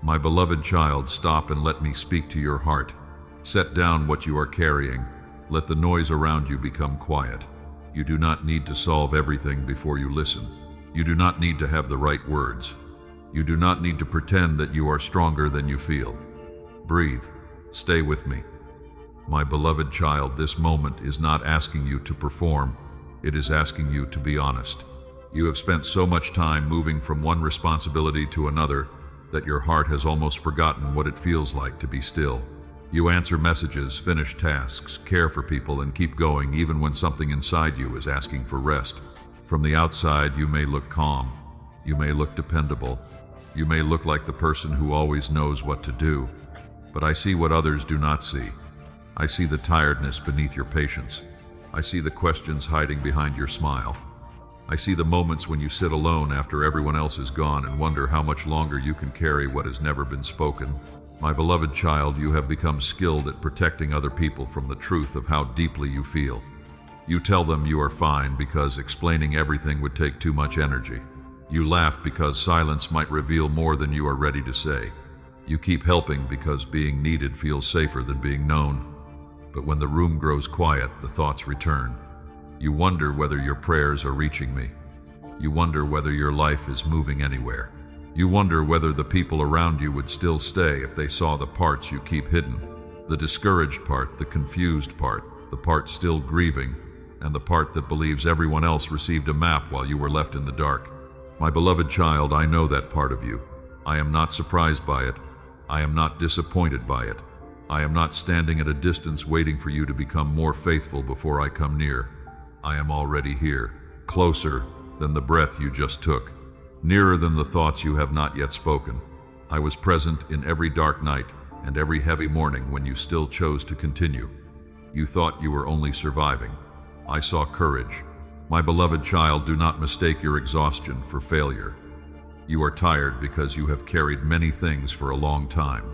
My beloved child, stop and let me speak to your heart. Set down what you are carrying. Let the noise around you become quiet. You do not need to solve everything before you listen. You do not need to have the right words. You do not need to pretend that you are stronger than you feel. Breathe. Stay with me. My beloved child, this moment is not asking you to perform. It is asking you to be honest. You have spent so much time moving from one responsibility to another that your heart has almost forgotten what it feels like to be still. You answer messages, finish tasks, care for people, and keep going even when something inside you is asking for rest. From the outside, you may look calm. You may look dependable. You may look like the person who always knows what to do. But I see what others do not see. I see the tiredness beneath your patience. I see the questions hiding behind your smile. I see the moments when you sit alone after everyone else is gone and wonder how much longer you can carry what has never been spoken. My beloved child, you have become skilled at protecting other people from the truth of how deeply you feel. You tell them you are fine because explaining everything would take too much energy. You laugh because silence might reveal more than you are ready to say. You keep helping because being needed feels safer than being known. But when the room grows quiet, the thoughts return. You wonder whether your prayers are reaching me. You wonder whether your life is moving anywhere. You wonder whether the people around you would still stay if they saw the parts you keep hidden. The discouraged part, the confused part, the part still grieving, and the part that believes everyone else received a map while you were left in the dark. My beloved child, I know that part of you. I am not surprised by it. I am not disappointed by it. I am not standing at a distance waiting for you to become more faithful before I come near. I am already here, closer than the breath you just took, nearer than the thoughts you have not yet spoken. I was present in every dark night and every heavy morning when you still chose to continue. You thought you were only surviving. I saw courage. My beloved child, do not mistake your exhaustion for failure. You are tired because you have carried many things for a long time.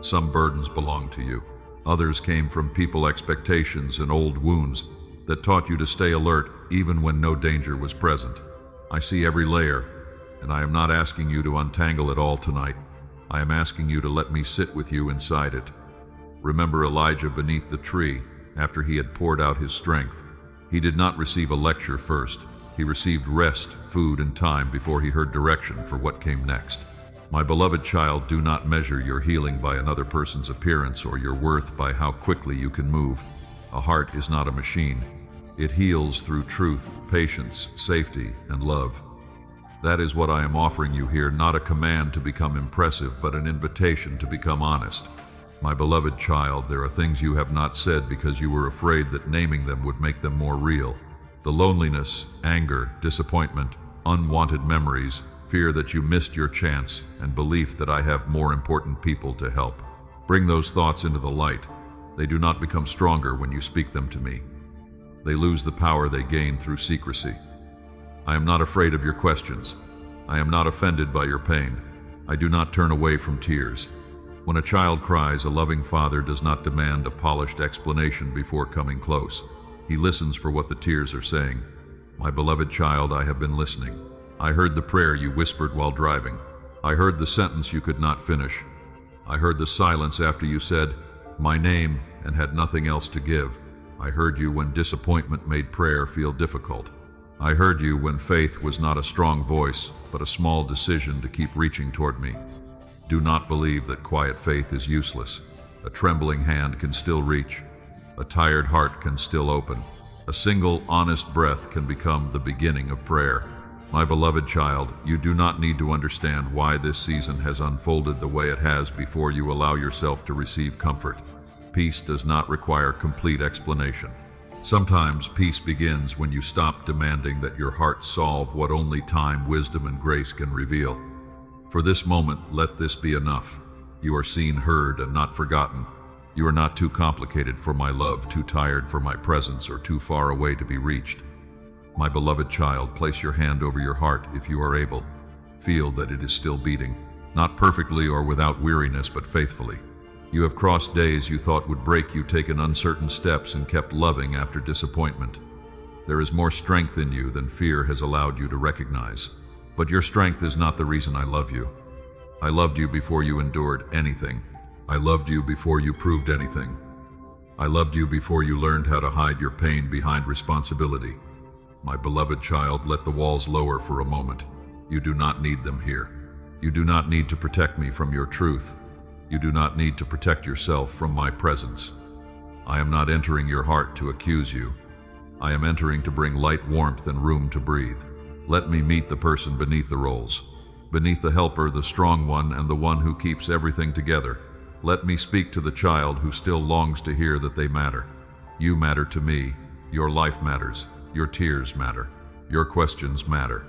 Some burdens belong to you. Others came from people expectations and old wounds that taught you to stay alert even when no danger was present. I see every layer, and I am not asking you to untangle it all tonight. I am asking you to let me sit with you inside it. Remember Elijah beneath the tree after he had poured out his strength. He did not receive a lecture first. He received rest, food, and time before he heard direction for what came next. My beloved child, do not measure your healing by another person's appearance or your worth by how quickly you can move. A heart is not a machine. It heals through truth, patience, safety, and love. That is what I am offering you here, not a command to become impressive, but an invitation to become honest. My beloved child, there are things you have not said because you were afraid that naming them would make them more real. The loneliness, anger, disappointment, unwanted memories, fear that you missed your chance, and belief that I have more important people to help. Bring those thoughts into the light. They do not become stronger when you speak them to me. They lose the power they gain through secrecy. I am not afraid of your questions. I am not offended by your pain. I do not turn away from tears. When a child cries, a loving father does not demand a polished explanation before coming close. He listens for what the tears are saying. My beloved child, I have been listening. I heard the prayer you whispered while driving. I heard the sentence you could not finish. I heard the silence after you said, "My name," and had nothing else to give. I heard you when disappointment made prayer feel difficult. I heard you when faith was not a strong voice, but a small decision to keep reaching toward me. Do not believe that quiet faith is useless. A trembling hand can still reach. A tired heart can still open. A single honest breath can become the beginning of prayer. My beloved child, you do not need to understand why this season has unfolded the way it has before you allow yourself to receive comfort. Peace does not require complete explanation. Sometimes peace begins when you stop demanding that your heart solve what only time, wisdom, and grace can reveal. For this moment, let this be enough. You are seen, heard, and not forgotten. You are not too complicated for my love, too tired for my presence, or too far away to be reached. My beloved child, place your hand over your heart if you are able. Feel that it is still beating, not perfectly or without weariness, but faithfully. You have crossed days you thought would break you, taken uncertain steps, and kept loving after disappointment. There is more strength in you than fear has allowed you to recognize. But your strength is not the reason I love you. I loved you before you endured anything. I loved you before you proved anything. I loved you before you learned how to hide your pain behind responsibility. My beloved child, let the walls lower for a moment. You do not need them here. You do not need to protect me from your truth. You do not need to protect yourself from my presence. I am not entering your heart to accuse you. I am entering to bring light, warmth, and room to breathe. Let me meet the person beneath the roles, beneath the helper, the strong one, and the one who keeps everything together. Let me speak to the child who still longs to hear that they matter. You matter to me. Your life matters. Your tears matter. Your questions matter.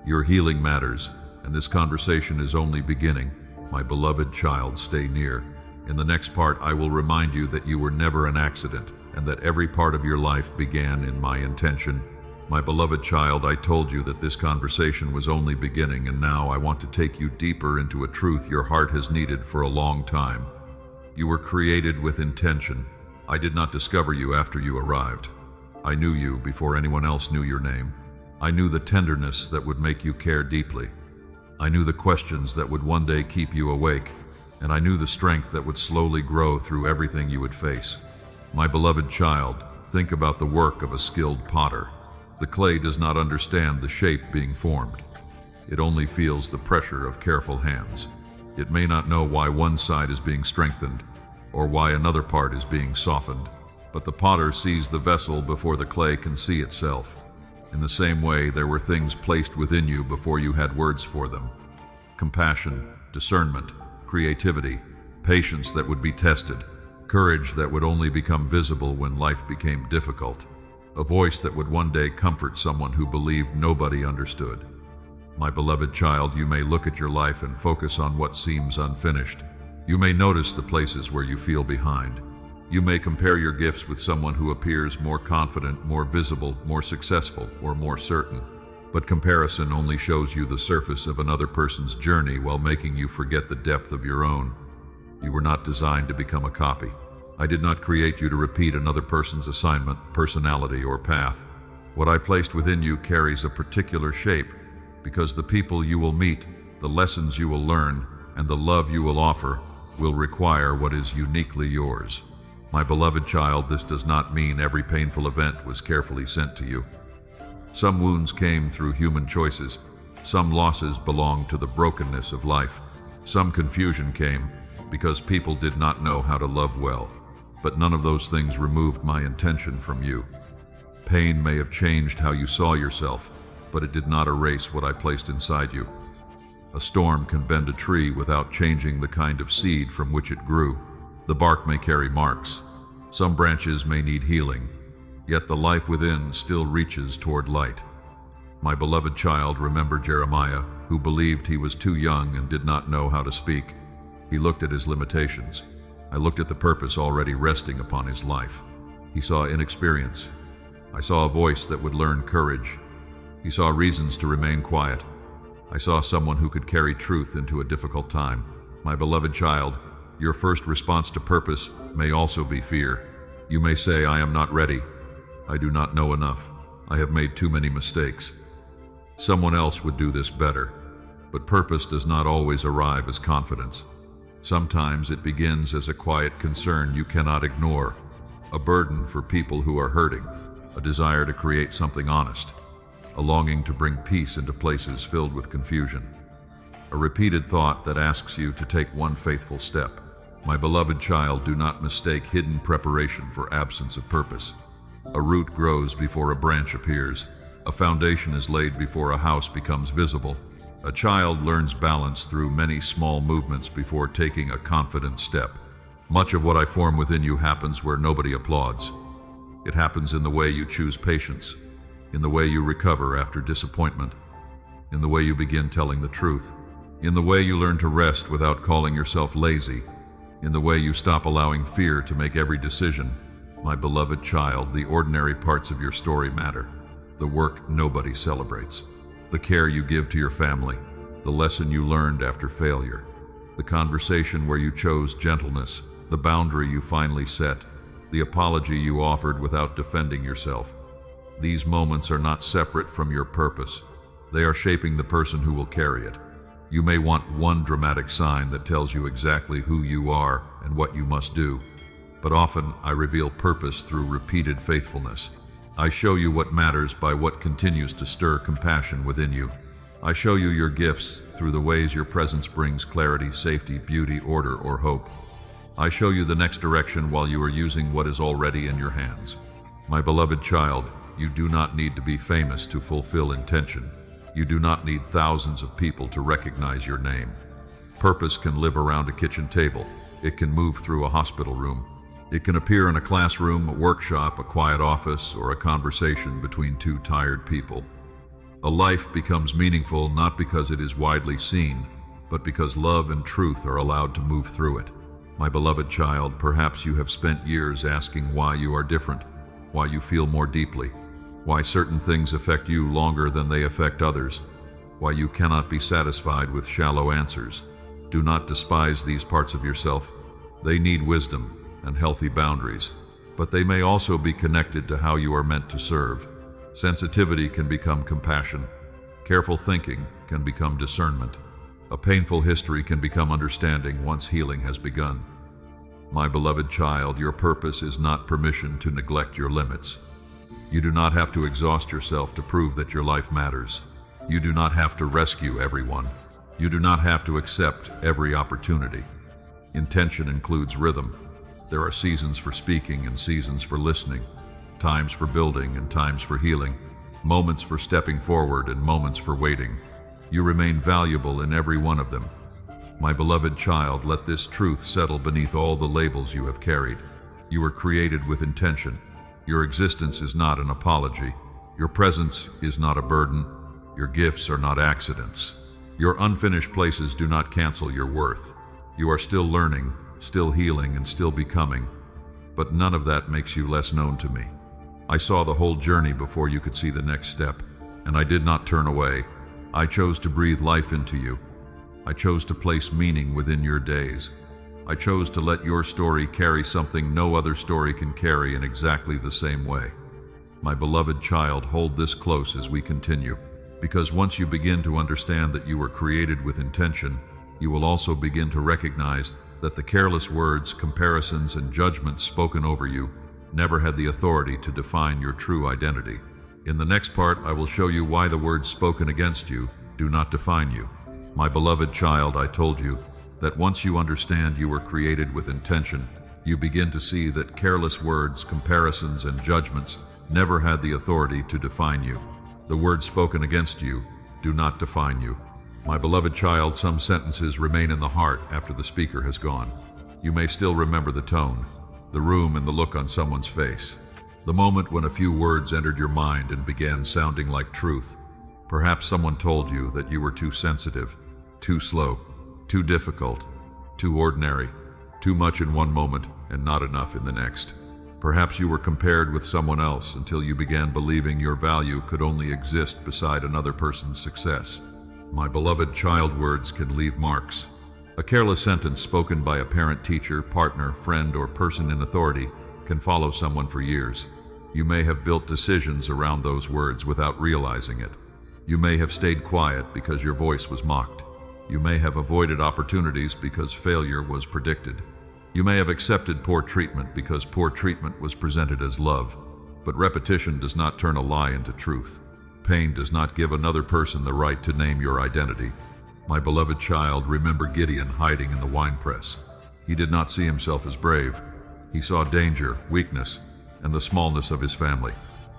Your healing matters, and this conversation is only beginning. My beloved child, stay near. In the next part, I will remind you that you were never an accident, and that every part of your life began in my intention. My beloved child, I told you that this conversation was only beginning, and now I want to take you deeper into a truth your heart has needed for a long time. You were created with intention. I did not discover you after you arrived. I knew you before anyone else knew your name. I knew the tenderness that would make you care deeply. I knew the questions that would one day keep you awake, and I knew the strength that would slowly grow through everything you would face. My beloved child, think about the work of a skilled potter. The clay does not understand the shape being formed. It only feels the pressure of careful hands. It may not know why one side is being strengthened or why another part is being softened, but the potter sees the vessel before the clay can see itself. In the same way, there were things placed within you before you had words for them. Compassion, discernment, creativity, patience that would be tested, courage that would only become visible when life became difficult, a voice that would one day comfort someone who believed nobody understood. My beloved child, you may look at your life and focus on what seems unfinished. You may notice the places where you feel behind. You may compare your gifts with someone who appears more confident, more visible, more successful, or more certain. But comparison only shows you the surface of another person's journey while making you forget the depth of your own. You were not designed to become a copy. I did not create you to repeat another person's assignment, personality, or path. What I placed within you carries a particular shape, because the people you will meet, the lessons you will learn, and the love you will offer will require what is uniquely yours. My beloved child, this does not mean every painful event was carefully sent to you. Some wounds came through human choices. Some losses belonged to the brokenness of life. Some confusion came because people did not know how to love well. But none of those things removed my intention from you. Pain may have changed how you saw yourself, but it did not erase what I placed inside you. A storm can bend a tree without changing the kind of seed from which it grew. The bark may carry marks. Some branches may need healing, yet the life within still reaches toward light. My beloved child, remember Jeremiah, who believed he was too young and did not know how to speak. He looked at his limitations. I looked at the purpose already resting upon his life. He saw inexperience. I saw a voice that would learn courage. He saw reasons to remain quiet. I saw someone who could carry truth into a difficult time. My beloved child, your first response to purpose may also be fear. You may say, I am not ready. I do not know enough. I have made too many mistakes. Someone else would do this better. But purpose does not always arrive as confidence. Sometimes it begins as a quiet concern you cannot ignore, a burden for people who are hurting, a desire to create something honest, a longing to bring peace into places filled with confusion, a repeated thought that asks you to take one faithful step. My beloved child, do not mistake hidden preparation for absence of purpose. A root grows before a branch appears. A foundation is laid before a house becomes visible. A child learns balance through many small movements before taking a confident step. Much of what I form within you happens where nobody applauds. It happens in the way you choose patience, in the way you recover after disappointment, in the way you begin telling the truth, in the way you learn to rest without calling yourself lazy, in the way you stop allowing fear to make every decision. My beloved child, the ordinary parts of your story matter. The work nobody celebrates. The care you give to your family. The lesson you learned after failure. The conversation where you chose gentleness. The boundary you finally set. The apology you offered without defending yourself. These moments are not separate from your purpose. They are shaping the person who will carry it. You may want one dramatic sign that tells you exactly who you are and what you must do, but often I reveal purpose through repeated faithfulness. I show you what matters by what continues to stir compassion within you. I show you your gifts through the ways your presence brings clarity, safety, beauty, order, or hope. I show you the next direction while you are using what is already in your hands. My beloved child, you do not need to be famous to fulfill intention. You do not need thousands of people to recognize your name. Purpose can live around a kitchen table. It can move through a hospital room. It can appear in a classroom, a workshop, a quiet office, or a conversation between two tired people. A life becomes meaningful not because it is widely seen, but because love and truth are allowed to move through it. My beloved child, perhaps you have spent years asking why you are different, why you feel more deeply, why certain things affect you longer than they affect others, why you cannot be satisfied with shallow answers. Do not despise these parts of yourself. They need wisdom and healthy boundaries, but they may also be connected to how you are meant to serve. Sensitivity can become compassion. Careful thinking can become discernment. A painful history can become understanding once healing has begun. My beloved child, your purpose is not permission to neglect your limits. You do not have to exhaust yourself to prove that your life matters. You do not have to rescue everyone. You do not have to accept every opportunity. Intention includes rhythm. There are seasons for speaking and seasons for listening, times for building and times for healing, moments for stepping forward and moments for waiting. You remain valuable in every one of them. My beloved child, let this truth settle beneath all the labels you have carried. You were created with intention. Your existence is not an apology. Your presence is not a burden. Your gifts are not accidents. Your unfinished places do not cancel your worth. You are still learning, still healing, and still becoming, but none of that makes you less known to me. I saw the whole journey before you could see the next step, and I did not turn away. I chose to breathe life into you. I chose to place meaning within your days. I chose to let your story carry something no other story can carry in exactly the same way. My beloved child, hold this close as we continue, because once you begin to understand that you were created with intention, you will also begin to recognize that the careless words, comparisons, and judgments spoken over you never had the authority to define your true identity. In the next part, I will show you why the words spoken against you do not define you. My beloved child, I told you that once you understand you were created with intention, you begin to see that careless words, comparisons, and judgments never had the authority to define you. The words spoken against you do not define you. My beloved child, some sentences remain in the heart after the speaker has gone. You may still remember the tone, the room, and the look on someone's face. The moment when a few words entered your mind and began sounding like truth. Perhaps someone told you that you were too sensitive, too slow, too difficult, too ordinary, too much in one moment and not enough in the next. Perhaps you were compared with someone else until you began believing your value could only exist beside another person's success. My beloved child, words can leave marks. A careless sentence spoken by a parent, teacher, partner, friend, or person in authority can follow someone for years. You may have built decisions around those words without realizing it. You may have stayed quiet because your voice was mocked. You may have avoided opportunities because failure was predicted. You may have accepted poor treatment because poor treatment was presented as love. But repetition does not turn a lie into truth. Pain does not give another person the right to name your identity. My beloved child, remember Gideon hiding in the winepress. He did not see himself as brave. He saw danger, weakness, and the smallness of his family.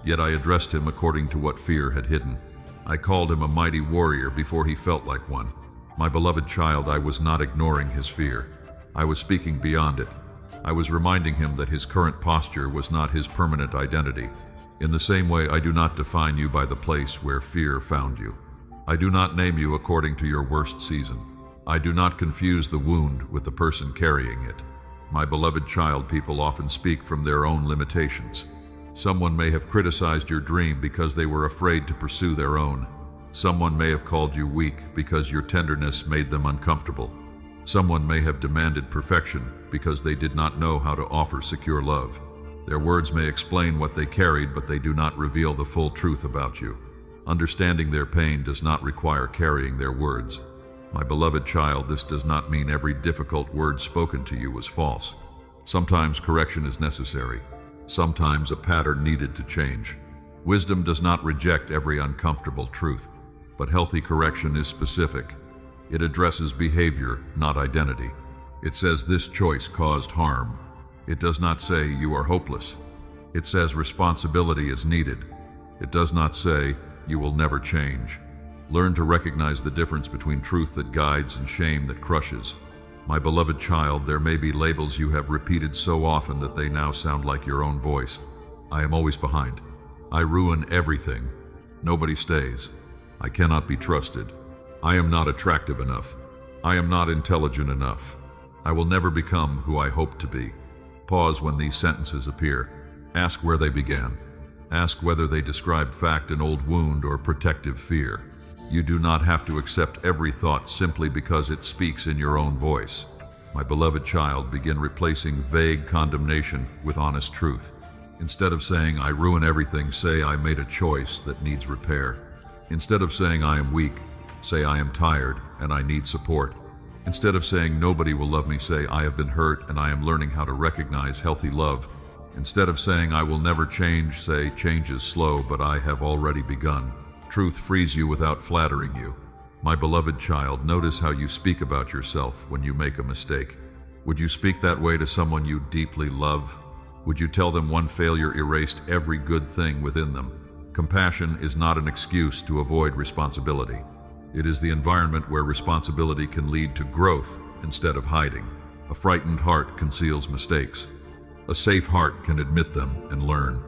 Yet I addressed him according to what fear had hidden. I called him a mighty warrior before he felt like one. My beloved child, I was not ignoring his fear. I was speaking beyond it. I was reminding him that his current posture was not his permanent identity. In the same way, I do not define you by the place where fear found you. I do not name you according to your worst season. I do not confuse the wound with the person carrying it. My beloved child, people often speak from their own limitations. Someone may have criticized your dream because they were afraid to pursue their own. Someone may have called you weak because your tenderness made them uncomfortable. Someone may have demanded perfection because they did not know how to offer secure love. Their words may explain what they carried, but they do not reveal the full truth about you. Understanding their pain does not require carrying their words. My beloved child, this does not mean every difficult word spoken to you was false. Sometimes correction is necessary. Sometimes a pattern needed to change. Wisdom does not reject every uncomfortable truth, but healthy correction is specific. It addresses behavior, not identity. It says this choice caused harm. It does not say you are hopeless. It says responsibility is needed. It does not say you will never change. Learn to recognize the difference between truth that guides and shame that crushes. My beloved child, there may be labels you have repeated so often that they now sound like your own voice. I am always behind. I ruin everything. Nobody stays. I cannot be trusted. I am not attractive enough. I am not intelligent enough. I will never become who I hope to be. Pause when these sentences appear. Ask where they began. Ask whether they describe fact, an old wound, or protective fear. You do not have to accept every thought simply because it speaks in your own voice. My beloved child, begin replacing vague condemnation with honest truth. Instead of saying, I ruin everything, say, I made a choice that needs repair. Instead of saying, I am weak, say, I am tired and I need support. Instead of saying, nobody will love me, say, I have been hurt and I am learning how to recognize healthy love. Instead of saying, I will never change, say, change is slow, but I have already begun. Truth frees you without flattering you. My beloved child, notice how you speak about yourself when you make a mistake. Would you speak that way to someone you deeply love? Would you tell them one failure erased every good thing within them? Compassion is not an excuse to avoid responsibility. It is the environment where responsibility can lead to growth instead of hiding. A frightened heart conceals mistakes. A safe heart can admit them and learn.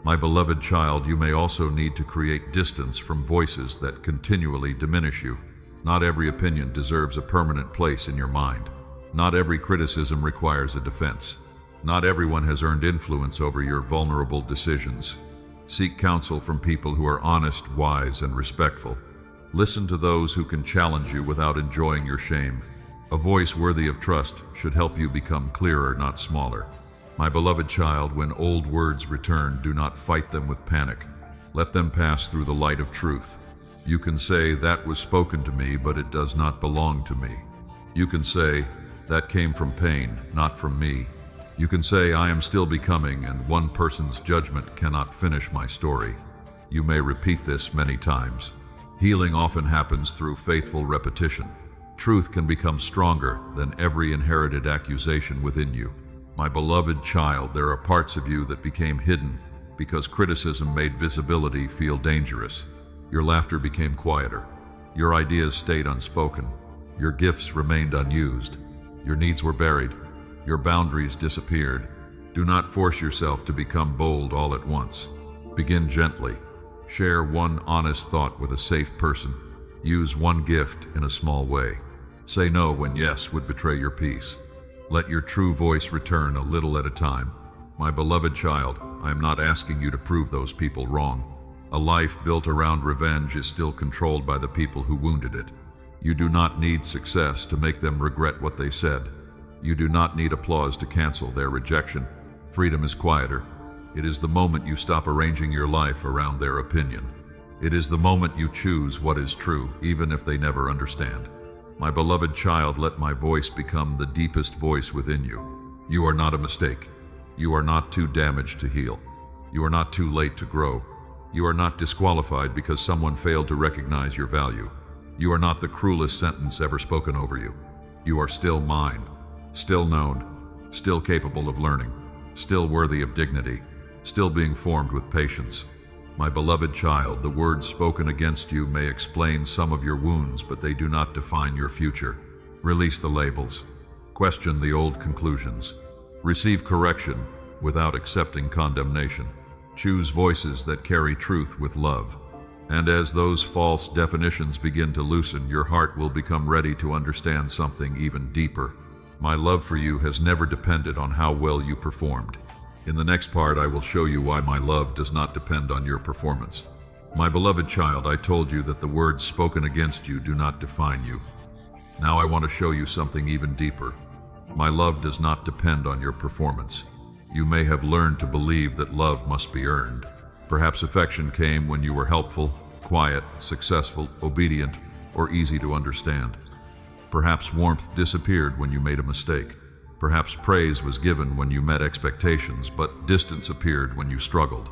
My beloved child, you may also need to create distance from voices that continually diminish you. Not every opinion deserves a permanent place in your mind. Not every criticism requires a defense. Not everyone has earned influence over your vulnerable decisions. Seek counsel from people who are honest, wise, and respectful. Listen to those who can challenge you without enjoying your shame. A voice worthy of trust should help you become clearer, not smaller. My beloved child, when old words return, do not fight them with panic. Let them pass through the light of truth. You can say, that was spoken to me, but it does not belong to me. You can say, that came from pain, not from me. You can say, I am still becoming, and one person's judgment cannot finish my story. You may repeat this many times. Healing often happens through faithful repetition. Truth can become stronger than every inherited accusation within you. My beloved child, there are parts of you that became hidden because criticism made visibility feel dangerous. Your laughter became quieter. Your ideas stayed unspoken. Your gifts remained unused. Your needs were buried. Your boundaries disappeared. Do not force yourself to become bold all at once. Begin gently. Share one honest thought with a safe person. Use one gift in a small way. Say no when yes would betray your peace. Let your true voice return a little at a time. My beloved child, I am not asking you to prove those people wrong. A life built around revenge is still controlled by the people who wounded it. You do not need success to make them regret what they said. You do not need applause to cancel their rejection. Freedom is quieter. It is the moment you stop arranging your life around their opinion. It is the moment you choose what is true, even if they never understand. My beloved child, let my voice become the deepest voice within you. You are not a mistake. You are not too damaged to heal. You are not too late to grow. You are not disqualified because someone failed to recognize your value. You are not the cruelest sentence ever spoken over you. You are still mine, still known, still capable of learning, still worthy of dignity, still being formed with patience. My beloved child, the words spoken against you may explain some of your wounds, but they do not define your future. Release the labels. Question the old conclusions. Receive correction without accepting condemnation. Choose voices that carry truth with love. And as those false definitions begin to loosen, your heart will become ready to understand something even deeper. My love for you has never depended on how well you performed. In the next part, I will show you why my love does not depend on your performance. My beloved child, I told you that the words spoken against you do not define you. Now I want to show you something even deeper. My love does not depend on your performance. You may have learned to believe that love must be earned. Perhaps affection came when you were helpful, quiet, successful, obedient, or easy to understand. Perhaps warmth disappeared when you made a mistake. Perhaps praise was given when you met expectations, but distance appeared when you struggled.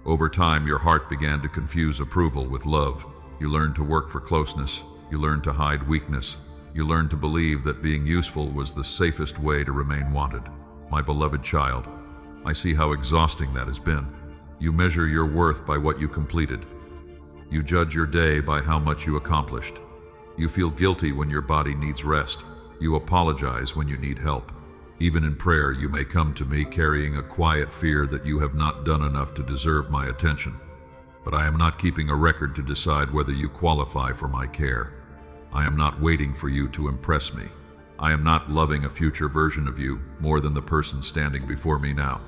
Over time, your heart began to confuse approval with love. You learned to work for closeness. You learned to hide weakness. You learned to believe that being useful was the safest way to remain wanted. My beloved child, I see how exhausting that has been. You measure your worth by what you completed. You judge your day by how much you accomplished. You feel guilty when your body needs rest. You apologize when you need help. Even in prayer, you may come to me carrying a quiet fear that you have not done enough to deserve my attention. But I am not keeping a record to decide whether you qualify for my care. I am not waiting for you to impress me. I am not loving a future version of you more than the person standing before me now.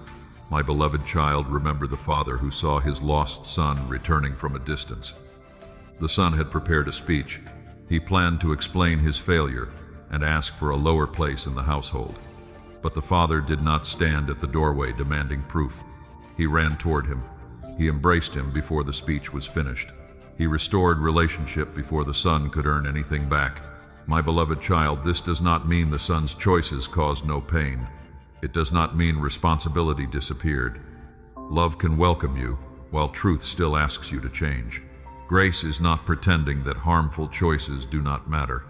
My beloved child, remember the father who saw his lost son returning from a distance. The son had prepared a speech. He planned to explain his failure and ask for a lower place in the household. But the father did not stand at the doorway demanding proof. He ran toward him. He embraced him before the speech was finished. He restored relationship before the son could earn anything back. My beloved child, this does not mean the son's choices caused no pain. It does not mean responsibility disappeared. Love can welcome you, while truth still asks you to change. Grace is not pretending that harmful choices do not matter.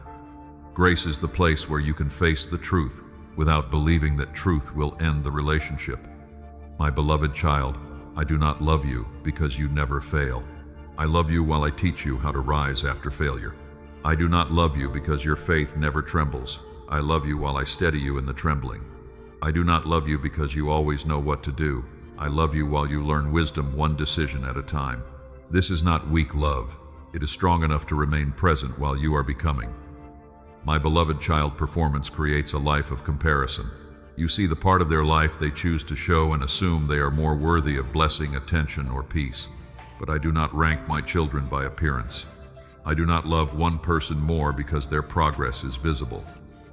Grace is the place where you can face the truth without believing that truth will end the relationship. My beloved child, I do not love you because you never fail. I love you while I teach you how to rise after failure. I do not love you because your faith never trembles. I love you while I steady you in the trembling. I do not love you because you always know what to do. I love you while you learn wisdom one decision at a time. This is not weak love. It is strong enough to remain present while you are becoming. My beloved child, performance creates a life of comparison. You see the part of their life they choose to show and assume they are more worthy of blessing, attention, or peace. But I do not rank my children by appearance. I do not love one person more because their progress is visible.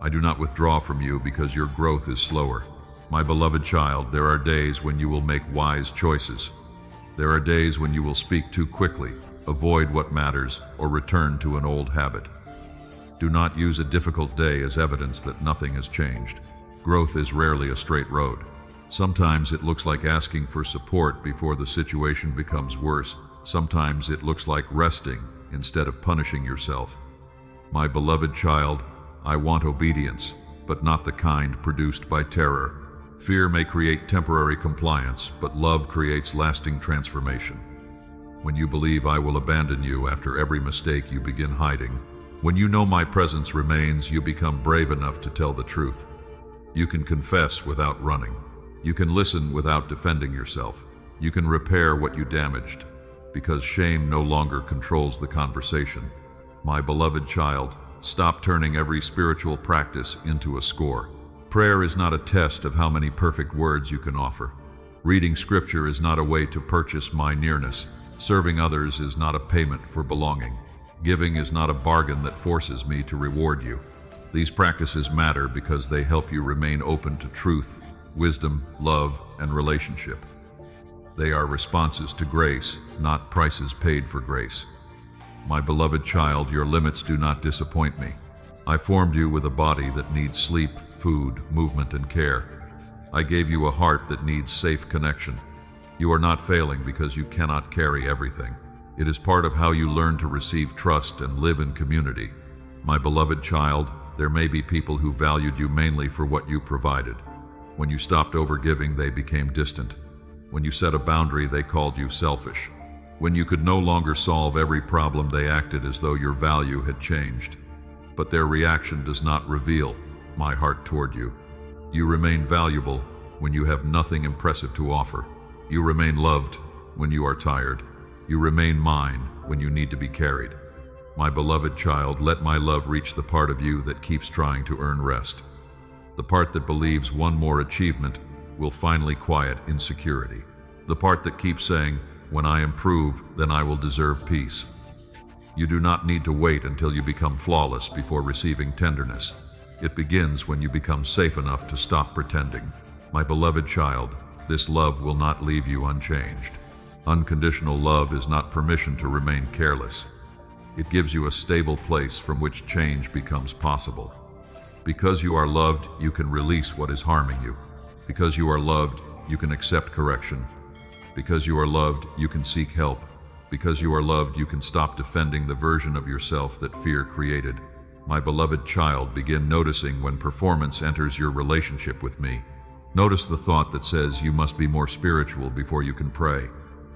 I do not withdraw from you because your growth is slower. My beloved child, there are days when you will make wise choices. There are days when you will speak too quickly, avoid what matters, or return to an old habit. Do not use a difficult day as evidence that nothing has changed. Growth is rarely a straight road. Sometimes it looks like asking for support before the situation becomes worse. Sometimes it looks like resting instead of punishing yourself. My beloved child, I want obedience, but not the kind produced by terror. Fear may create temporary compliance, but love creates lasting transformation. When you believe I will abandon you after every mistake, you begin hiding. When you know my presence remains, you become brave enough to tell the truth. You can confess without running. You can listen without defending yourself. You can repair what you damaged, because shame no longer controls the conversation. My beloved child, stop turning every spiritual practice into a score. Prayer is not a test of how many perfect words you can offer. Reading scripture is not a way to purchase my nearness. Serving others is not a payment for belonging. Giving is not a bargain that forces me to reward you. These practices matter because they help you remain open to truth, wisdom, love, and relationship. They are responses to grace, not prices paid for grace. My beloved child, your limits do not disappoint me. I formed you with a body that needs sleep, food, movement, and care. I gave you a heart that needs safe connection. You are not failing because you cannot carry everything. It is part of how you learn to receive trust and live in community. My beloved child, there may be people who valued you mainly for what you provided. When you stopped overgiving, they became distant. When you set a boundary, they called you selfish. When you could no longer solve every problem, they acted as though your value had changed. But their reaction does not reveal my heart toward you. You remain valuable when you have nothing impressive to offer. You remain loved when you are tired. You remain mine when you need to be carried. My beloved child, let my love reach the part of you that keeps trying to earn rest. The part that believes one more achievement will finally quiet insecurity. The part that keeps saying, when I improve, then I will deserve peace. You do not need to wait until you become flawless before receiving tenderness. It begins when you become safe enough to stop pretending. My beloved child, this love will not leave you unchanged. Unconditional love is not permission to remain careless. It gives you a stable place from which change becomes possible. Because you are loved, you can release what is harming you. Because you are loved, you can accept correction. Because you are loved, you can seek help. Because you are loved, you can stop defending the version of yourself that fear created. My beloved child, begin noticing when performance enters your relationship with me. Notice the thought that says you must be more spiritual before you can pray.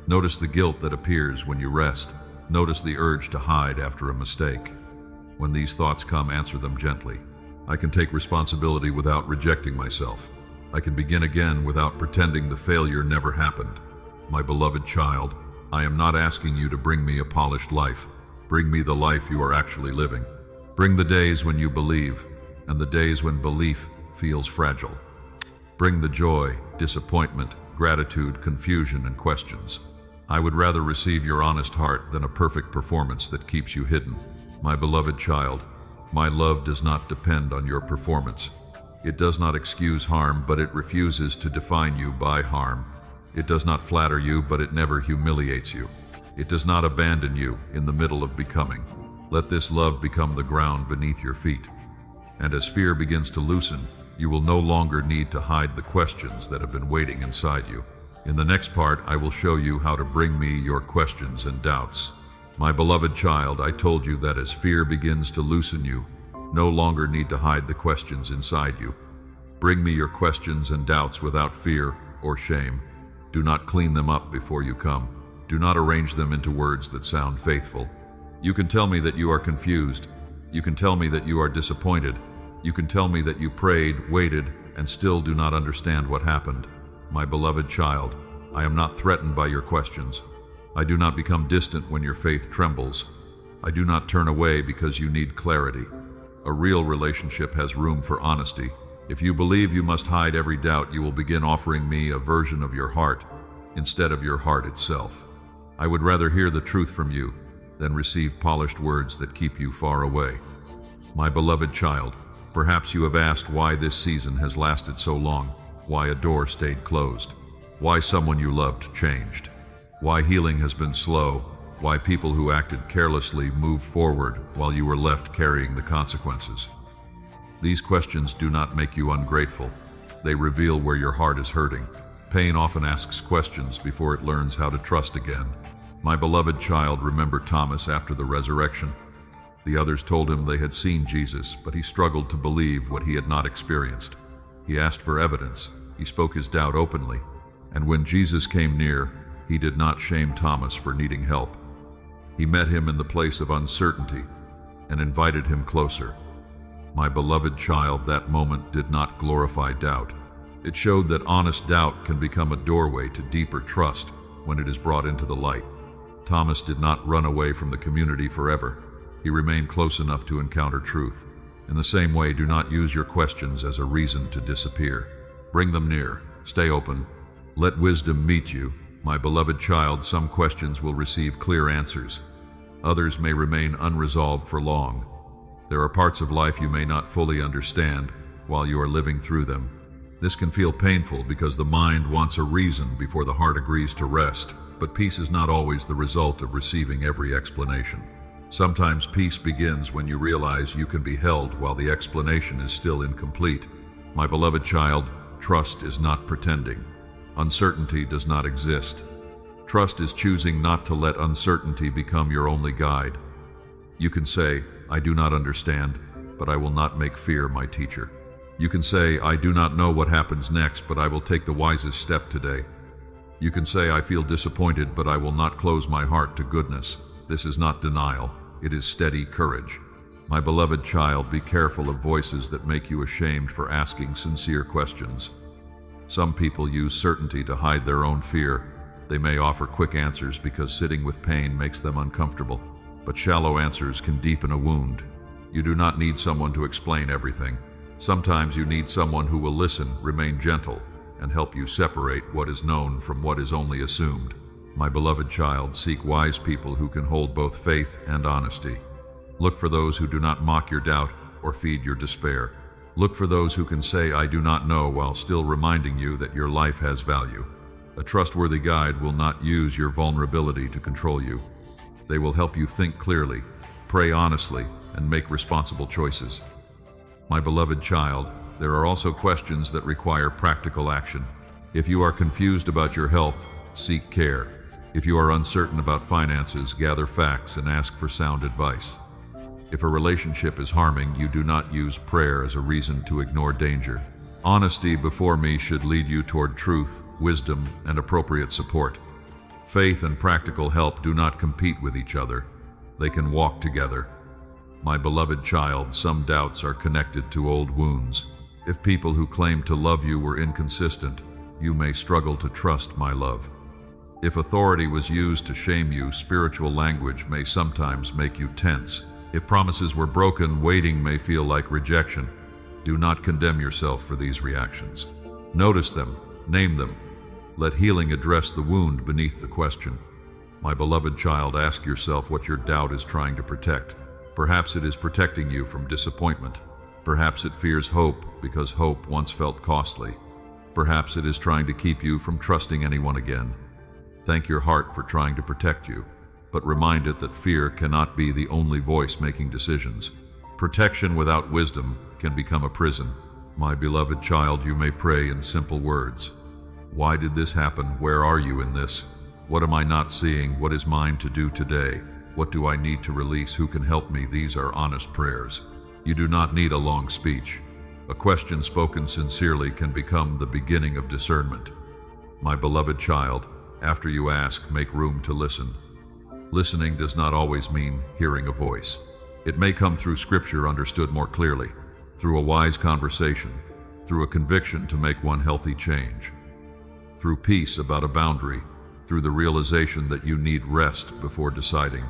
Notice the guilt that appears when you rest. Notice the urge to hide after a mistake. When these thoughts come, answer them gently. I can take responsibility without rejecting myself. I can begin again without pretending the failure never happened. My beloved child, I am not asking you to bring me a polished life. Bring me the life you are actually living. Bring the days when you believe, and the days when belief feels fragile. Bring the joy, disappointment, gratitude, confusion, and questions. I would rather receive your honest heart than a perfect performance that keeps you hidden. My beloved child, my love does not depend on your performance. It does not excuse harm, but it refuses to define you by harm. It does not flatter you, but it never humiliates you. It does not abandon you in the middle of becoming. Let this love become the ground beneath your feet. And as fear begins to loosen, you will no longer need to hide the questions that have been waiting inside you. In the next part, I will show you how to bring me your questions and doubts. My beloved child, I told you that as fear begins to loosen you, no longer need to hide the questions inside you. Bring me your questions and doubts without fear or shame. Do not clean them up before you come. Do not arrange them into words that sound faithful. You can tell me that you are confused. You can tell me that you are disappointed. You can tell me that you prayed, waited, and still do not understand what happened. My beloved child, I am not threatened by your questions. I do not become distant when your faith trembles. I do not turn away because you need clarity. A real relationship has room for honesty. If you believe you must hide every doubt, you will begin offering me a version of your heart instead of your heart itself. I would rather hear the truth from you than receive polished words that keep you far away. My beloved child, perhaps you have asked why this season has lasted so long, why a door stayed closed, why someone you loved changed, why healing has been slow, why people who acted carelessly moved forward while you were left carrying the consequences. These questions do not make you ungrateful. They reveal where your heart is hurting. Pain often asks questions before it learns how to trust again. My beloved child, remember Thomas after the resurrection. The others told him they had seen Jesus, but he struggled to believe what he had not experienced. He asked for evidence. He spoke his doubt openly. And when Jesus came near, he did not shame Thomas for needing help. He met him in the place of uncertainty and invited him closer. My beloved child, that moment did not glorify doubt. It showed that honest doubt can become a doorway to deeper trust when it is brought into the light. Thomas did not run away from the community forever. He remained close enough to encounter truth. In the same way, do not use your questions as a reason to disappear. Bring them near. Stay open. Let wisdom meet you. My beloved child, some questions will receive clear answers. Others may remain unresolved for long. There are parts of life you may not fully understand while you are living through them. This can feel painful because the mind wants a reason before the heart agrees to rest, but peace is not always the result of receiving every explanation. Sometimes peace begins when you realize you can be held while the explanation is still incomplete. My beloved child, trust is not pretending. Uncertainty does not exist. Trust is choosing not to let uncertainty become your only guide. You can say, I do not understand, but I will not make fear my teacher. You can say, I do not know what happens next, but I will take the wisest step today. You can say, I feel disappointed, but I will not close my heart to goodness. This is not denial. It is steady courage. My beloved child, be careful of voices that make you ashamed for asking sincere questions. Some people use certainty to hide their own fear. They may offer quick answers because sitting with pain makes them uncomfortable. But shallow answers can deepen a wound. You do not need someone to explain everything. Sometimes you need someone who will listen, remain gentle, and help you separate what is known from what is only assumed. My beloved child, seek wise people who can hold both faith and honesty. Look for those who do not mock your doubt or feed your despair. Look for those who can say, I do not know, while still reminding you that your life has value. A trustworthy guide will not use your vulnerability to control you. They will help you think clearly, pray honestly, and make responsible choices. My beloved child, there are also questions that require practical action. If you are confused about your health, seek care. If you are uncertain about finances, gather facts and ask for sound advice. If a relationship is harming, you do not use prayer as a reason to ignore danger. Honesty before me should lead you toward truth, wisdom, and appropriate support. Faith and practical help do not compete with each other. They can walk together. My beloved child, some doubts are connected to old wounds. If people who claim to love you were inconsistent, you may struggle to trust my love. If authority was used to shame you, spiritual language may sometimes make you tense. If promises were broken, waiting may feel like rejection. Do not condemn yourself for these reactions. Notice them, name them. Let healing address the wound beneath the question. My beloved child, ask yourself what your doubt is trying to protect. Perhaps it is protecting you from disappointment. Perhaps it fears hope because hope once felt costly. Perhaps it is trying to keep you from trusting anyone again. Thank your heart for trying to protect you, but remind it that fear cannot be the only voice making decisions. Protection without wisdom can become a prison. My beloved child, you may pray in simple words. Why did this happen? Where are you in this? What am I not seeing? What is mine to do today? What do I need to release? Who can help me? These are honest prayers. You do not need a long speech. A question spoken sincerely can become the beginning of discernment. My beloved child, after you ask, make room to listen. Listening does not always mean hearing a voice. It may come through scripture understood more clearly, through a wise conversation, through a conviction to make one healthy change, through peace about a boundary, through the realization that you need rest before deciding.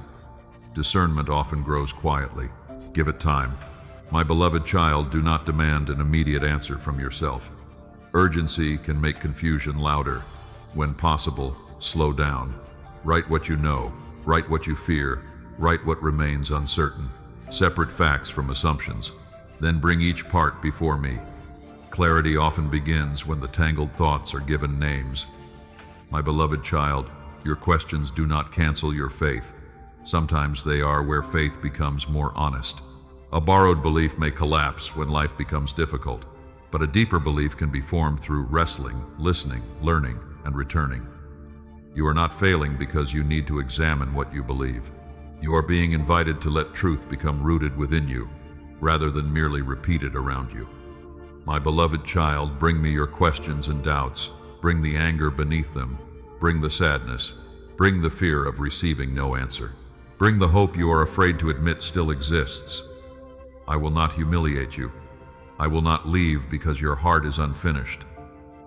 Discernment often grows quietly. Give it time. My beloved child, do not demand an immediate answer from yourself. Urgency can make confusion louder. When possible, slow down. Write what you know, write what you fear, write what remains uncertain. Separate facts from assumptions. Then bring each part before me. Clarity often begins when the tangled thoughts are given names. My beloved child, your questions do not cancel your faith. Sometimes they are where faith becomes more honest. A borrowed belief may collapse when life becomes difficult, but a deeper belief can be formed through wrestling, listening, learning, and returning. You are not failing because you need to examine what you believe. You are being invited to let truth become rooted within you, rather than merely repeated around you. My beloved child, bring me your questions and doubts. Bring the anger beneath them. Bring the sadness. Bring the fear of receiving no answer. Bring the hope you are afraid to admit still exists. I will not humiliate you. I will not leave because your heart is unfinished.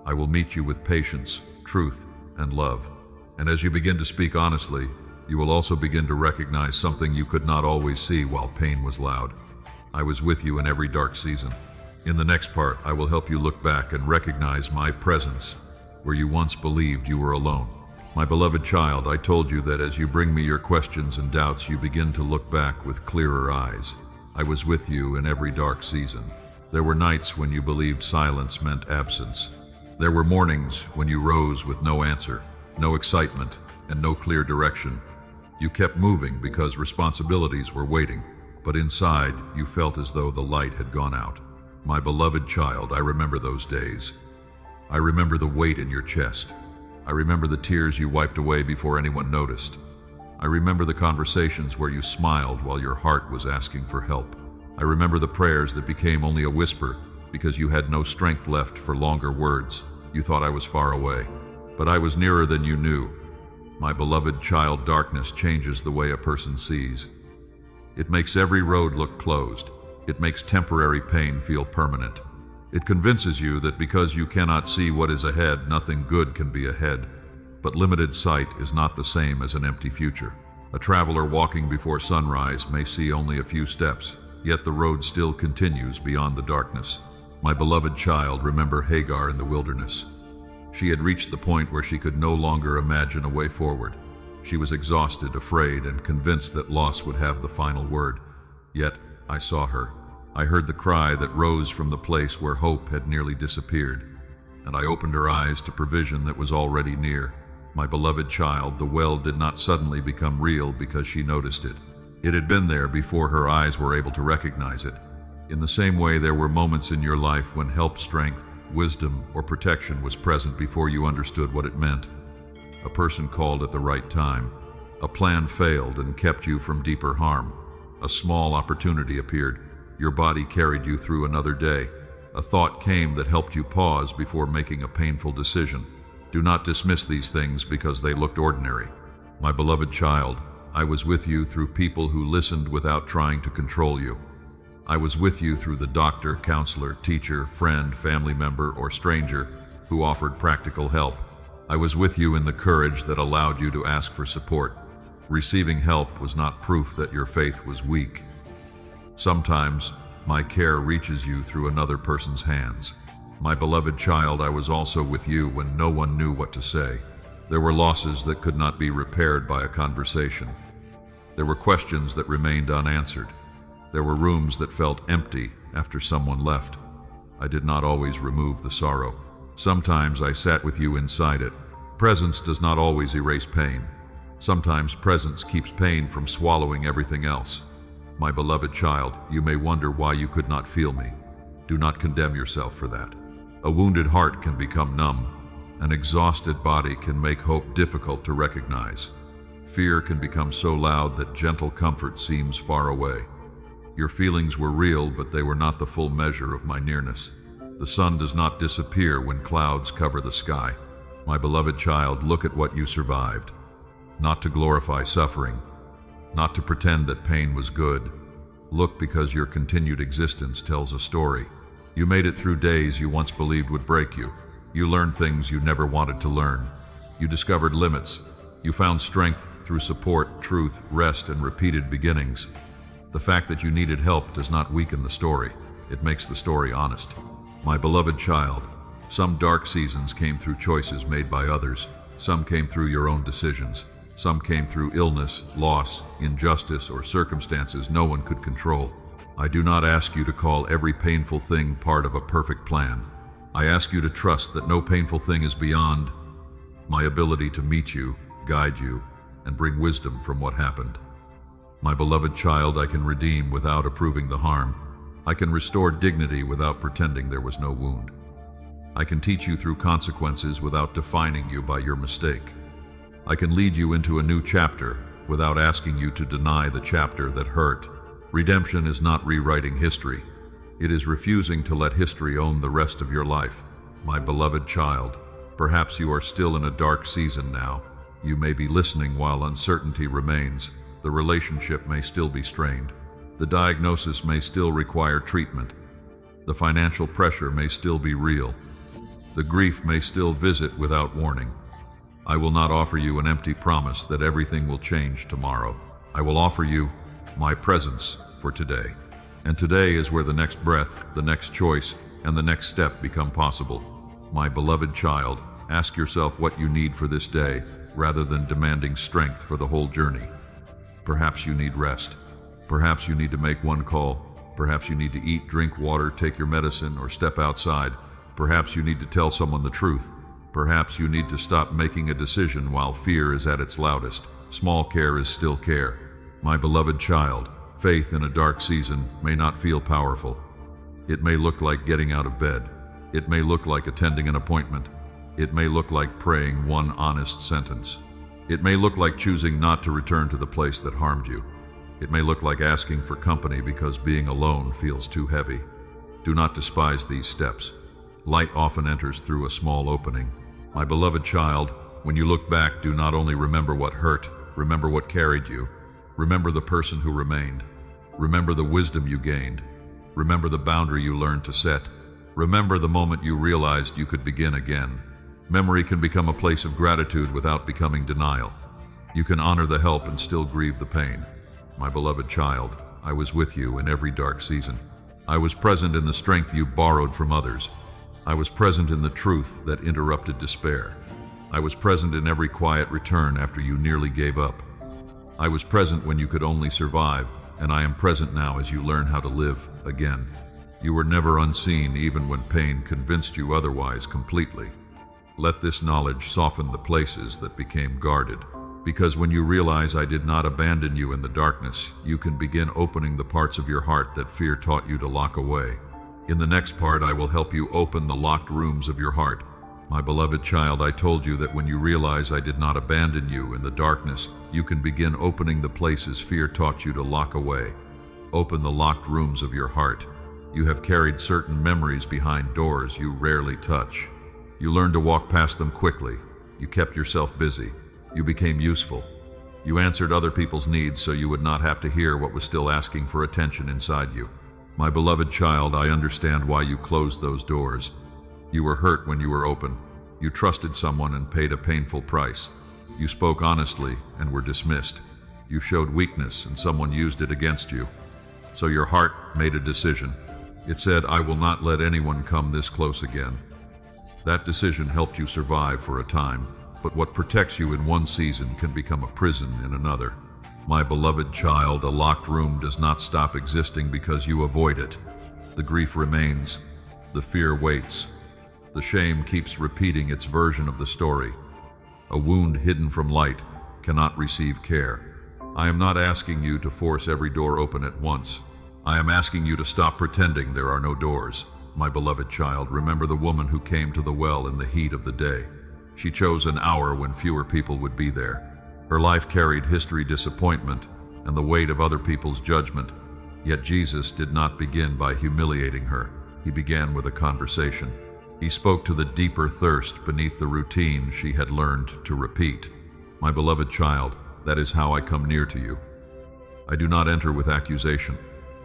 I will meet you with patience, truth, and love. And as you begin to speak honestly, you will also begin to recognize something you could not always see while pain was loud. I was with you in every dark season. In the next part, I will help you look back and recognize my presence where you once believed you were alone. My beloved child, I told you that as you bring me your questions and doubts, you begin to look back with clearer eyes. I was with you in every dark season. There were nights when you believed silence meant absence. There were mornings when you rose with no answer, no excitement, and no clear direction. You kept moving because responsibilities were waiting, but inside you felt as though the light had gone out. My beloved child, I remember those days. I remember the weight in your chest. I remember the tears you wiped away before anyone noticed. I remember the conversations where you smiled while your heart was asking for help. I remember the prayers that became only a whisper because you had no strength left for longer words. You thought I was far away, but I was nearer than you knew. My beloved child, darkness changes the way a person sees. It makes every road look closed. It makes temporary pain feel permanent. It convinces you that because you cannot see what is ahead, nothing good can be ahead. But limited sight is not the same as an empty future. A traveler walking before sunrise may see only a few steps, yet the road still continues beyond the darkness. My beloved child, remember Hagar in the wilderness. She had reached the point where she could no longer imagine a way forward. She was exhausted, afraid, and convinced that loss would have the final word. Yet, I saw her. I heard the cry that rose from the place where hope had nearly disappeared, and I opened her eyes to provision that was already near. My beloved child, the well did not suddenly become real because she noticed it. It had been there before her eyes were able to recognize it. In the same way, there were moments in your life when help, strength, wisdom, or protection was present before you understood what it meant. A person called at the right time. A plan failed and kept you from deeper harm. A small opportunity appeared. Your body carried you through another day. A thought came that helped you pause before making a painful decision. Do not dismiss these things because they looked ordinary. My beloved child, I was with you through people who listened without trying to control you. I was with you through the doctor, counselor, teacher, friend, family member, or stranger who offered practical help. I was with you in the courage that allowed you to ask for support. Receiving help was not proof that your faith was weak. Sometimes, my care reaches you through another person's hands. My beloved child, I was also with you when no one knew what to say. There were losses that could not be repaired by a conversation. There were questions that remained unanswered. There were rooms that felt empty after someone left. I did not always remove the sorrow. Sometimes I sat with you inside it. Presence does not always erase pain. Sometimes presence keeps pain from swallowing everything else. My beloved child, you may wonder why you could not feel me. Do not condemn yourself for that. A wounded heart can become numb. An exhausted body can make hope difficult to recognize. Fear can become so loud that gentle comfort seems far away. Your feelings were real, but they were not the full measure of my nearness. The sun does not disappear when clouds cover the sky. My beloved child, look at what you survived. Not to glorify suffering, not to pretend that pain was good. Look because your continued existence tells a story. You made it through days you once believed would break you. You learned things you never wanted to learn. You discovered limits. You found strength through support, truth, rest, and repeated beginnings. The fact that you needed help does not weaken the story. It makes the story honest. My beloved child, some dark seasons came through choices made by others. Some came through your own decisions. Some came through illness, loss, injustice, or circumstances no one could control. I do not ask you to call every painful thing part of a perfect plan. I ask you to trust that no painful thing is beyond my ability to meet you, guide you, and bring wisdom from what happened. My beloved child, I can redeem without approving the harm. I can restore dignity without pretending there was no wound. I can teach you through consequences without defining you by your mistake. I can lead you into a new chapter without asking you to deny the chapter that hurt. Redemption is not rewriting history. It is refusing to let history own the rest of your life. My beloved child, perhaps you are still in a dark season now. You may be listening while uncertainty remains. The relationship may still be strained. The diagnosis may still require treatment. The financial pressure may still be real. The grief may still visit without warning. I will not offer you an empty promise that everything will change tomorrow. I will offer you my presence for today. And today is where the next breath, the next choice, and the next step become possible. My beloved child, ask yourself what you need for this day, rather than demanding strength for the whole journey. Perhaps you need rest. Perhaps you need to make one call. Perhaps you need to eat, drink water, take your medicine, or step outside. Perhaps you need to tell someone the truth. Perhaps you need to stop making a decision while fear is at its loudest. Small care is still care. My beloved child, faith in a dark season may not feel powerful. It may look like getting out of bed. It may look like attending an appointment. It may look like praying one honest sentence. It may look like choosing not to return to the place that harmed you. It may look like asking for company because being alone feels too heavy. Do not despise these steps. Light often enters through a small opening. My beloved child, when you look back, do not only remember what hurt, remember what carried you. Remember the person who remained. Remember the wisdom you gained. Remember the boundary you learned to set. Remember the moment you realized you could begin again. Memory can become a place of gratitude without becoming denial. You can honor the help and still grieve the pain. My beloved child, I was with you in every dark season. I was present in the strength you borrowed from others. I was present in the truth that interrupted despair. I was present in every quiet return after you nearly gave up. I was present when you could only survive, and I am present now as you learn how to live again. You were never unseen even when pain convinced you otherwise completely. Let this knowledge soften the places that became guarded. Because when you realize I did not abandon you in the darkness, you can begin opening the parts of your heart that fear taught you to lock away. In the next part, I will help you open the locked rooms of your heart. My beloved child, I told you that when you realize I did not abandon you in the darkness, you can begin opening the places fear taught you to lock away. Open the locked rooms of your heart. You have carried certain memories behind doors you rarely touch. You learned to walk past them quickly. You kept yourself busy. You became useful. You answered other people's needs so you would not have to hear what was still asking for attention inside you. My beloved child, I understand why you closed those doors. You were hurt when you were open. You trusted someone and paid a painful price. You spoke honestly and were dismissed. You showed weakness and someone used it against you. So your heart made a decision. It said, I will not let anyone come this close again. That decision helped you survive for a time, but what protects you in one season can become a prison in another. My beloved child, a locked room does not stop existing because you avoid it. The grief remains. The fear waits. The shame keeps repeating its version of the story. A wound hidden from light cannot receive care. I am not asking you to force every door open at once. I am asking you to stop pretending there are no doors. My beloved child, remember the woman who came to the well in the heat of the day. She chose an hour when fewer people would be there. Her life carried history, disappointment, and the weight of other people's judgment. Yet Jesus did not begin by humiliating her. He began with a conversation. He spoke to the deeper thirst beneath the routine she had learned to repeat. My beloved child, that is how I come near to you. I do not enter with accusation.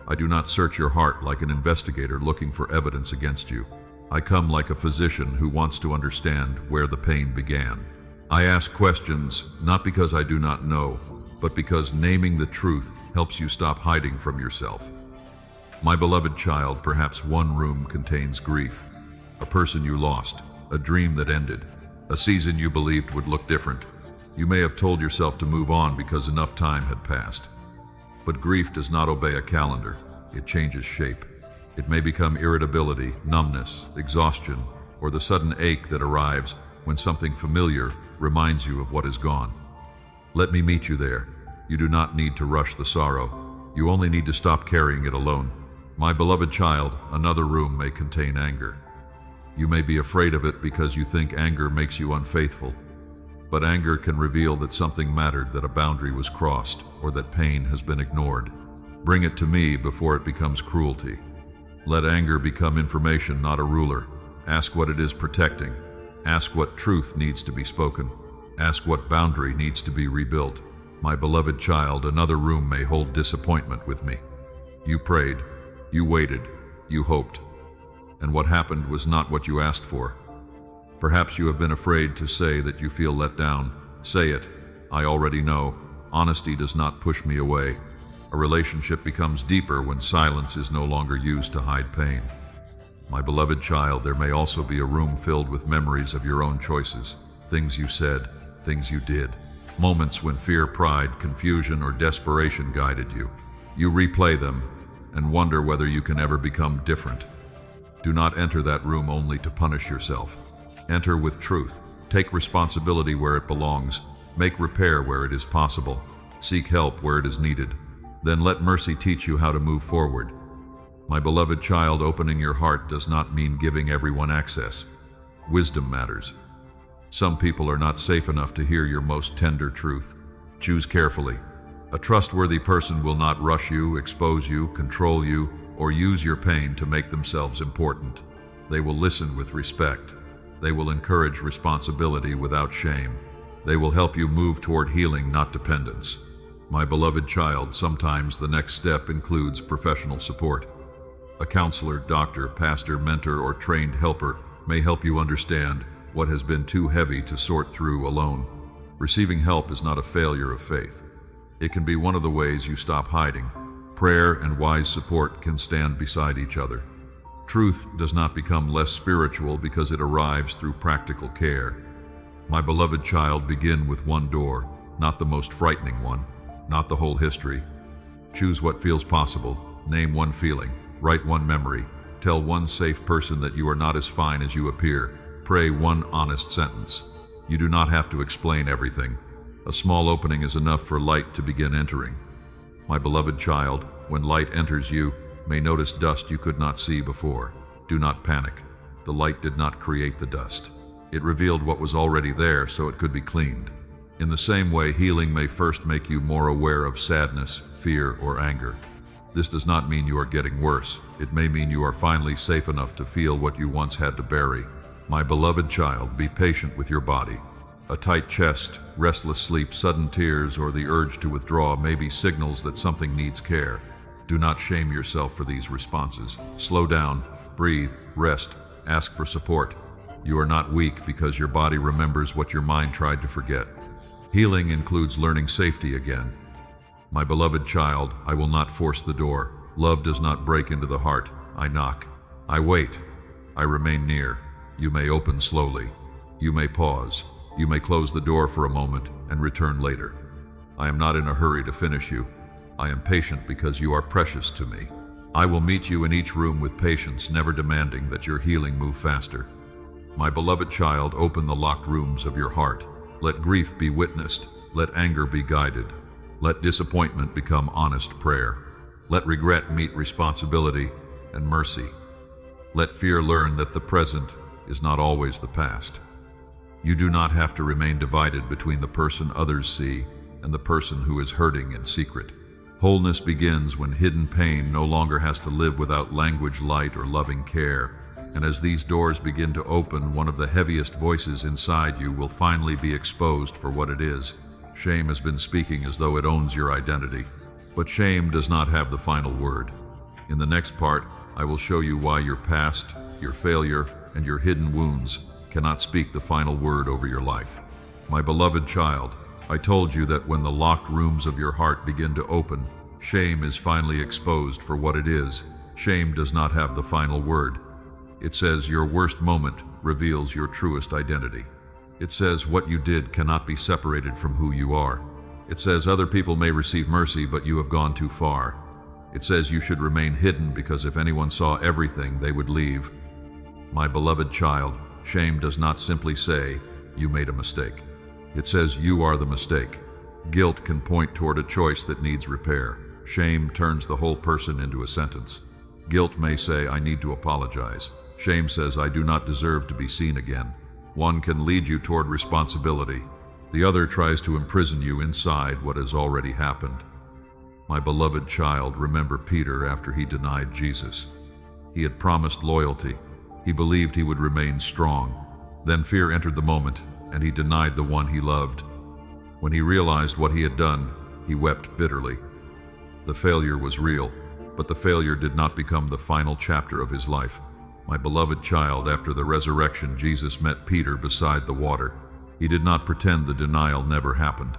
I do not search your heart like an investigator looking for evidence against you. I come like a physician who wants to understand where the pain began. I ask questions not because I do not know, but because naming the truth helps you stop hiding from yourself. My beloved child, perhaps one room contains grief. A person you lost, a dream that ended, a season you believed would look different. You may have told yourself to move on because enough time had passed. But grief does not obey a calendar. It changes shape. It may become irritability, numbness, exhaustion, or the sudden ache that arrives when something familiar reminds you of what is gone. Let me meet you there. You do not need to rush the sorrow. You only need to stop carrying it alone. My beloved child, another room may contain anger. You may be afraid of it because you think anger makes you unfaithful. But anger can reveal that something mattered, that a boundary was crossed, or that pain has been ignored. Bring it to me before it becomes cruelty. Let anger become information, not a ruler. Ask what it is protecting. Ask what truth needs to be spoken. Ask what boundary needs to be rebuilt. My beloved child, another room may hold disappointment with me. You prayed, you waited, you hoped, and what happened was not what you asked for. Perhaps you have been afraid to say that you feel let down. Say it. I already know. Honesty does not push me away. A relationship becomes deeper when silence is no longer used to hide pain. My beloved child, there may also be a room filled with memories of your own choices, things you said, things you did, moments when fear, pride, confusion, or desperation guided you. You replay them and wonder whether you can ever become different. Do not enter that room only to punish yourself. Enter with truth. Take responsibility where it belongs. Make repair where it is possible. Seek help where it is needed. Then let mercy teach you how to move forward. My beloved child, opening your heart does not mean giving everyone access. Wisdom matters. Some people are not safe enough to hear your most tender truth. Choose carefully. A trustworthy person will not rush you, expose you, control you, or use your pain to make themselves important. They will listen with respect. They will encourage responsibility without shame. They will help you move toward healing, not dependence. My beloved child, sometimes the next step includes professional support. A counselor, doctor, pastor, mentor, or trained helper may help you understand what has been too heavy to sort through alone. Receiving help is not a failure of faith. It can be one of the ways you stop hiding. Prayer and wise support can stand beside each other. Truth does not become less spiritual because it arrives through practical care. My beloved child, begin with one door, not the most frightening one, not the whole history. Choose what feels possible. Name one feeling. Write one memory. Tell one safe person that you are not as fine as you appear. Pray one honest sentence. You do not have to explain everything. A small opening is enough for light to begin entering. My beloved child, when light enters you, may notice dust you could not see before. Do not panic. The light did not create the dust. It revealed what was already there so it could be cleaned. In the same way, healing may first make you more aware of sadness, fear, or anger. This does not mean you are getting worse. It may mean you are finally safe enough to feel what you once had to bury. My beloved child, be patient with your body. A tight chest, restless sleep, sudden tears, or the urge to withdraw may be signals that something needs care. Do not shame yourself for these responses. Slow down, breathe, rest, ask for support. You are not weak because your body remembers what your mind tried to forget. Healing includes learning safety again. My beloved child, I will not force the door. Love does not break into the heart. I knock. I wait. I remain near. You may open slowly. You may pause. You may close the door for a moment and return later. I am not in a hurry to finish you. I am patient because you are precious to me. I will meet you in each room with patience, never demanding that your healing move faster. My beloved child, open the locked rooms of your heart. Let grief be witnessed. Let anger be guided. Let disappointment become honest prayer. Let regret meet responsibility and mercy. Let fear learn that the present is not always the past. You do not have to remain divided between the person others see and the person who is hurting in secret. Wholeness begins when hidden pain no longer has to live without language, light, or loving care. And as these doors begin to open, one of the heaviest voices inside you will finally be exposed for what it is. Shame has been speaking as though it owns your identity. But shame does not have the final word. In the next part, I will show you why your past, your failure, and your hidden wounds cannot speak the final word over your life. My beloved child, I told you that when the locked rooms of your heart begin to open, shame is finally exposed for what it is. Shame does not have the final word. It says your worst moment reveals your truest identity. It says what you did cannot be separated from who you are. It says other people may receive mercy, but you have gone too far. It says you should remain hidden because if anyone saw everything, they would leave. My beloved child, shame does not simply say, you made a mistake. It says you are the mistake. Guilt can point toward a choice that needs repair. Shame turns the whole person into a sentence. Guilt may say, I need to apologize. Shame says, I do not deserve to be seen again. One can lead you toward responsibility. The other tries to imprison you inside what has already happened. My beloved child, remember Peter after he denied Jesus. He had promised loyalty. He believed he would remain strong. Then fear entered the moment, and he denied the one he loved. When he realized what he had done, he wept bitterly. The failure was real, but the failure did not become the final chapter of his life. My beloved child, after the resurrection, Jesus met Peter beside the water. He did not pretend the denial never happened.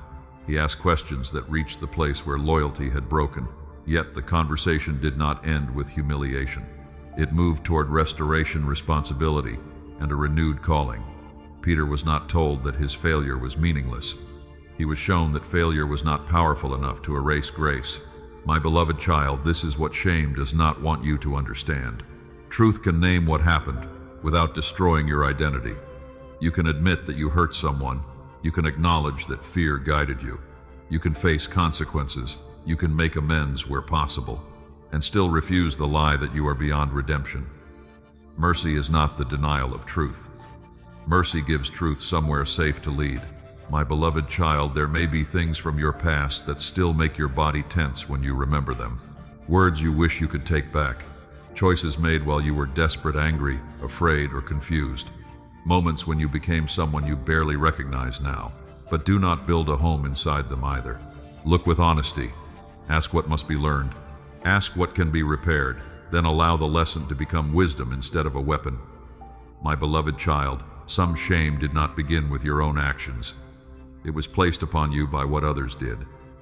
He asked questions that reached the place where loyalty had broken. Yet the conversation did not end with humiliation. It moved toward restoration, responsibility, and a renewed calling. Peter was not told that his failure was meaningless. He was shown that failure was not powerful enough to erase grace. My beloved child, this is what shame does not want you to understand. Truth can name what happened without destroying your identity. You can admit that you hurt someone. You can acknowledge that fear guided you. You can face consequences. You can make amends where possible, and still refuse the lie that you are beyond redemption. Mercy is not the denial of truth. Mercy gives truth somewhere safe to lead. My beloved child, there may be things from your past that still make your body tense when you remember them. Words you wish you could take back. Choices made while you were desperate, angry, afraid, or confused. Moments when you became someone you barely recognize now. But do not build a home inside them either. Look with honesty. Ask what must be learned. Ask what can be repaired. Then allow the lesson to become wisdom instead of a weapon. My beloved child, some shame did not begin with your own actions. It was placed upon you by what others did.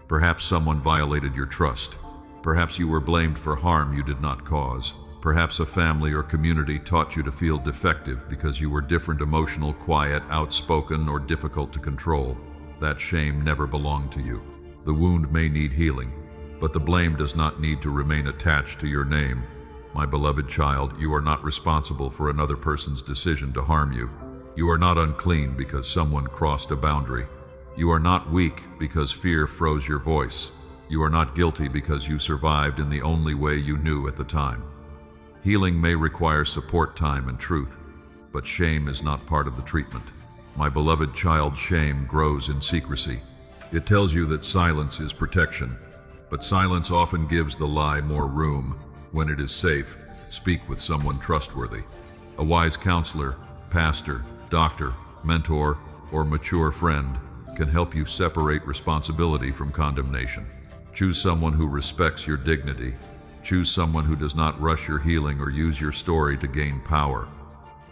Perhaps someone violated your trust. Perhaps you were blamed for harm you did not cause. Perhaps a family or community taught you to feel defective because you were different, emotional, quiet, outspoken, or difficult to control. That shame never belonged to you. The wound may need healing, but the blame does not need to remain attached to your name. My beloved child, you are not responsible for another person's decision to harm you. You are not unclean because someone crossed a boundary. You are not weak because fear froze your voice. You are not guilty because you survived in the only way you knew at the time. Healing may require support time and truth, but shame is not part of the treatment. My beloved child, shame grows in secrecy. It tells you that silence is protection, but silence often gives the lie more room. When it is safe, speak with someone trustworthy. A wise counselor, pastor, doctor, mentor, or mature friend can help you separate responsibility from condemnation. Choose someone who respects your dignity. Choose someone who does not rush your healing or use your story to gain power.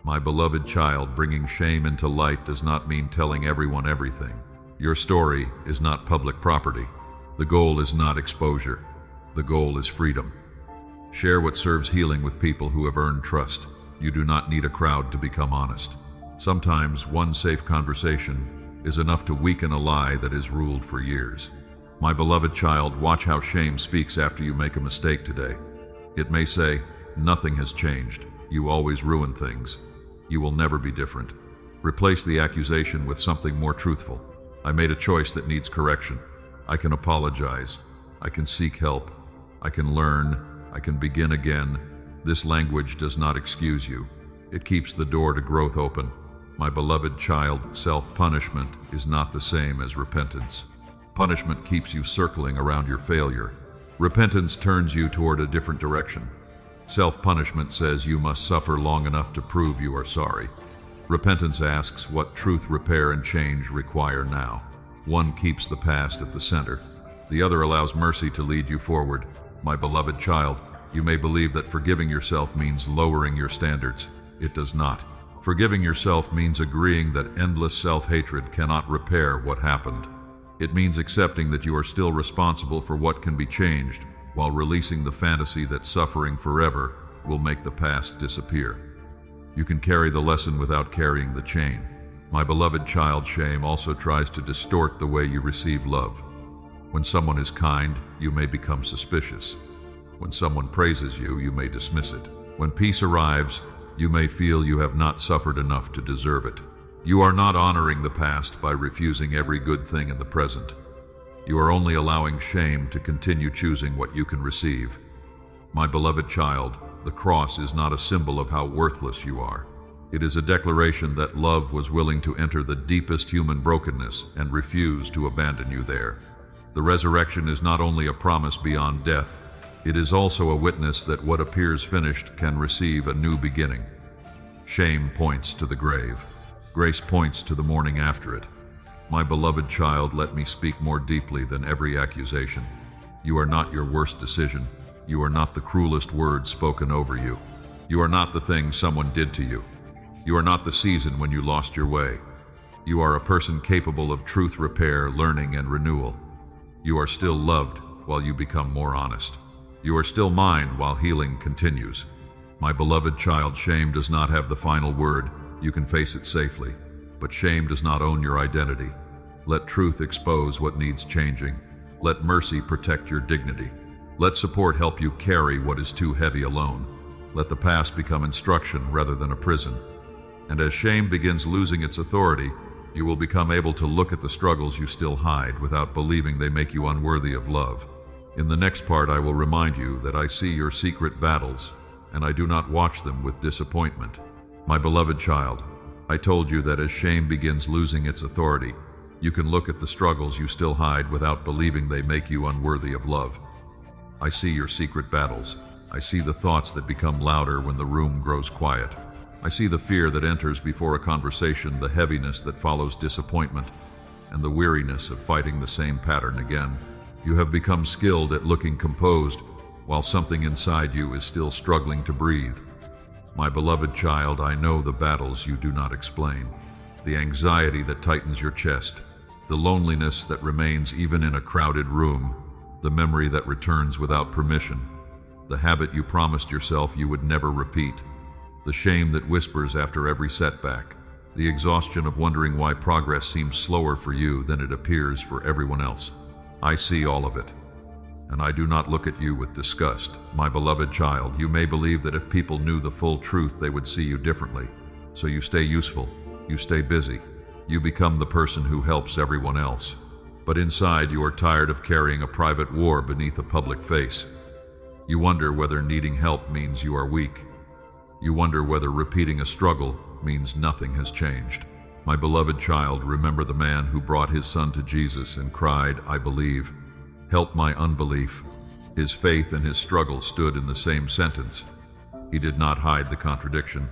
My beloved child, bringing shame into light does not mean telling everyone everything. Your story is not public property. The goal is not exposure. The goal is freedom. Share what serves healing with people who have earned trust. You do not need a crowd to become honest. Sometimes one safe conversation is enough to weaken a lie that has ruled for years. My beloved child, watch how shame speaks after you make a mistake today. It may say, "Nothing has changed. You always ruin things. You will never be different." Replace the accusation with something more truthful. "I made a choice that needs correction. I can apologize. I can seek help. I can learn. I can begin again." This language does not excuse you. It keeps the door to growth open. My beloved child, self-punishment is not the same as repentance. Punishment keeps you circling around your failure. Repentance turns you toward a different direction. Self-punishment says you must suffer long enough to prove you are sorry. Repentance asks, what truth, repair, and change require now? One keeps the past at the center. The other allows mercy to lead you forward. My beloved child, you may believe that forgiving yourself means lowering your standards. It does not. Forgiving yourself means agreeing that endless self-hatred cannot repair what happened. It means accepting that you are still responsible for what can be changed, while releasing the fantasy that suffering forever will make the past disappear. You can carry the lesson without carrying the chain. My beloved child, shame also tries to distort the way you receive love. When someone is kind, you may become suspicious. When someone praises you, you may dismiss it. When peace arrives, you may feel you have not suffered enough to deserve it. You are not honoring the past by refusing every good thing in the present. You are only allowing shame to continue choosing what you can receive. My beloved child, the cross is not a symbol of how worthless you are. It is a declaration that love was willing to enter the deepest human brokenness and refuse to abandon you there. The resurrection is not only a promise beyond death, it is also a witness that what appears finished can receive a new beginning. Shame points to the grave. Grace points to the morning after it. My beloved child, let me speak more deeply than every accusation. You are not your worst decision. You are not the cruelest words spoken over you. You are not the thing someone did to you. You are not the season when you lost your way. You are a person capable of truth, repair, learning, and renewal. You are still loved while you become more honest. You are still mine while healing continues. My beloved child, shame does not have the final word. You can face it safely, but shame does not own your identity. Let truth expose what needs changing. Let mercy protect your dignity. Let support help you carry what is too heavy alone. Let the past become instruction rather than a prison. And as shame begins losing its authority, you will become able to look at the struggles you still hide without believing they make you unworthy of love. In the next part, I will remind you that I see your secret battles, and I do not watch them with disappointment. My beloved child, I told you that as shame begins losing its authority, you can look at the struggles you still hide without believing they make you unworthy of love. I see your secret battles. I see the thoughts that become louder when the room grows quiet. I see the fear that enters before a conversation, the heaviness that follows disappointment, and the weariness of fighting the same pattern again. You have become skilled at looking composed, while something inside you is still struggling to breathe. My beloved child, I know the battles you do not explain, the anxiety that tightens your chest, the loneliness that remains even in a crowded room, the memory that returns without permission, the habit you promised yourself you would never repeat, the shame that whispers after every setback, the exhaustion of wondering why progress seems slower for you than it appears for everyone else. I see all of it, and I do not look at you with disgust. My beloved child, you may believe that if people knew the full truth, they would see you differently. So you stay useful, you stay busy, You become the person who helps everyone else. But inside you are tired of carrying a private war beneath a public face. You wonder whether needing help means you are weak. You wonder whether repeating a struggle means nothing has changed. My beloved child, remember the man who brought his son to Jesus and cried, "I believe. Help my unbelief." His faith and his struggle stood in the same sentence. He did not hide the contradiction.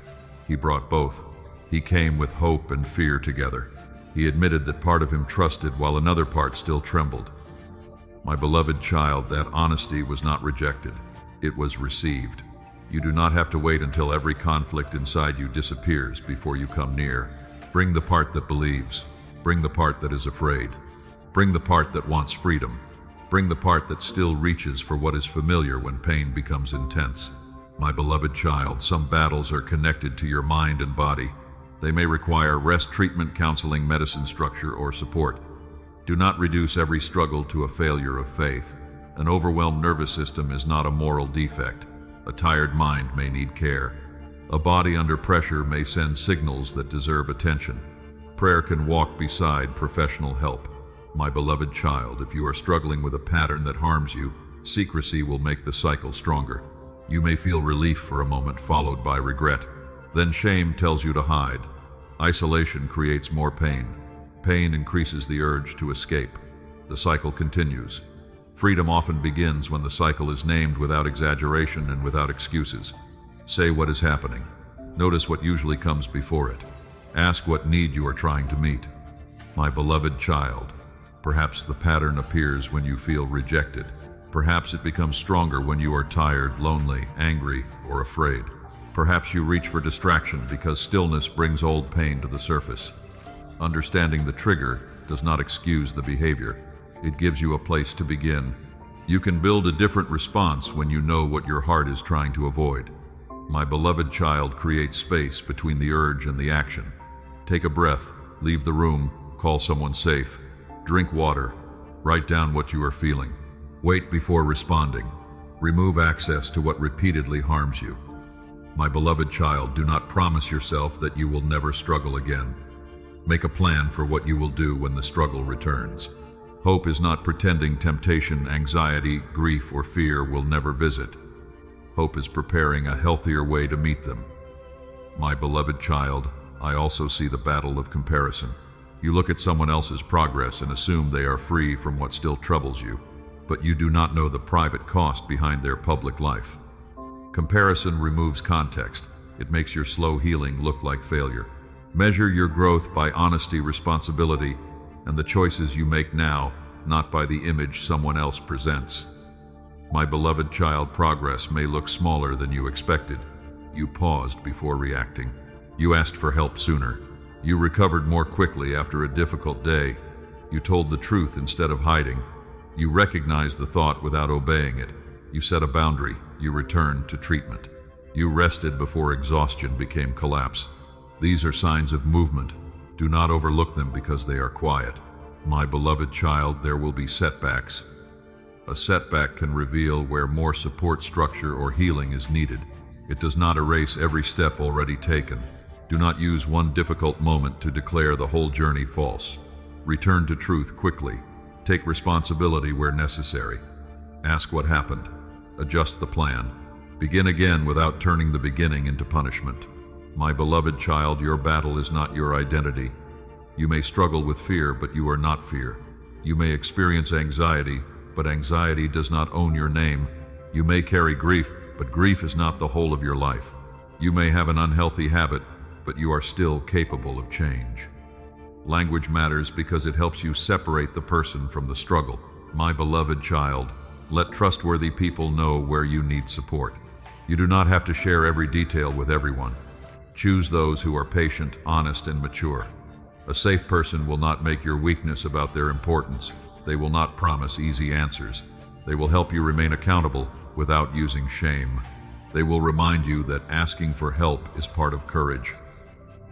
He brought both. He came with hope and fear together. He admitted that part of him trusted while another part still trembled. My beloved child, that honesty was not rejected. It was received. You do not have to wait until every conflict inside you disappears before you come near. Bring the part that believes. Bring the part that is afraid. Bring the part that wants freedom. Bring the part that still reaches for what is familiar when pain becomes intense. My beloved child, some battles are connected to your mind and body. They may require rest, treatment, counseling, medicine, structure, or support. Do not reduce every struggle to a failure of faith. An overwhelmed nervous system is not a moral defect. A tired mind may need care. A body under pressure may send signals that deserve attention. Prayer can walk beside professional help. My beloved child, if you are struggling with a pattern that harms you, secrecy will make the cycle stronger. You may feel relief for a moment, followed by regret. Then shame tells you to hide. Isolation creates more pain. Pain increases the urge to escape. The cycle continues. Freedom often begins when the cycle is named without exaggeration and without excuses. Say what is happening. Notice what usually comes before it. Ask what need you are trying to meet. My beloved child, perhaps the pattern appears when you feel rejected. Perhaps it becomes stronger when you are tired, lonely, angry, or afraid. Perhaps you reach for distraction because stillness brings old pain to the surface. Understanding the trigger does not excuse the behavior. It gives you a place to begin. You can build a different response when you know what your heart is trying to avoid. My beloved child, create space between the urge and the action. Take a breath, leave the room, call someone safe, drink water, write down what you are feeling. Wait before responding. Remove access to what repeatedly harms you. My beloved child, do not promise yourself that you will never struggle again. Make a plan for what you will do when the struggle returns. Hope is not pretending temptation, anxiety, grief, or fear will never visit. Hope is preparing a healthier way to meet them. My beloved child, I also see the battle of comparison. You look at someone else's progress and assume they are free from what still troubles you, but you do not know the private cost behind their public life. Comparison removes context. It makes your slow healing look like failure. Measure your growth by honesty, responsibility, and the choices you make now, not by the image someone else presents. My beloved child, progress may look smaller than you expected. You paused before reacting. You asked for help sooner. You recovered more quickly after a difficult day. You told the truth instead of hiding. You recognized the thought without obeying it. You set a boundary. You returned to treatment. You rested before exhaustion became collapse. These are signs of movement. Do not overlook them because they are quiet. My beloved child, there will be setbacks. A setback can reveal where more support, structure, or healing is needed. It does not erase every step already taken. Do not use one difficult moment to declare the whole journey false. Return to truth quickly. Take responsibility where necessary. Ask what happened. Adjust the plan. Begin again without turning the beginning into punishment. My beloved child, your battle is not your identity. You may struggle with fear, but you are not fear. You may experience anxiety, but anxiety does not own your name. You may carry grief, but grief is not the whole of your life. You may have an unhealthy habit, but you are still capable of change. Language matters because it helps you separate the person from the struggle. My beloved child, let trustworthy people know where you need support. You do not have to share every detail with everyone. Choose those who are patient, honest, and mature. A safe person will not make your weakness about their importance. They will not promise easy answers. They will help you remain accountable without using shame. They will remind you that asking for help is part of courage.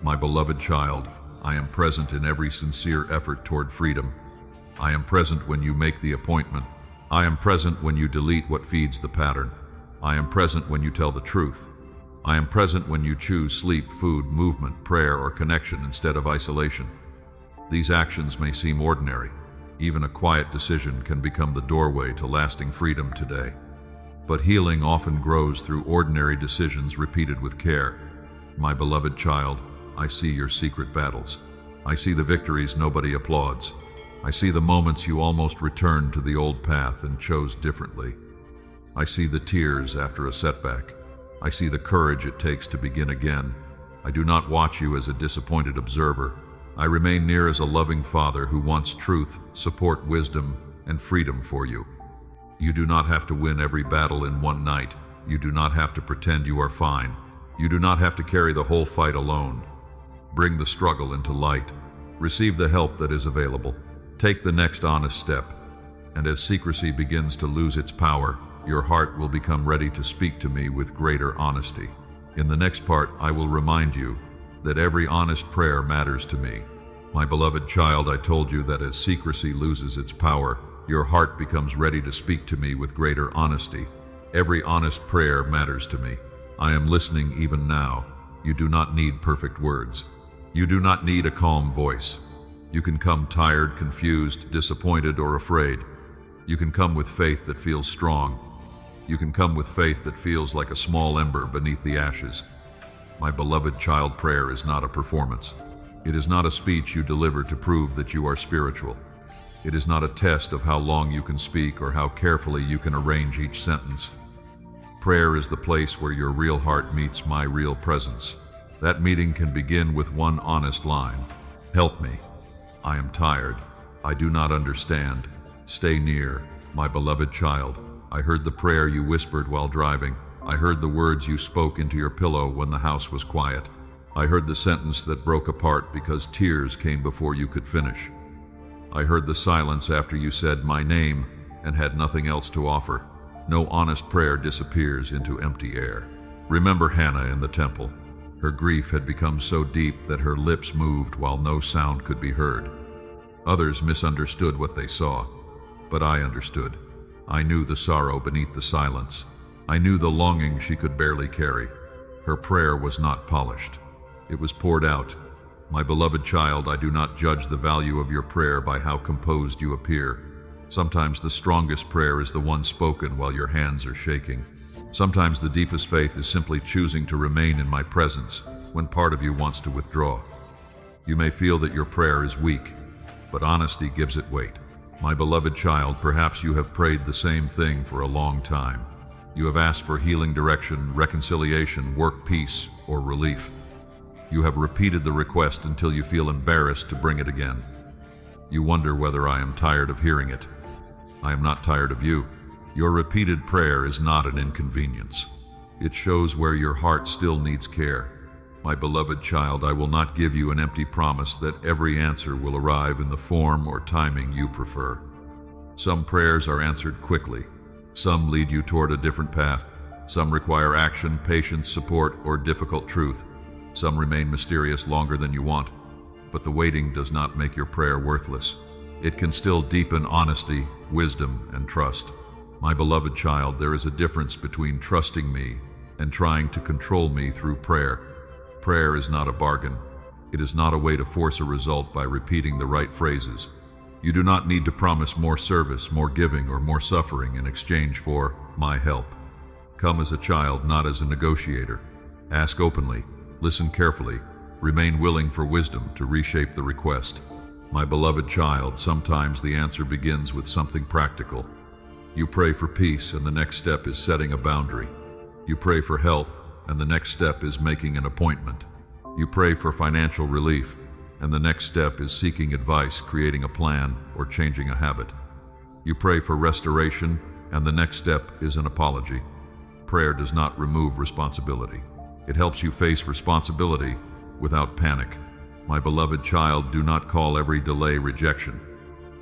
My beloved child, I am present in every sincere effort toward freedom. I am present when you make the appointment. I am present when you delete what feeds the pattern. I am present when you tell the truth. I am present when you choose sleep, food, movement, prayer, or connection instead of isolation. These actions may seem ordinary. Even a quiet decision can become the doorway to lasting freedom today. But healing often grows through ordinary decisions repeated with care. My beloved child, I see your secret battles. I see the victories nobody applauds. I see the moments you almost returned to the old path and chose differently. I see the tears after a setback. I see the courage it takes to begin again. I do not watch you as a disappointed observer. I remain near as a loving father who wants truth, support, wisdom, and freedom for you. You do not have to win every battle in one night. You do not have to pretend you are fine. You do not have to carry the whole fight alone. Bring the struggle into light. Receive the help that is available. Take the next honest step. And as secrecy begins to lose its power, your heart will become ready to speak to me with greater honesty. In the next part, I will remind you that every honest prayer matters to me. My beloved child, I told you that as secrecy loses its power, your heart becomes ready to speak to me with greater honesty. Every honest prayer matters to me. I am listening even now. You do not need perfect words. You do not need a calm voice. You can come tired, confused, disappointed, or afraid. You can come with faith that feels strong. You can come with faith that feels like a small ember beneath the ashes. My beloved child, prayer is not a performance. It is not a speech you deliver to prove that you are spiritual. It is not a test of how long you can speak or how carefully you can arrange each sentence. Prayer is the place where your real heart meets my real presence. That meeting can begin with one honest line. Help me. I am tired. I do not understand. Stay near, my beloved child. I heard the prayer you whispered while driving. I heard the words you spoke into your pillow when the house was quiet. I heard the sentence that broke apart because tears came before you could finish. I heard the silence after you said my name and had nothing else to offer. No honest prayer disappears into empty air. Remember Hannah in the temple. Her grief had become so deep that her lips moved while no sound could be heard. Others misunderstood what they saw, but I understood. I knew the sorrow beneath the silence. I knew the longing she could barely carry. Her prayer was not polished. It was poured out. My beloved child, I do not judge the value of your prayer by how composed you appear. Sometimes the strongest prayer is the one spoken while your hands are shaking. Sometimes the deepest faith is simply choosing to remain in my presence when part of you wants to withdraw. You may feel that your prayer is weak, but honesty gives it weight. My beloved child, perhaps you have prayed the same thing for a long time. You have asked for healing, direction, reconciliation, work, peace, or relief. You have repeated the request until you feel embarrassed to bring it again. You wonder whether I am tired of hearing it. I am not tired of you. Your repeated prayer is not an inconvenience. It shows where your heart still needs care. My beloved child, I will not give you an empty promise that every answer will arrive in the form or timing you prefer. Some prayers are answered quickly. Some lead you toward a different path. Some require action, patience, support, or difficult truth. Some remain mysterious longer than you want. But the waiting does not make your prayer worthless. It can still deepen honesty, wisdom, and trust. My beloved child, there is a difference between trusting me and trying to control me through prayer. Prayer is not a bargain. It is not a way to force a result by repeating the right phrases. You do not need to promise more service, more giving, or more suffering in exchange for my help. Come as a child, not as a negotiator. Ask openly, listen carefully, remain willing for wisdom to reshape the request. My beloved child, sometimes the answer begins with something practical. You pray for peace, and the next step is setting a boundary. You pray for health, and the next step is making an appointment. You pray for financial relief, and the next step is seeking advice, creating a plan, or changing a habit. You pray for restoration, and the next step is an apology. Prayer does not remove responsibility. It helps you face responsibility without panic. My beloved child, do not call every delay rejection.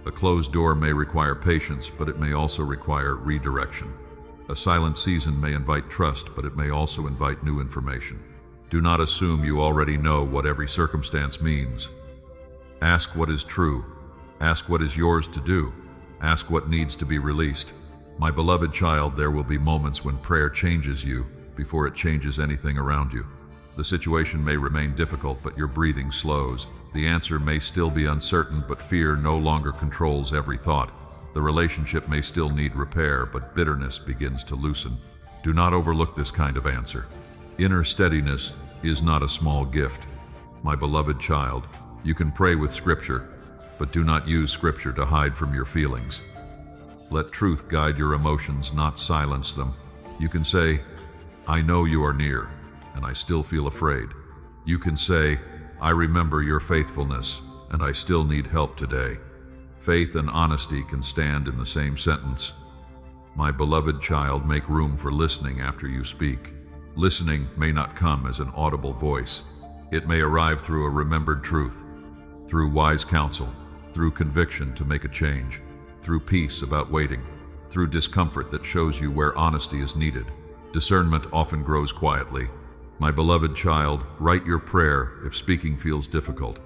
A closed door may require patience, but it may also require redirection. A silent season may invite trust, but it may also invite new information. Do not assume you already know what every circumstance means. Ask what is true. Ask what is yours to do. Ask what needs to be released. My beloved child, there will be moments when prayer changes you before it changes anything around you. The situation may remain difficult, but your breathing slows. The answer may still be uncertain, but fear no longer controls every thought. The relationship may still need repair, but bitterness begins to loosen. Do not overlook this kind of answer. Inner steadiness is not a small gift. My beloved child, you can pray with Scripture, but do not use Scripture to hide from your feelings. Let truth guide your emotions, not silence them. You can say, I know you are near, and I still feel afraid. You can say, I remember your faithfulness, and I still need help today. Faith and honesty can stand in the same sentence. My beloved child, make room for listening after you speak. Listening may not come as an audible voice. It may arrive through a remembered truth, through wise counsel, through conviction to make a change, through peace about waiting, through discomfort that shows you where honesty is needed. Discernment often grows quietly. My beloved child, write your prayer if speaking feels difficult.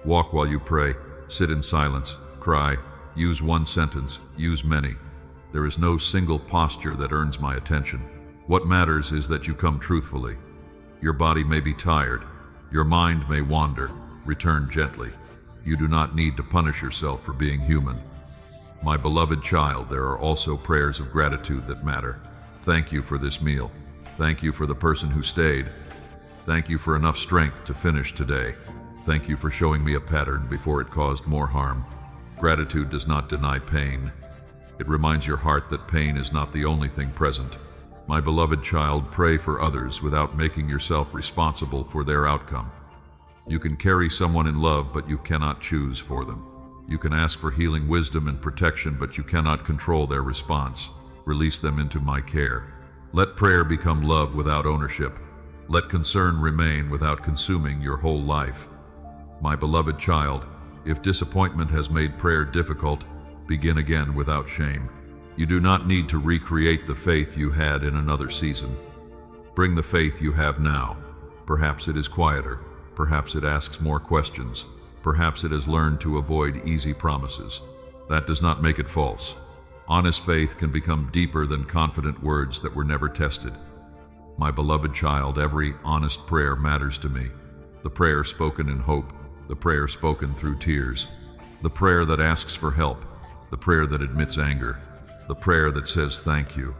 Walk while you pray, sit in silence, cry, use one sentence, use many. There is no single posture that earns my attention. What matters is that you come truthfully. Your body may be tired, your mind may wander. Return gently. You do not need to punish yourself for being human. My beloved child, there are also prayers of gratitude that matter. Thank you for this meal. Thank you for the person who stayed. Thank you for enough strength to finish today. Thank you for showing me a pattern before it caused more harm. Gratitude does not deny pain. It reminds your heart that pain is not the only thing present. My beloved child, pray for others without making yourself responsible for their outcome. You can carry someone in love, but you cannot choose for them. You can ask for healing, wisdom, and protection, but you cannot control their response. Release them into my care. Let prayer become love without ownership. Let concern remain without consuming your whole life. My beloved child, if disappointment has made prayer difficult, begin again without shame. You do not need to recreate the faith you had in another season. Bring the faith you have now. Perhaps it is quieter. Perhaps it asks more questions. Perhaps it has learned to avoid easy promises. That does not make it false. Honest faith can become deeper than confident words that were never tested. My beloved child, every honest prayer matters to me. The prayer spoken in hope, the prayer spoken through tears, the prayer that asks for help, the prayer that admits anger, the prayer that says thank you,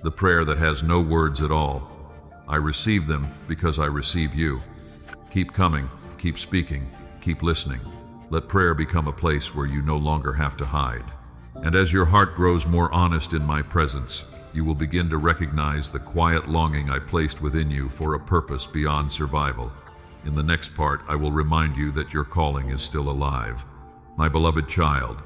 the prayer that has no words at all. I receive them because I receive you. Keep coming, keep speaking, keep listening. Let prayer become a place where you no longer have to hide. And as your heart grows more honest in my presence, you will begin to recognize the quiet longing I placed within you for a purpose beyond survival. In the next part, I will remind you that your calling is still alive. My beloved child,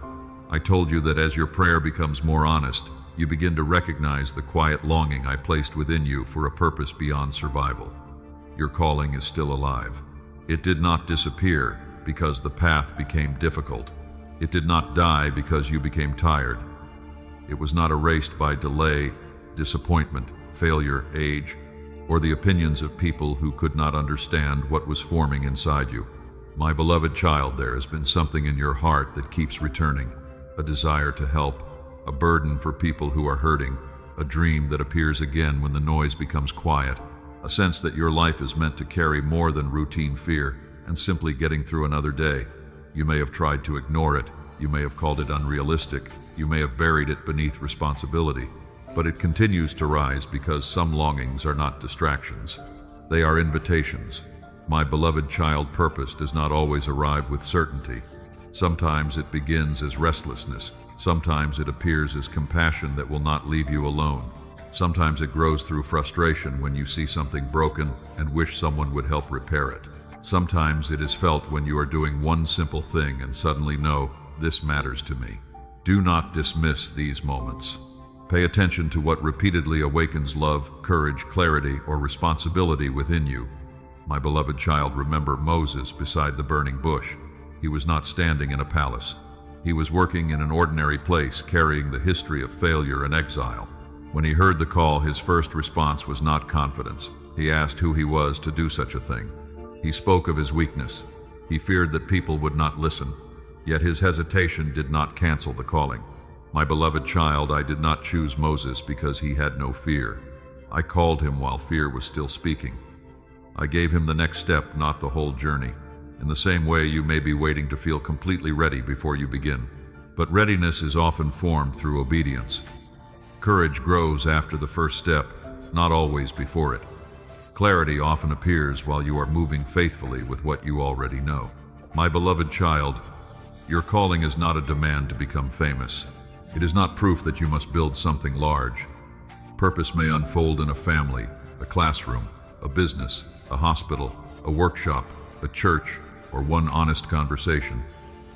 I told you that as your prayer becomes more honest, you begin to recognize the quiet longing I placed within you for a purpose beyond survival. Your calling is still alive. It did not disappear because the path became difficult. It did not die because you became tired. It was not erased by delay, disappointment, failure, age, or the opinions of people who could not understand what was forming inside you. My beloved child, there has been something in your heart that keeps returning, a desire to help, a burden for people who are hurting, a dream that appears again when the noise becomes quiet, a sense that your life is meant to carry more than routine fear and simply getting through another day. You may have tried to ignore it, you may have called it unrealistic, you may have buried it beneath responsibility, but it continues to rise because some longings are not distractions. They are invitations. My beloved child, purpose does not always arrive with certainty. Sometimes it begins as restlessness. Sometimes it appears as compassion that will not leave you alone. Sometimes it grows through frustration when you see something broken and wish someone would help repair it. Sometimes it is felt when you are doing one simple thing and suddenly know, this matters to me. Do not dismiss these moments. Pay attention to what repeatedly awakens love, courage, clarity, or responsibility within you. My beloved child, remember Moses beside the burning bush. He was not standing in a palace. He was working in an ordinary place, carrying the history of failure and exile. When he heard the call, his first response was not confidence. He asked who he was to do such a thing. He spoke of his weakness. He feared that people would not listen. Yet his hesitation did not cancel the calling. My beloved child, I did not choose Moses because he had no fear. I called him while fear was still speaking. I gave him the next step, not the whole journey. In the same way, you may be waiting to feel completely ready before you begin. But readiness is often formed through obedience. Courage grows after the first step, not always before it. Clarity often appears while you are moving faithfully with what you already know. My beloved child, your calling is not a demand to become famous. It is not proof that you must build something large. Purpose may unfold in a family, a classroom, a business, a hospital, a workshop, a church, or one honest conversation.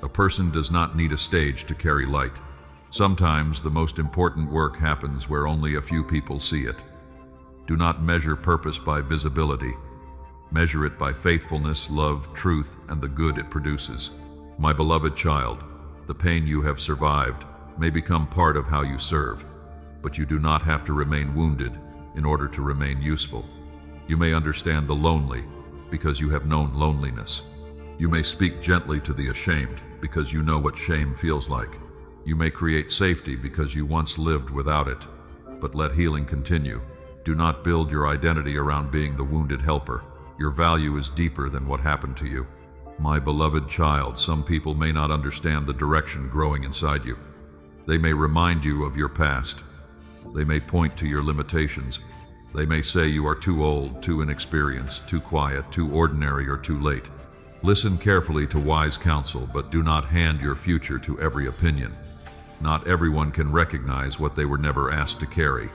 A person does not need a stage to carry light. Sometimes the most important work happens where only a few people see it. Do not measure purpose by visibility. Measure it by faithfulness, love, truth, and the good it produces. My beloved child, the pain you have survived may become part of how you serve, but you do not have to remain wounded in order to remain useful. You may understand the lonely because you have known loneliness. You may speak gently to the ashamed because you know what shame feels like. You may create safety because you once lived without it, but let healing continue. Do not build your identity around being the wounded helper. Your value is deeper than what happened to you. My beloved child, some people may not understand the direction growing inside you. They may remind you of your past. They may point to your limitations. They may say you are too old, too inexperienced, too quiet, too ordinary, or too late. Listen carefully to wise counsel, but do not hand your future to every opinion. Not everyone can recognize what they were never asked to carry.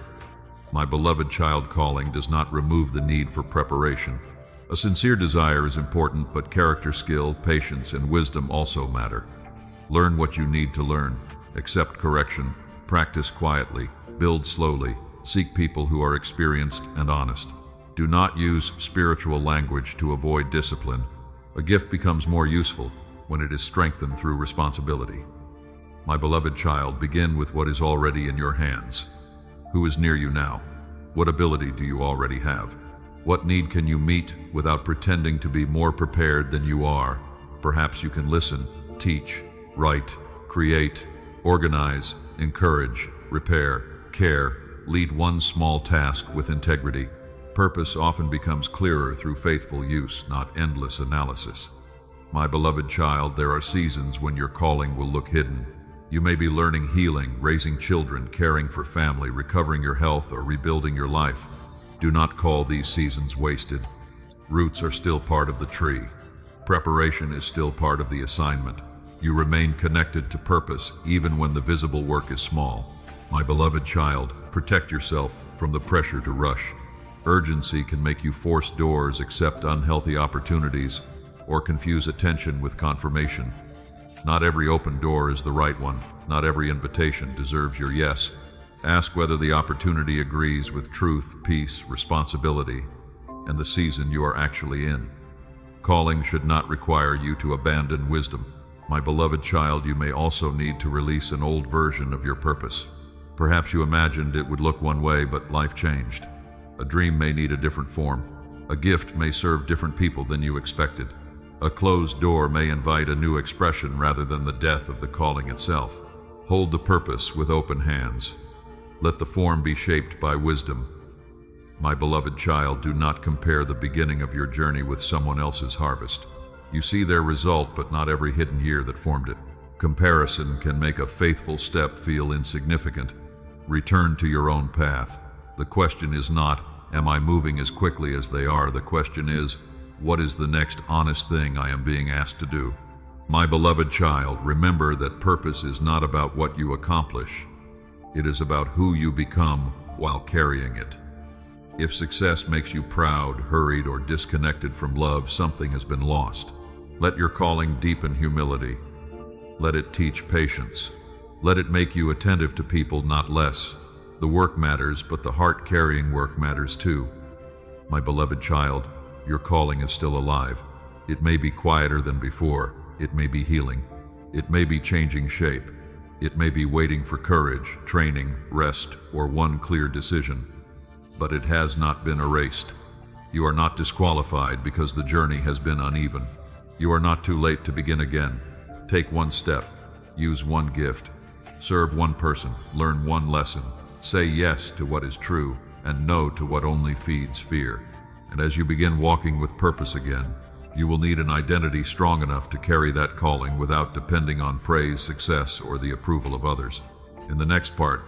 My beloved child, calling does not remove the need for preparation. A sincere desire is important, but character, skill, patience, and wisdom also matter. Learn what you need to learn. Accept correction. Practice quietly. Build slowly. Seek people who are experienced and honest. Do not use spiritual language to avoid discipline. A gift becomes more useful when it is strengthened through responsibility. My beloved child, begin with what is already in your hands. Who is near you now? What ability do you already have? What need can you meet without pretending to be more prepared than you are? Perhaps you can listen, teach, write, create, organize, encourage, repair, care, lead one small task with integrity. Purpose often becomes clearer through faithful use, not endless analysis. My beloved child, there are seasons when your calling will look hidden. You may be learning healing, raising children, caring for family, recovering your health, or rebuilding your life. Do not call these seasons wasted. Roots are still part of the tree. Preparation is still part of the assignment. You remain connected to purpose even when the visible work is small. My beloved child, protect yourself from the pressure to rush. Urgency can make you force doors, accept unhealthy opportunities, or confuse attention with confirmation. Not every open door is the right one. Not every invitation deserves your yes. Ask whether the opportunity agrees with truth, peace, responsibility, and the season you are actually in. Calling should not require you to abandon wisdom. My beloved child, you may also need to release an old version of your purpose. Perhaps you imagined it would look one way, but life changed. A dream may need a different form. A gift may serve different people than you expected. A closed door may invite a new expression rather than the death of the calling itself. Hold the purpose with open hands. Let the form be shaped by wisdom. My beloved child, do not compare the beginning of your journey with someone else's harvest. You see their result, but not every hidden year that formed it. Comparison can make a faithful step feel insignificant. Return to your own path. The question is not, am I moving as quickly as they are? The question is, what is the next honest thing I am being asked to do? My beloved child, remember that purpose is not about what you accomplish. It is about who you become while carrying it. If success makes you proud, hurried, or disconnected from love, something has been lost. Let your calling deepen humility. Let it teach patience. Let it make you attentive to people, not less. The work matters, but the heart-carrying work matters too. My beloved child, your calling is still alive. It may be quieter than before. It may be healing. It may be changing shape. It may be waiting for courage, training, rest, or one clear decision. But it has not been erased. You are not disqualified because the journey has been uneven. You are not too late to begin again. Take one step. Use one gift. Serve one person. Learn one lesson. Say yes to what is true and no to what only feeds fear. And as you begin walking with purpose again, You will need an identity strong enough to carry that calling without depending on praise, success, or the approval of others. In the next part,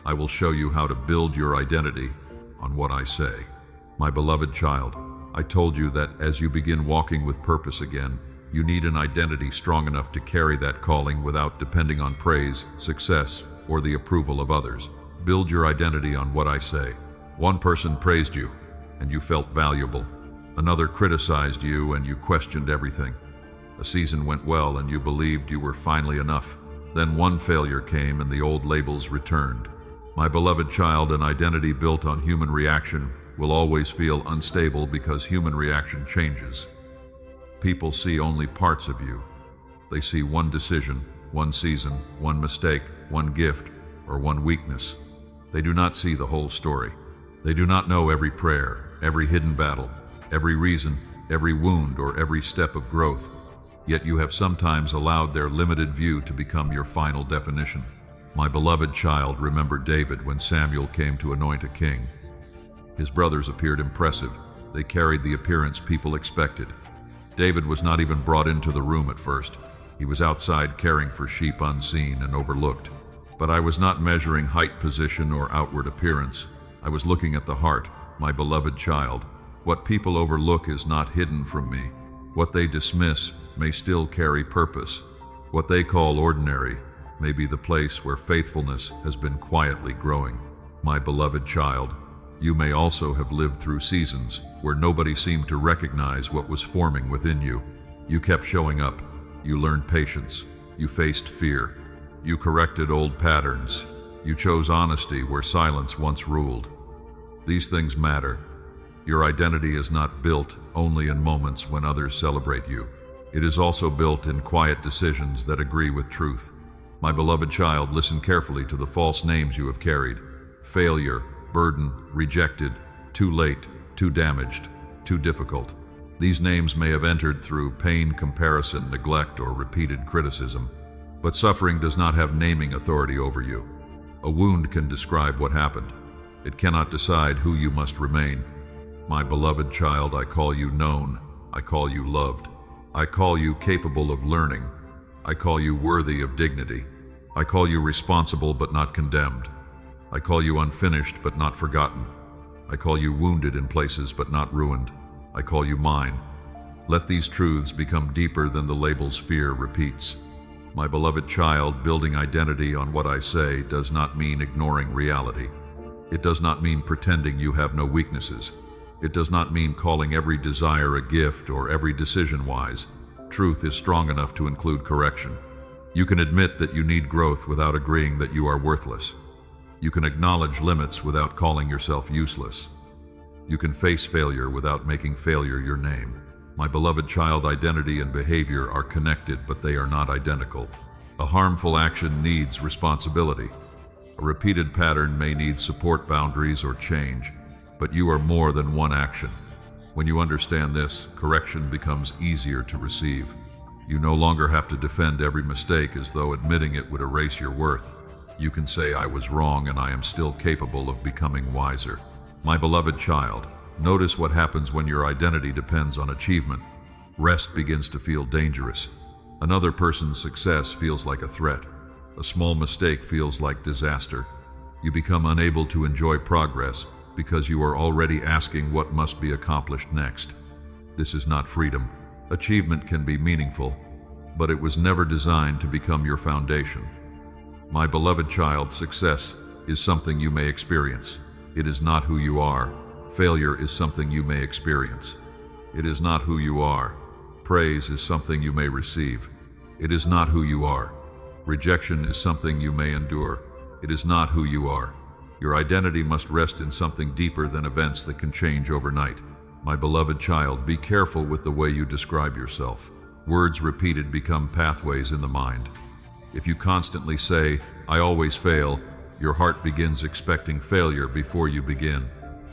I will show you how to build your identity on what I say. My beloved child, I told you that as you begin walking with purpose again, you need an identity strong enough to carry that calling without depending on praise, success, or the approval of others. Build your identity on what I say. One person praised you, and you felt valuable. Another criticized you, and you questioned everything. A season went well, and you believed you were finally enough. Then one failure came, and the old labels returned. My beloved child, an identity built on human reaction will always feel unstable because human reaction changes. People see only parts of you. They see one decision, one season, one mistake, one gift, or one weakness. They do not see the whole story. They do not know every prayer, every hidden battle, every reason, every wound, or every step of growth. Yet you have sometimes allowed their limited view to become your final definition. My beloved child, remember David when Samuel came to anoint a king. His brothers appeared impressive. They carried the appearance people expected. David was not even brought into the room at first. He was outside caring for sheep unseen and overlooked. But I was not measuring height, position, or outward appearance. I was looking at the heart, my beloved child. What people overlook is not hidden from me. What they dismiss may still carry purpose. What they call ordinary may be the place where faithfulness has been quietly growing. My beloved child, you may also have lived through seasons where nobody seemed to recognize what was forming within you. You kept showing up. You learned patience. You faced fear. You corrected old patterns. You chose honesty where silence once ruled. These things matter. Your identity is not built only in moments when others celebrate you. It is also built in quiet decisions that agree with truth. My beloved child, listen carefully to the false names you have carried. Failure, burden, rejected, too late, too damaged, too difficult. These names may have entered through pain, comparison, neglect, or repeated criticism. But suffering does not have naming authority over you. A wound can describe what happened. It cannot decide who you must remain. My beloved child, I call you known. I call you loved. I call you capable of learning. I call you worthy of dignity. I call you responsible but not condemned. I call you unfinished but not forgotten. I call you wounded in places but not ruined. I call you mine. Let these truths become deeper than the labels fear repeats. My beloved child, building identity on what I say does not mean ignoring reality. It does not mean pretending you have no weaknesses. It does not mean calling every desire a gift or every decision wise. Truth is strong enough to include correction. You can admit that you need growth without agreeing that you are worthless. You can acknowledge limits without calling yourself useless. You can face failure without making failure your name. My beloved child, identity and behavior are connected, but they are not identical. A harmful action needs responsibility. A repeated pattern may need support, boundaries, or change, but you are more than one action. When you understand this, correction becomes easier to receive. You no longer have to defend every mistake as though admitting it would erase your worth. You can say, I was wrong and I am still capable of becoming wiser. My beloved child, notice what happens when your identity depends on achievement. Rest begins to feel dangerous. Another person's success feels like a threat. A small mistake feels like disaster. You become unable to enjoy progress because you are already asking what must be accomplished next. This is not freedom. Achievement can be meaningful, but it was never designed to become your foundation. My beloved child, success is something you may experience. It is not who you are. Failure is something you may experience. It is not who you are. Praise is something you may receive. It is not who you are. Rejection is something you may endure. It is not who you are. Your identity must rest in something deeper than events that can change overnight. My beloved child, be careful with the way you describe yourself. Words repeated become pathways in the mind. If you constantly say, I always fail, your heart begins expecting failure before you begin.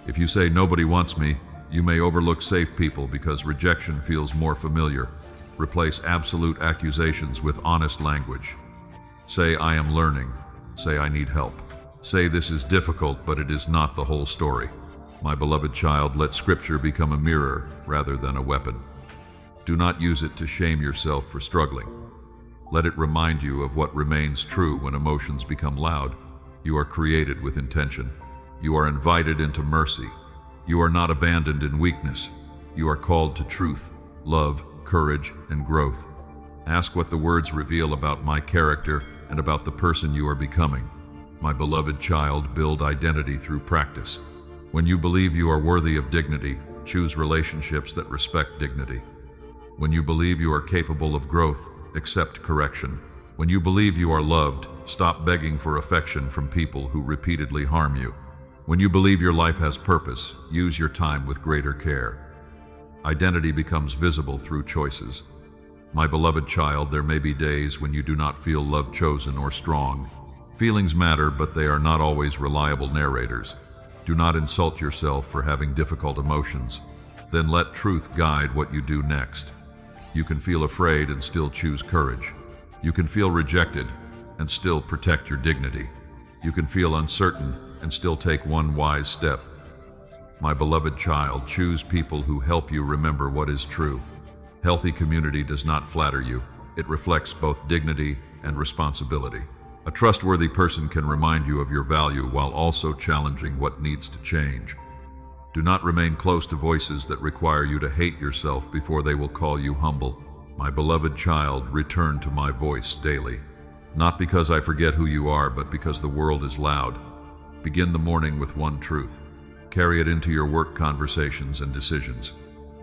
If you say, nobody wants me, you may overlook safe people because rejection feels more familiar. Replace absolute accusations with honest language. Say, I am learning. Say, I need help. Say, this is difficult, but it is not the whole story. My beloved child, let Scripture become a mirror rather than a weapon. Do not use it to shame yourself for struggling. Let it remind you of what remains true when emotions become loud. You are created with intention. You are invited into mercy. You are not abandoned in weakness. You are called to truth, love, courage, and growth. Ask what the words reveal about my character and about the person you are becoming. My beloved child, build identity through practice. When you believe you are worthy of dignity, choose relationships that respect dignity. When you believe you are capable of growth, accept correction. When you believe you are loved, stop begging for affection from people who repeatedly harm you. When you believe your life has purpose, use your time with greater care. Identity becomes visible through choices. My beloved child, there may be days when you do not feel love chosen or strong. Feelings matter, but they are not always reliable narrators. Do not insult yourself for having difficult emotions. Then let truth guide what you do next. You can feel afraid and still choose courage. You can feel rejected and still protect your dignity. You can feel uncertain and still take one wise step. My beloved child, choose people who help you remember what is true. Healthy community does not flatter you. It reflects both dignity and responsibility. A trustworthy person can remind you of your value while also challenging what needs to change. Do not remain close to voices that require you to hate yourself before they will call you humble. My beloved child, return to my voice daily. Not because I forget who you are, but because the world is loud. Begin the morning with one truth. Carry it into your work conversations and decisions.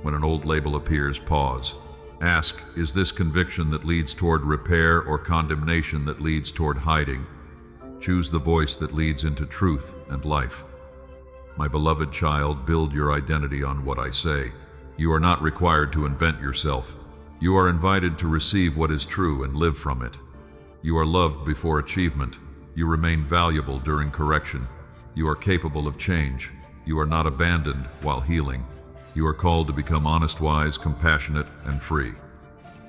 When an old label appears, pause. Ask, is this conviction that leads toward repair or condemnation that leads toward hiding? Choose the voice that leads into truth and life. My beloved child, build your identity on what I say. You are not required to invent yourself. You are invited to receive what is true and live from it. You are loved before achievement. You remain valuable during correction. You are capable of change. You are not abandoned while healing. You are called to become honest, wise, compassionate, and free.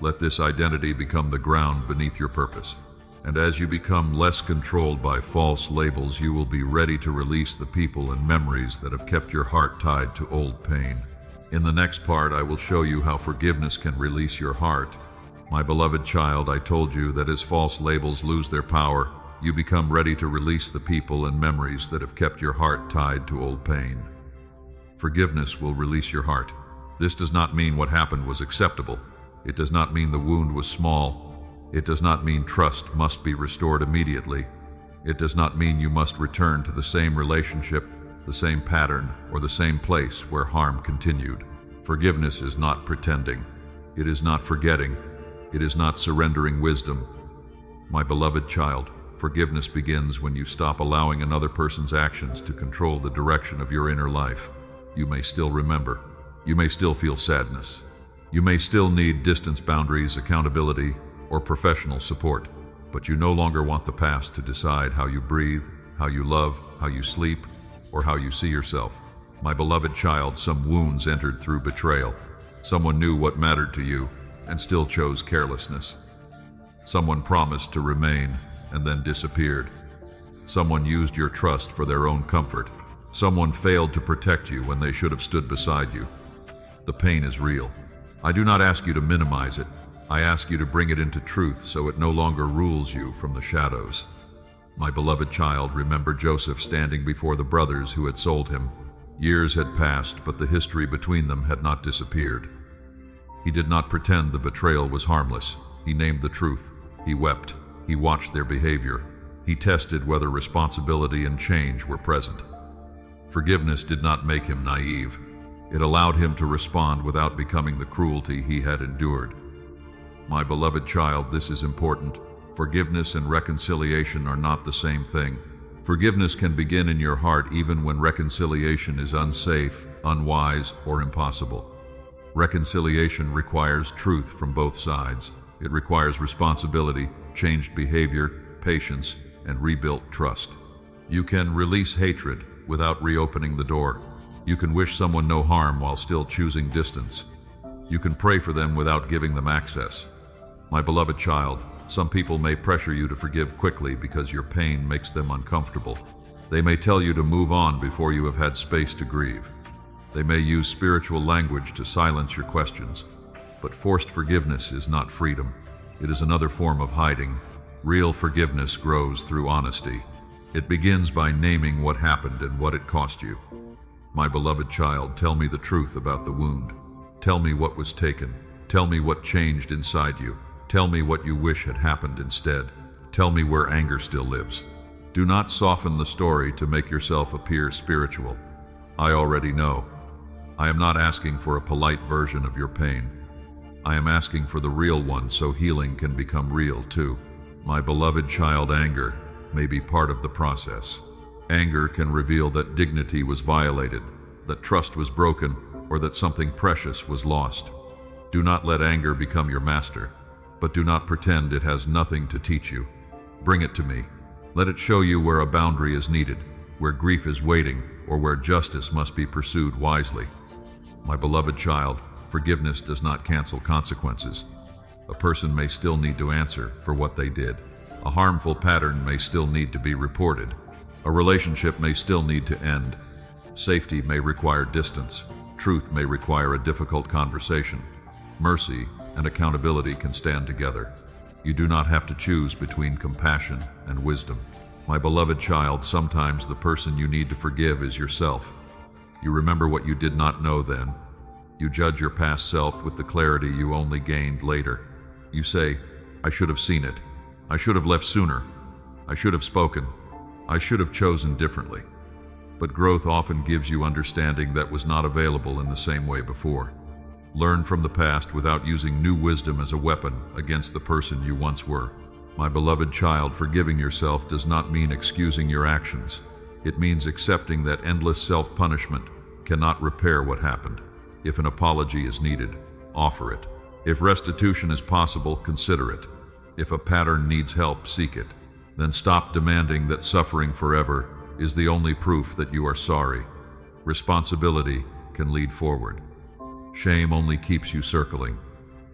Let this identity become the ground beneath your purpose. And as you become less controlled by false labels, you will be ready to release the people and memories that have kept your heart tied to old pain. In the next part, I will show you how forgiveness can release your heart. My beloved child, I told you that as false labels lose their power, you become ready to release the people and memories that have kept your heart tied to old pain. Forgiveness will release your heart. This does not mean what happened was acceptable. It does not mean the wound was small. It does not mean trust must be restored immediately. It does not mean you must return to the same relationship, the same pattern, or the same place where harm continued. Forgiveness is not pretending. It is not forgetting. It is not surrendering wisdom. My beloved child, forgiveness begins when you stop allowing another person's actions to control the direction of your inner life. You may still remember. You may still feel sadness. You may still need distance boundaries, accountability, or professional support, but you no longer want the past to decide how you breathe, how you love, how you sleep, or how you see yourself. My beloved child, some wounds entered through betrayal. Someone knew what mattered to you and still chose carelessness. Someone promised to remain and then disappeared. Someone used your trust for their own comfort. Someone failed to protect you when they should have stood beside you. The pain is real. I do not ask you to minimize it. I ask you to bring it into truth so it no longer rules you from the shadows. My beloved child, remember Joseph standing before the brothers who had sold him. Years had passed, but the history between them had not disappeared. He did not pretend the betrayal was harmless. He named the truth. He wept. He watched their behavior. He tested whether responsibility and change were present. Forgiveness did not make him naive. It allowed him to respond without becoming the cruelty he had endured. My beloved child, this is important. Forgiveness and reconciliation are not the same thing. Forgiveness can begin in your heart even when reconciliation is unsafe, unwise, or impossible. Reconciliation requires truth from both sides. It requires responsibility, changed behavior, patience, and rebuilt trust. You can release hatred without reopening the door. You can wish someone no harm while still choosing distance. You can pray for them without giving them access. My beloved child, some people may pressure you to forgive quickly because your pain makes them uncomfortable. They may tell you to move on before you have had space to grieve. They may use spiritual language to silence your questions. But forced forgiveness is not freedom. It is another form of hiding. Real forgiveness grows through honesty. It begins by naming what happened and what it cost you. My beloved child, tell me the truth about the wound. Tell me what was taken. Tell me what changed inside you. Tell me what you wish had happened instead. Tell me where anger still lives. Do not soften the story to make yourself appear spiritual. I already know. I am not asking for a polite version of your pain. I am asking for the real one so healing can become real too. My beloved child, anger may be part of the process. Anger can reveal that dignity was violated, that trust was broken, or that something precious was lost. Do not let anger become your master, but do not pretend it has nothing to teach you. Bring it to me. Let it show you where a boundary is needed, where grief is waiting, or where justice must be pursued wisely. My beloved child, forgiveness does not cancel consequences. A person may still need to answer for what they did. A harmful pattern may still need to be reported. A relationship may still need to end. Safety may require distance. Truth may require a difficult conversation. Mercy and accountability can stand together. You do not have to choose between compassion and wisdom. My beloved child, sometimes the person you need to forgive is yourself. You remember what you did not know then. You judge your past self with the clarity you only gained later. You say, I should have seen it. I should have left sooner. I should have spoken. I should have chosen differently. But growth often gives you understanding that was not available in the same way before. Learn from the past without using new wisdom as a weapon against the person you once were. My beloved child, forgiving yourself does not mean excusing your actions. It means accepting that endless self-punishment cannot repair what happened. If an apology is needed, offer it. If restitution is possible, consider it. If a pattern needs help, seek it. Then stop demanding that suffering forever is the only proof that you are sorry. Responsibility can lead forward. Shame only keeps you circling.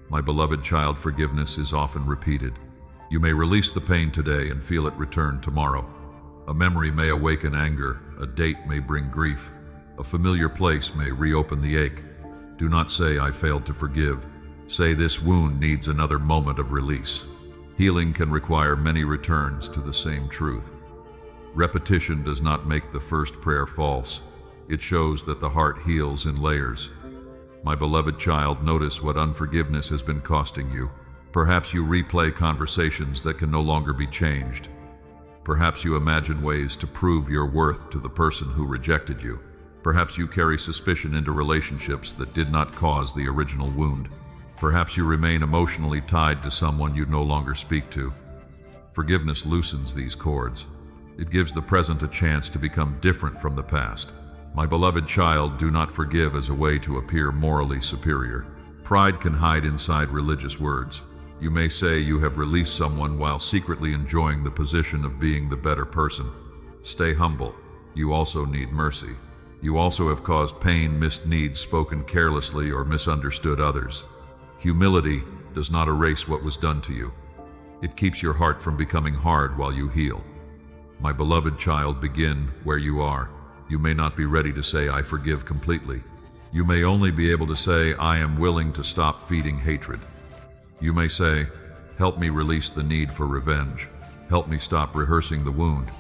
My beloved child, forgiveness is often repeated. You may release the pain today and feel it return tomorrow. A memory may awaken anger, a date may bring grief, a familiar place may reopen the ache. Do not say, I failed to forgive. Say, this wound needs another moment of release. Healing can require many returns to the same truth. Repetition does not make the first prayer false. It shows that the heart heals in layers. My beloved child, notice what unforgiveness has been costing you. Perhaps you replay conversations that can no longer be changed. Perhaps you imagine ways to prove your worth to the person who rejected you. Perhaps you carry suspicion into relationships that did not cause the original wound. Perhaps you remain emotionally tied to someone you no longer speak to. Forgiveness loosens these cords. It gives the present a chance to become different from the past. My beloved child, do not forgive as a way to appear morally superior. Pride can hide inside religious words. You may say you have released someone while secretly enjoying the position of being the better person. Stay humble. You also need mercy. You also have caused pain, missed needs, spoken carelessly, or misunderstood others. Humility does not erase what was done to you. It keeps your heart from becoming hard while you heal. My beloved child, begin where you are. You may not be ready to say, I forgive completely. You may only be able to say, I am willing to stop feeding hatred. You may say, help me release the need for revenge. Help me stop rehearsing the wound.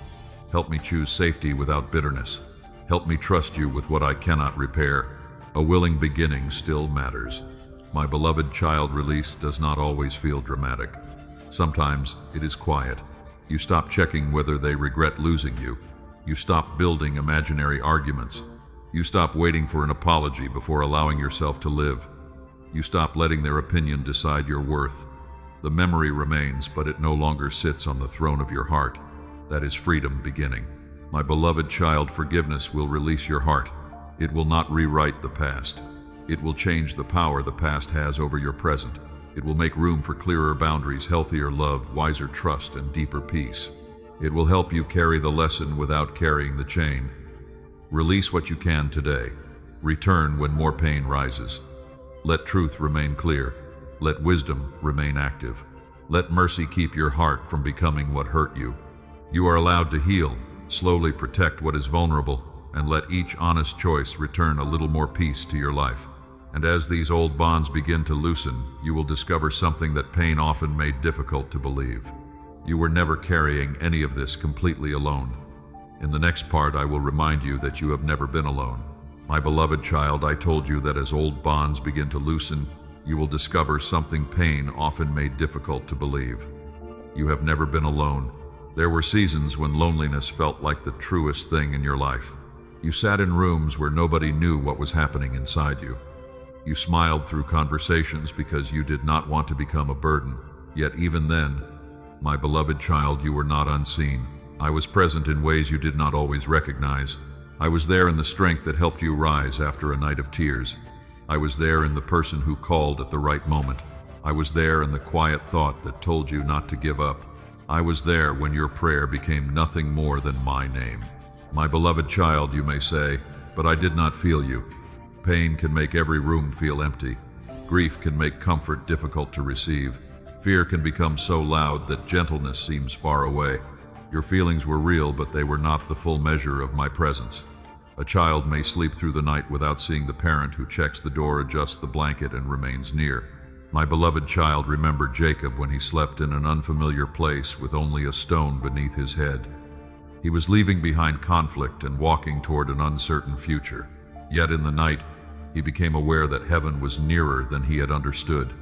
Help me choose safety without bitterness. Help me trust you with what I cannot repair. A willing beginning still matters. My beloved child, release does not always feel dramatic. Sometimes it is quiet. You stop checking whether they regret losing you. You stop building imaginary arguments. You stop waiting for an apology before allowing yourself to live. You stop letting their opinion decide your worth. The memory remains, but it no longer sits on the throne of your heart. That is freedom beginning. My beloved child, forgiveness will release your heart. It will not rewrite the past. It will change the power the past has over your present. It will make room for clearer boundaries, healthier love, wiser trust, and deeper peace. It will help you carry the lesson without carrying the chain. Release what you can today. Return when more pain rises. Let truth remain clear. Let wisdom remain active. Let mercy keep your heart from becoming what hurt you. You are allowed to heal, slowly protect what is vulnerable, and let each honest choice return a little more peace to your life. And as these old bonds begin to loosen, you will discover something that pain often made difficult to believe. You were never carrying any of this completely alone. In the next part, I will remind you that you have never been alone. My beloved child, I told you that as old bonds begin to loosen, you will discover something pain often made difficult to believe. You have never been alone. There were seasons when loneliness felt like the truest thing in your life. You sat in rooms where nobody knew what was happening inside you. You smiled through conversations because you did not want to become a burden. Yet even then, my beloved child, you were not unseen. I was present in ways you did not always recognize. I was there in the strength that helped you rise after a night of tears. I was there in the person who called at the right moment. I was there in the quiet thought that told you not to give up. I was there when your prayer became nothing more than my name. My beloved child, you may say, but I did not feel you. Pain can make every room feel empty. Grief can make comfort difficult to receive. Fear can become so loud that gentleness seems far away. Your feelings were real, but they were not the full measure of my presence. A child may sleep through the night without seeing the parent who checks the door, adjusts the blanket, and remains near. My beloved child, remember Jacob when he slept in an unfamiliar place with only a stone beneath his head. He was leaving behind conflict and walking toward an uncertain future. Yet in the night, he became aware that heaven was nearer than he had understood.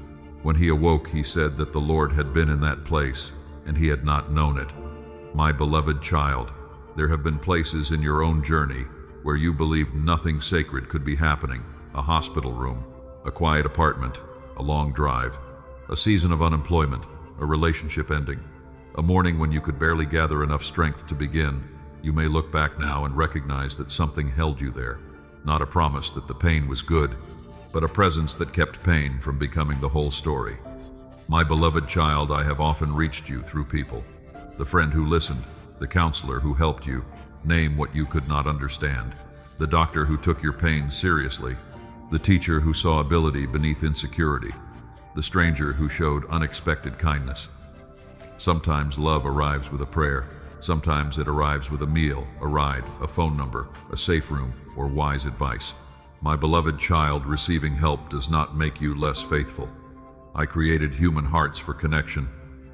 When he awoke, he said that the Lord had been in that place, and he had not known it. My beloved child, there have been places in your own journey where you believed nothing sacred could be happening. A hospital room, a quiet apartment, a long drive, a season of unemployment, a relationship ending, a morning when you could barely gather enough strength to begin. You may look back now and recognize that something held you there. Not a promise that the pain was good, but a presence that kept pain from becoming the whole story. My beloved child, I have often reached you through people. The friend who listened, the counselor who helped you name what you could not understand, the doctor who took your pain seriously, the teacher who saw ability beneath insecurity, the stranger who showed unexpected kindness. Sometimes love arrives with a prayer. Sometimes it arrives with a meal, a ride, a phone number, a safe room, or wise advice. My beloved child, receiving help does not make you less faithful. I created human hearts for connection.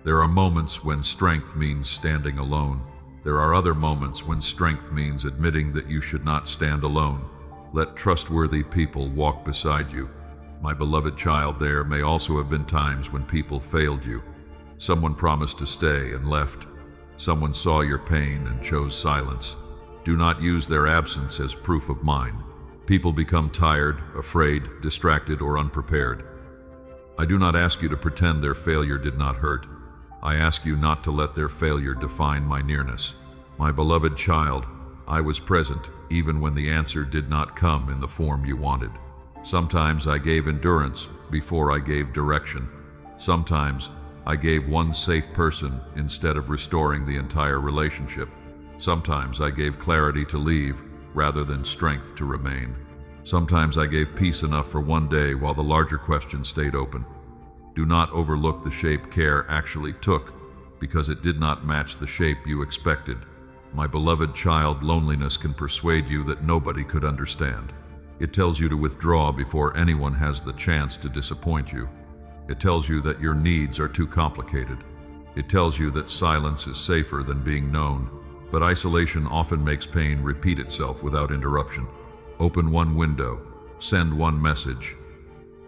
There are moments when strength means standing alone. There are other moments when strength means admitting that you should not stand alone. Let trustworthy people walk beside you. My beloved child, there may also have been times when people failed you. Someone promised to stay and left. Someone saw your pain and chose silence. Do not use their absence as proof of mine. People become tired, afraid, distracted, or unprepared. I do not ask you to pretend their failure did not hurt. I ask you not to let their failure define my nearness. My beloved child, I was present even when the answer did not come in the form you wanted. Sometimes I gave endurance before I gave direction. Sometimes I gave one safe person instead of restoring the entire relationship. Sometimes I gave clarity to leave rather than strength to remain. Sometimes I gave peace enough for one day while the larger question stayed open. Do not overlook the shape care actually took because it did not match the shape you expected. My beloved child, loneliness can persuade you that nobody could understand. It tells you to withdraw before anyone has the chance to disappoint you. It tells you that your needs are too complicated. It tells you that silence is safer than being known. But isolation often makes pain repeat itself without interruption. Open one window, send one message,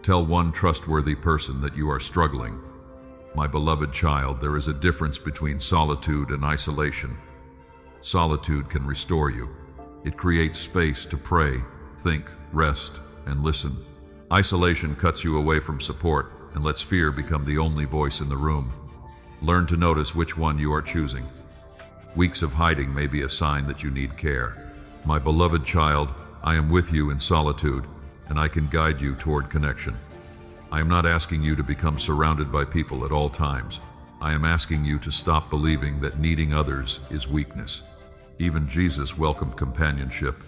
tell one trustworthy person that you are struggling. My beloved child, there is a difference between solitude and isolation. Solitude can restore you. It creates space to pray, think, rest, and listen. Isolation cuts you away from support and lets fear become the only voice in the room. Learn to notice which one you are choosing. Weeks of hiding may be a sign that you need care. My beloved child, I am with you in solitude, and I can guide you toward connection. I am not asking you to become surrounded by people at all times. I am asking you to stop believing that needing others is weakness. Even Jesus welcomed companionship.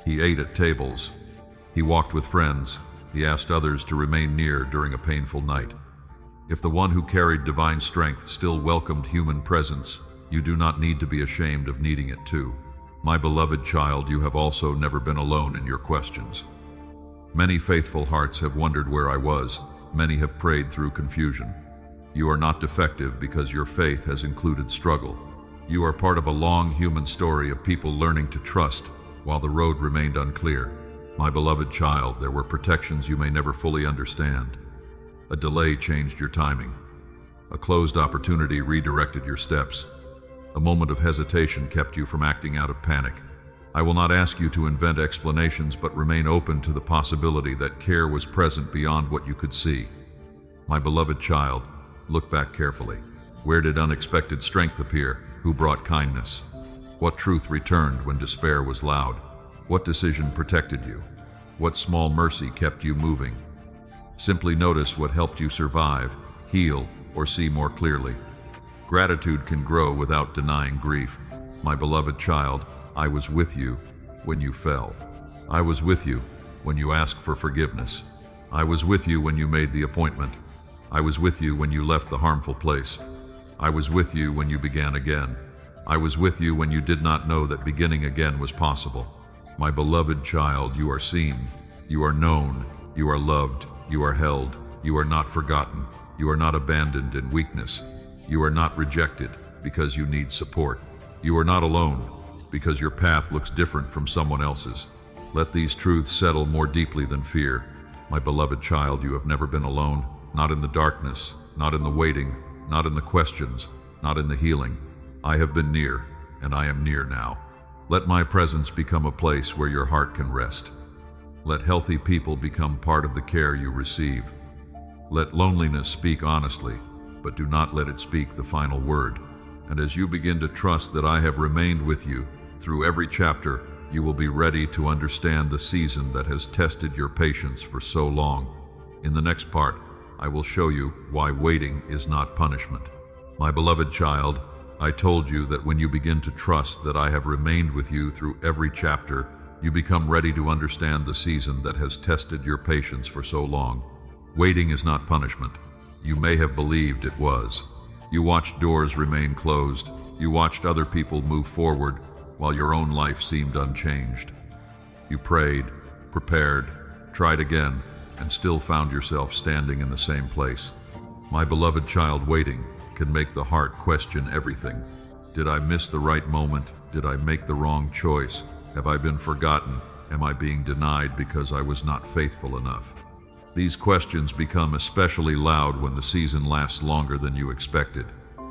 He ate at tables. He walked with friends. He asked others to remain near during a painful night. If the one who carried divine strength still welcomed human presence, you do not need to be ashamed of needing it too. My beloved child, you have also never been alone in your questions. Many faithful hearts have wondered where I was. Many have prayed through confusion. You are not defective because your faith has included struggle. You are part of a long human story of people learning to trust while the road remained unclear. My beloved child, there were protections you may never fully understand. A delay changed your timing. A closed opportunity redirected your steps. A moment of hesitation kept you from acting out of panic. I will not ask you to invent explanations, but remain open to the possibility that care was present beyond what you could see. My beloved child, look back carefully. Where did unexpected strength appear? Who brought kindness? What truth returned when despair was loud? What decision protected you? What small mercy kept you moving? Simply notice what helped you survive, heal, or see more clearly. Gratitude can grow without denying grief. My beloved child, I was with you when you fell. I was with you when you asked for forgiveness. I was with you when you made the appointment. I was with you when you left the harmful place. I was with you when you began again. I was with you when you did not know that beginning again was possible. My beloved child, you are seen, you are known, you are loved, you are held, you are not forgotten, you are not abandoned in weakness. You are not rejected because you need support. You are not alone because your path looks different from someone else's. Let these truths settle more deeply than fear. My beloved child, you have never been alone, not in the darkness, not in the waiting, not in the questions, not in the healing. I have been near, and I am near now. Let my presence become a place where your heart can rest. Let healthy people become part of the care you receive. Let loneliness speak honestly, but do not let it speak the final word. And as you begin to trust that I have remained with you through every chapter, you will be ready to understand the season that has tested your patience for so long. In the next part, I will show you why waiting is not punishment. My beloved child, I told you that when you begin to trust that I have remained with you through every chapter, you become ready to understand the season that has tested your patience for so long. Waiting is not punishment. You may have believed it was. You watched doors remain closed. You watched other people move forward while your own life seemed unchanged. You prayed, prepared, tried again, and still found yourself standing in the same place. My beloved child, waiting can make the heart question everything. Did I miss the right moment? Did I make the wrong choice? Have I been forgotten? Am I being denied because I was not faithful enough? These questions become especially loud when the season lasts longer than you expected.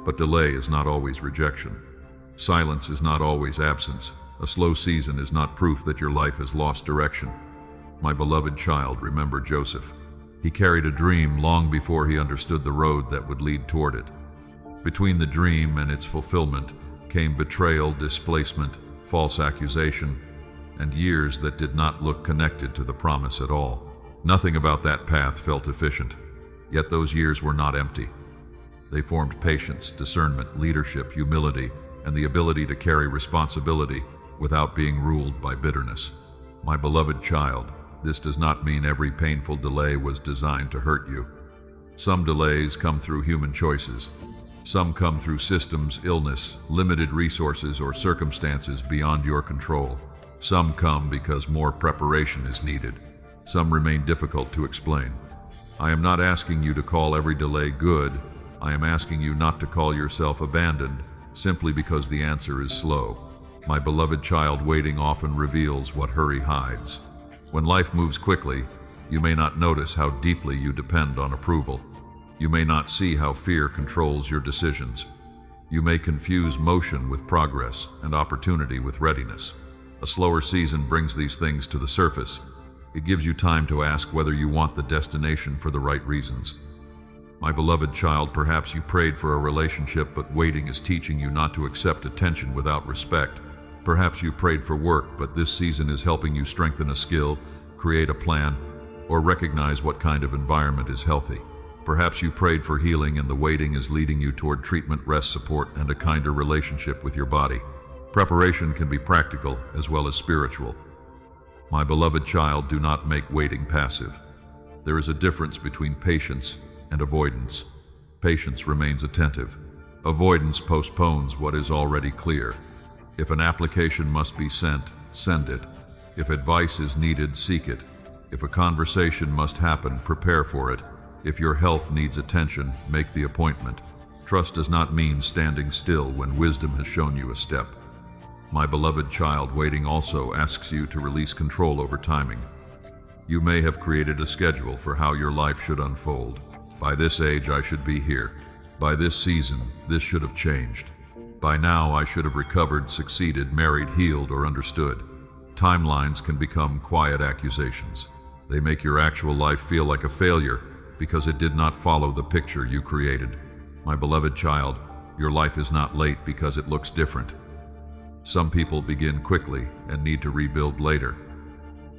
But delay is not always rejection. Silence is not always absence. A slow season is not proof that your life has lost direction. My beloved child, remember Joseph. He carried a dream long before he understood the road that would lead toward it. Between the dream and its fulfillment came betrayal, displacement, false accusation, and years that did not look connected to the promise at all. Nothing about that path felt efficient, yet those years were not empty. They formed patience, discernment, leadership, humility, and the ability to carry responsibility without being ruled by bitterness. My beloved child, this does not mean every painful delay was designed to hurt you. Some delays come through human choices. Some come through systems, illness, limited resources, or circumstances beyond your control. Some come because more preparation is needed. Some remain difficult to explain. I am not asking you to call every delay good. I am asking you not to call yourself abandoned simply because the answer is slow. My beloved child, waiting often reveals what hurry hides. When life moves quickly, you may not notice how deeply you depend on approval. You may not see how fear controls your decisions. You may confuse motion with progress and opportunity with readiness. A slower season brings these things to the surface. It gives you time to ask whether you want the destination for the right reasons. My beloved child, perhaps you prayed for a relationship, but waiting is teaching you not to accept attention without respect. Perhaps you prayed for work, but this season is helping you strengthen a skill, create a plan, or recognize what kind of environment is healthy. Perhaps you prayed for healing, and the waiting is leading you toward treatment, rest, support, and a kinder relationship with your body. Preparation can be practical as well as spiritual. My beloved child, do not make waiting passive. There is a difference between patience and avoidance. Patience remains attentive. Avoidance postpones what is already clear. If an application must be sent, send it. If advice is needed, seek it. If a conversation must happen, prepare for it. If your health needs attention, make the appointment. Trust does not mean standing still when wisdom has shown you a step. My beloved child, waiting also asks you to release control over timing. You may have created a schedule for how your life should unfold. By this age, I should be here. By this season, this should have changed. By now, I should have recovered, succeeded, married, healed, or understood. Timelines can become quiet accusations. They make your actual life feel like a failure because it did not follow the picture you created. My beloved child, your life is not late because it looks different. Some people begin quickly and need to rebuild later.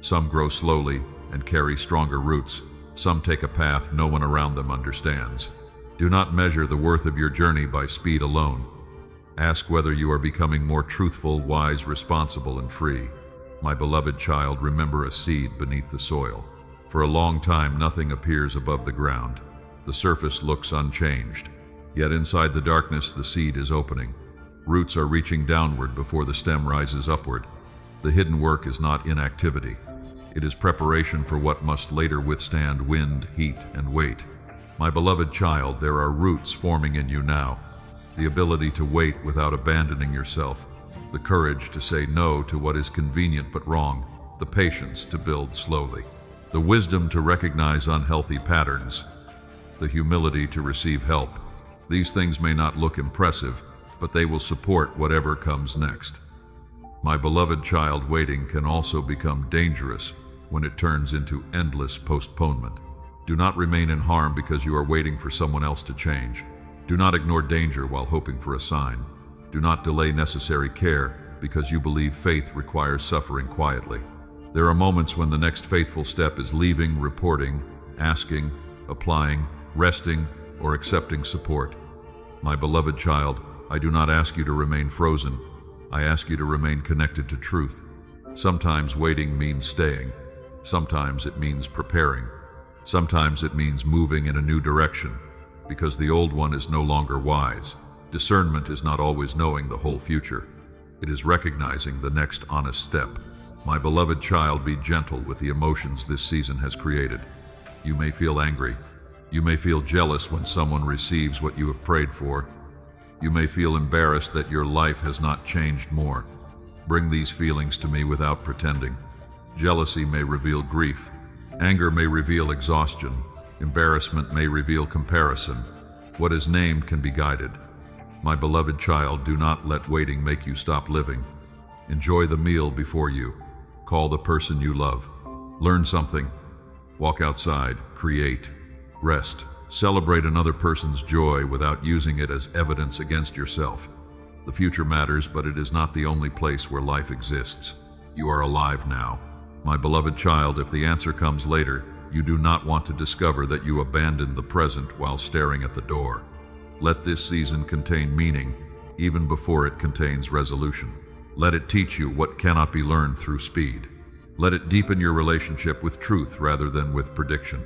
Some grow slowly and carry stronger roots. Some take a path no one around them understands. Do not measure the worth of your journey by speed alone. Ask whether you are becoming more truthful, wise, responsible, and free. My beloved child, remember a seed beneath the soil. For a long time, nothing appears above the ground. The surface looks unchanged. Yet inside the darkness, the seed is opening. Roots are reaching downward before the stem rises upward. The hidden work is not inactivity. It is preparation for what must later withstand wind, heat, and weight. My beloved child, there are roots forming in you now. The ability to wait without abandoning yourself. The courage to say no to what is convenient but wrong. The patience to build slowly. The wisdom to recognize unhealthy patterns. The humility to receive help. These things may not look impressive, but they will support whatever comes next. My beloved child, waiting can also become dangerous when it turns into endless postponement. Do not remain in harm because you are waiting for someone else to change. Do not ignore danger while hoping for a sign. Do not delay necessary care because you believe faith requires suffering quietly. There are moments when the next faithful step is leaving, reporting, asking, applying, resting, or accepting support. My beloved child, I do not ask you to remain frozen. I ask you to remain connected to truth. Sometimes waiting means staying. Sometimes it means preparing. Sometimes it means moving in a new direction, because the old one is no longer wise. Discernment is not always knowing the whole future. It is recognizing the next honest step. My beloved child, be gentle with the emotions this season has created. You may feel angry. You may feel jealous when someone receives what you have prayed for. You may feel embarrassed that your life has not changed more. Bring these feelings to me without pretending. Jealousy may reveal grief. Anger may reveal exhaustion. Embarrassment may reveal comparison. What is named can be guided. My beloved child, do not let waiting make you stop living. Enjoy the meal before you. Call the person you love. Learn something. Walk outside. Create. Rest. Celebrate another person's joy without using it as evidence against yourself. The future matters, but it is not the only place where life exists. You are alive now. My beloved child, if the answer comes later, you do not want to discover that you abandoned the present while staring at the door. Let this season contain meaning, even before it contains resolution. Let it teach you what cannot be learned through speed. Let it deepen your relationship with truth rather than with prediction.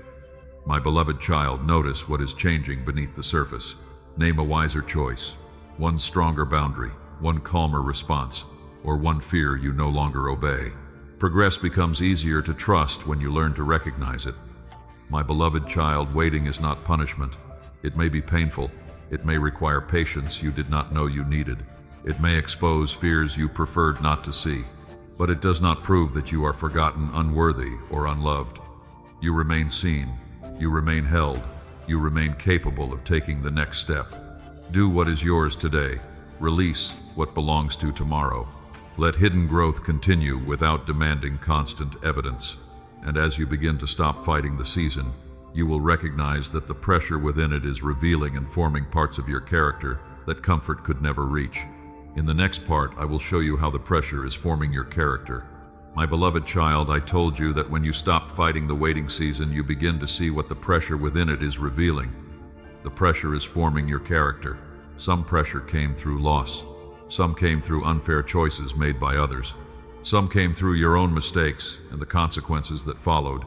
My beloved child, notice what is changing beneath the surface. Name a wiser choice, one stronger boundary, one calmer response, or one fear you no longer obey. Progress becomes easier to trust when you learn to recognize it. My beloved child, waiting is not punishment. It may be painful. It may require patience you did not know you needed. It may expose fears you preferred not to see. But it does not prove that you are forgotten, unworthy, or unloved. You remain seen. You remain held. You remain capable of taking the next step. Do what is yours today. Release what belongs to tomorrow. Let hidden growth continue without demanding constant evidence. And as you begin to stop fighting the season, you will recognize that the pressure within it is revealing and forming parts of your character that comfort could never reach. In the next part, I will show you how the pressure is forming your character. My beloved child, I told you that when you stop fighting the waiting season, you begin to see what the pressure within it is revealing. The pressure is forming your character. Some pressure came through loss. Some came through unfair choices made by others. Some came through your own mistakes and the consequences that followed.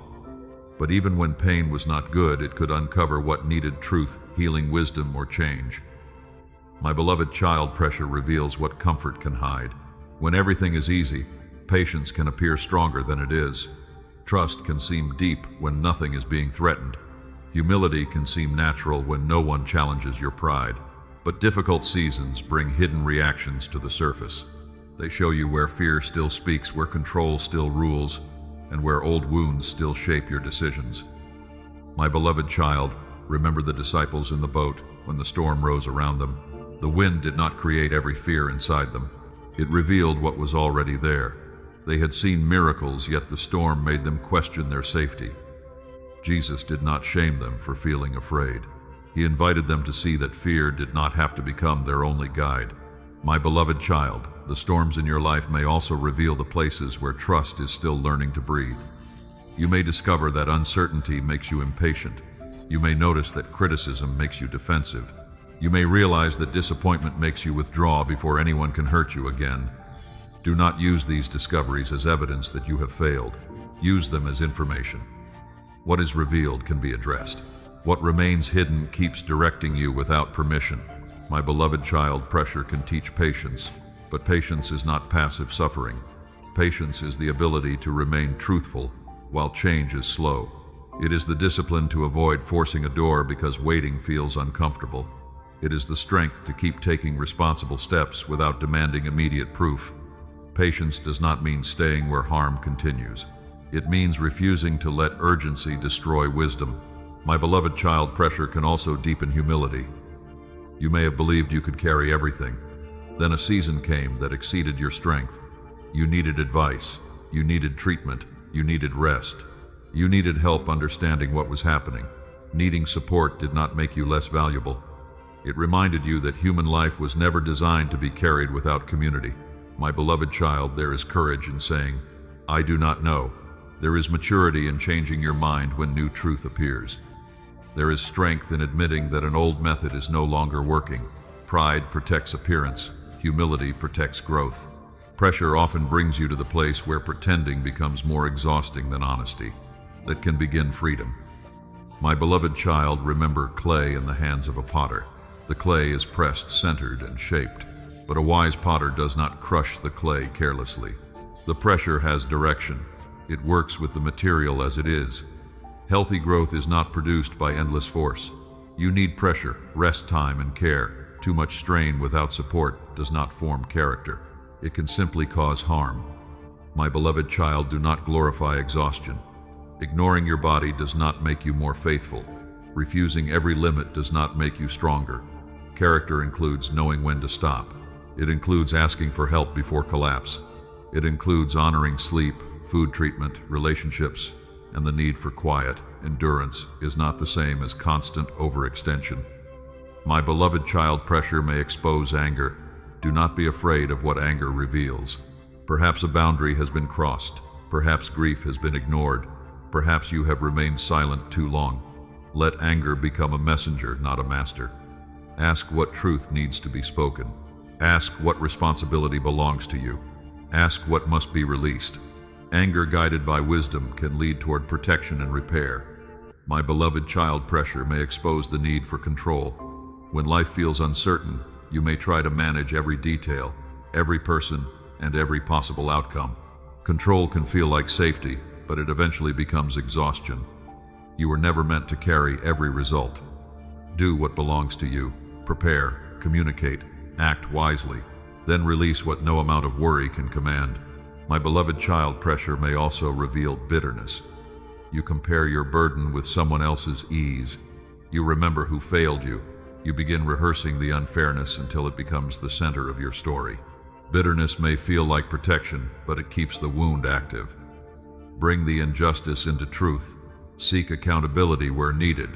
But even when pain was not good, it could uncover what needed truth, healing, wisdom, or change. My beloved child, pressure reveals what comfort can hide. When everything is easy, patience can appear stronger than it is. Trust can seem deep when nothing is being threatened. Humility can seem natural when no one challenges your pride. But difficult seasons bring hidden reactions to the surface. They show you where fear still speaks, where control still rules, and where old wounds still shape your decisions. My beloved child, remember the disciples in the boat when the storm rose around them. The wind did not create every fear inside them. It revealed what was already there. They had seen miracles, yet the storm made them question their safety. Jesus did not shame them for feeling afraid. He invited them to see that fear did not have to become their only guide. My beloved child, the storms in your life may also reveal the places where trust is still learning to breathe. You may discover that uncertainty makes you impatient. You may notice that criticism makes you defensive. You may realize that disappointment makes you withdraw before anyone can hurt you again. Do not use these discoveries as evidence that you have failed. Use them as information. What is revealed can be addressed. What remains hidden keeps directing you without permission. My beloved child, pressure can teach patience, but patience is not passive suffering. Patience is the ability to remain truthful while change is slow. It is the discipline to avoid forcing a door because waiting feels uncomfortable. It is the strength to keep taking responsible steps without demanding immediate proof. Patience does not mean staying where harm continues. It means refusing to let urgency destroy wisdom. My beloved child, pressure can also deepen humility. You may have believed you could carry everything. Then a season came that exceeded your strength. You needed advice. You needed treatment. You needed rest. You needed help understanding what was happening. Needing support did not make you less valuable. It reminded you that human life was never designed to be carried without community. My beloved child, there is courage in saying, "I do not know." There is maturity in changing your mind when new truth appears. There is strength in admitting that an old method is no longer working. Pride protects appearance. Humility protects growth. Pressure often brings you to the place where pretending becomes more exhausting than honesty. That can begin freedom. My beloved child, remember clay in the hands of a potter. The clay is pressed, centered, and shaped. But a wise potter does not crush the clay carelessly. The pressure has direction. It works with the material as it is. Healthy growth is not produced by endless force. You need pressure, rest time, and care. Too much strain without support does not form character. It can simply cause harm. My beloved child, do not glorify exhaustion. Ignoring your body does not make you more faithful. Refusing every limit does not make you stronger. Character includes knowing when to stop. It includes asking for help before collapse. It includes honoring sleep, food treatment, relationships, and the need for quiet. Endurance is not the same as constant overextension. My beloved child, pressure may expose anger. Do not be afraid of what anger reveals. Perhaps a boundary has been crossed. Perhaps grief has been ignored. Perhaps you have remained silent too long. Let anger become a messenger, not a master. Ask what truth needs to be spoken. Ask what responsibility belongs to you. Ask what must be released. Anger guided by wisdom can lead toward protection and repair. My beloved child, pressure may expose the need for control. When life feels uncertain, you may try to manage every detail, every person, and every possible outcome. Control can feel like safety, but it eventually becomes exhaustion. You were never meant to carry every result. Do what belongs to you. Prepare, communicate, act wisely. Then release what no amount of worry can command. My beloved child, pressure may also reveal bitterness. You compare your burden with someone else's ease. You remember who failed you. You begin rehearsing the unfairness until it becomes the center of your story. Bitterness may feel like protection, but it keeps the wound active. Bring the injustice into truth. Seek accountability where needed,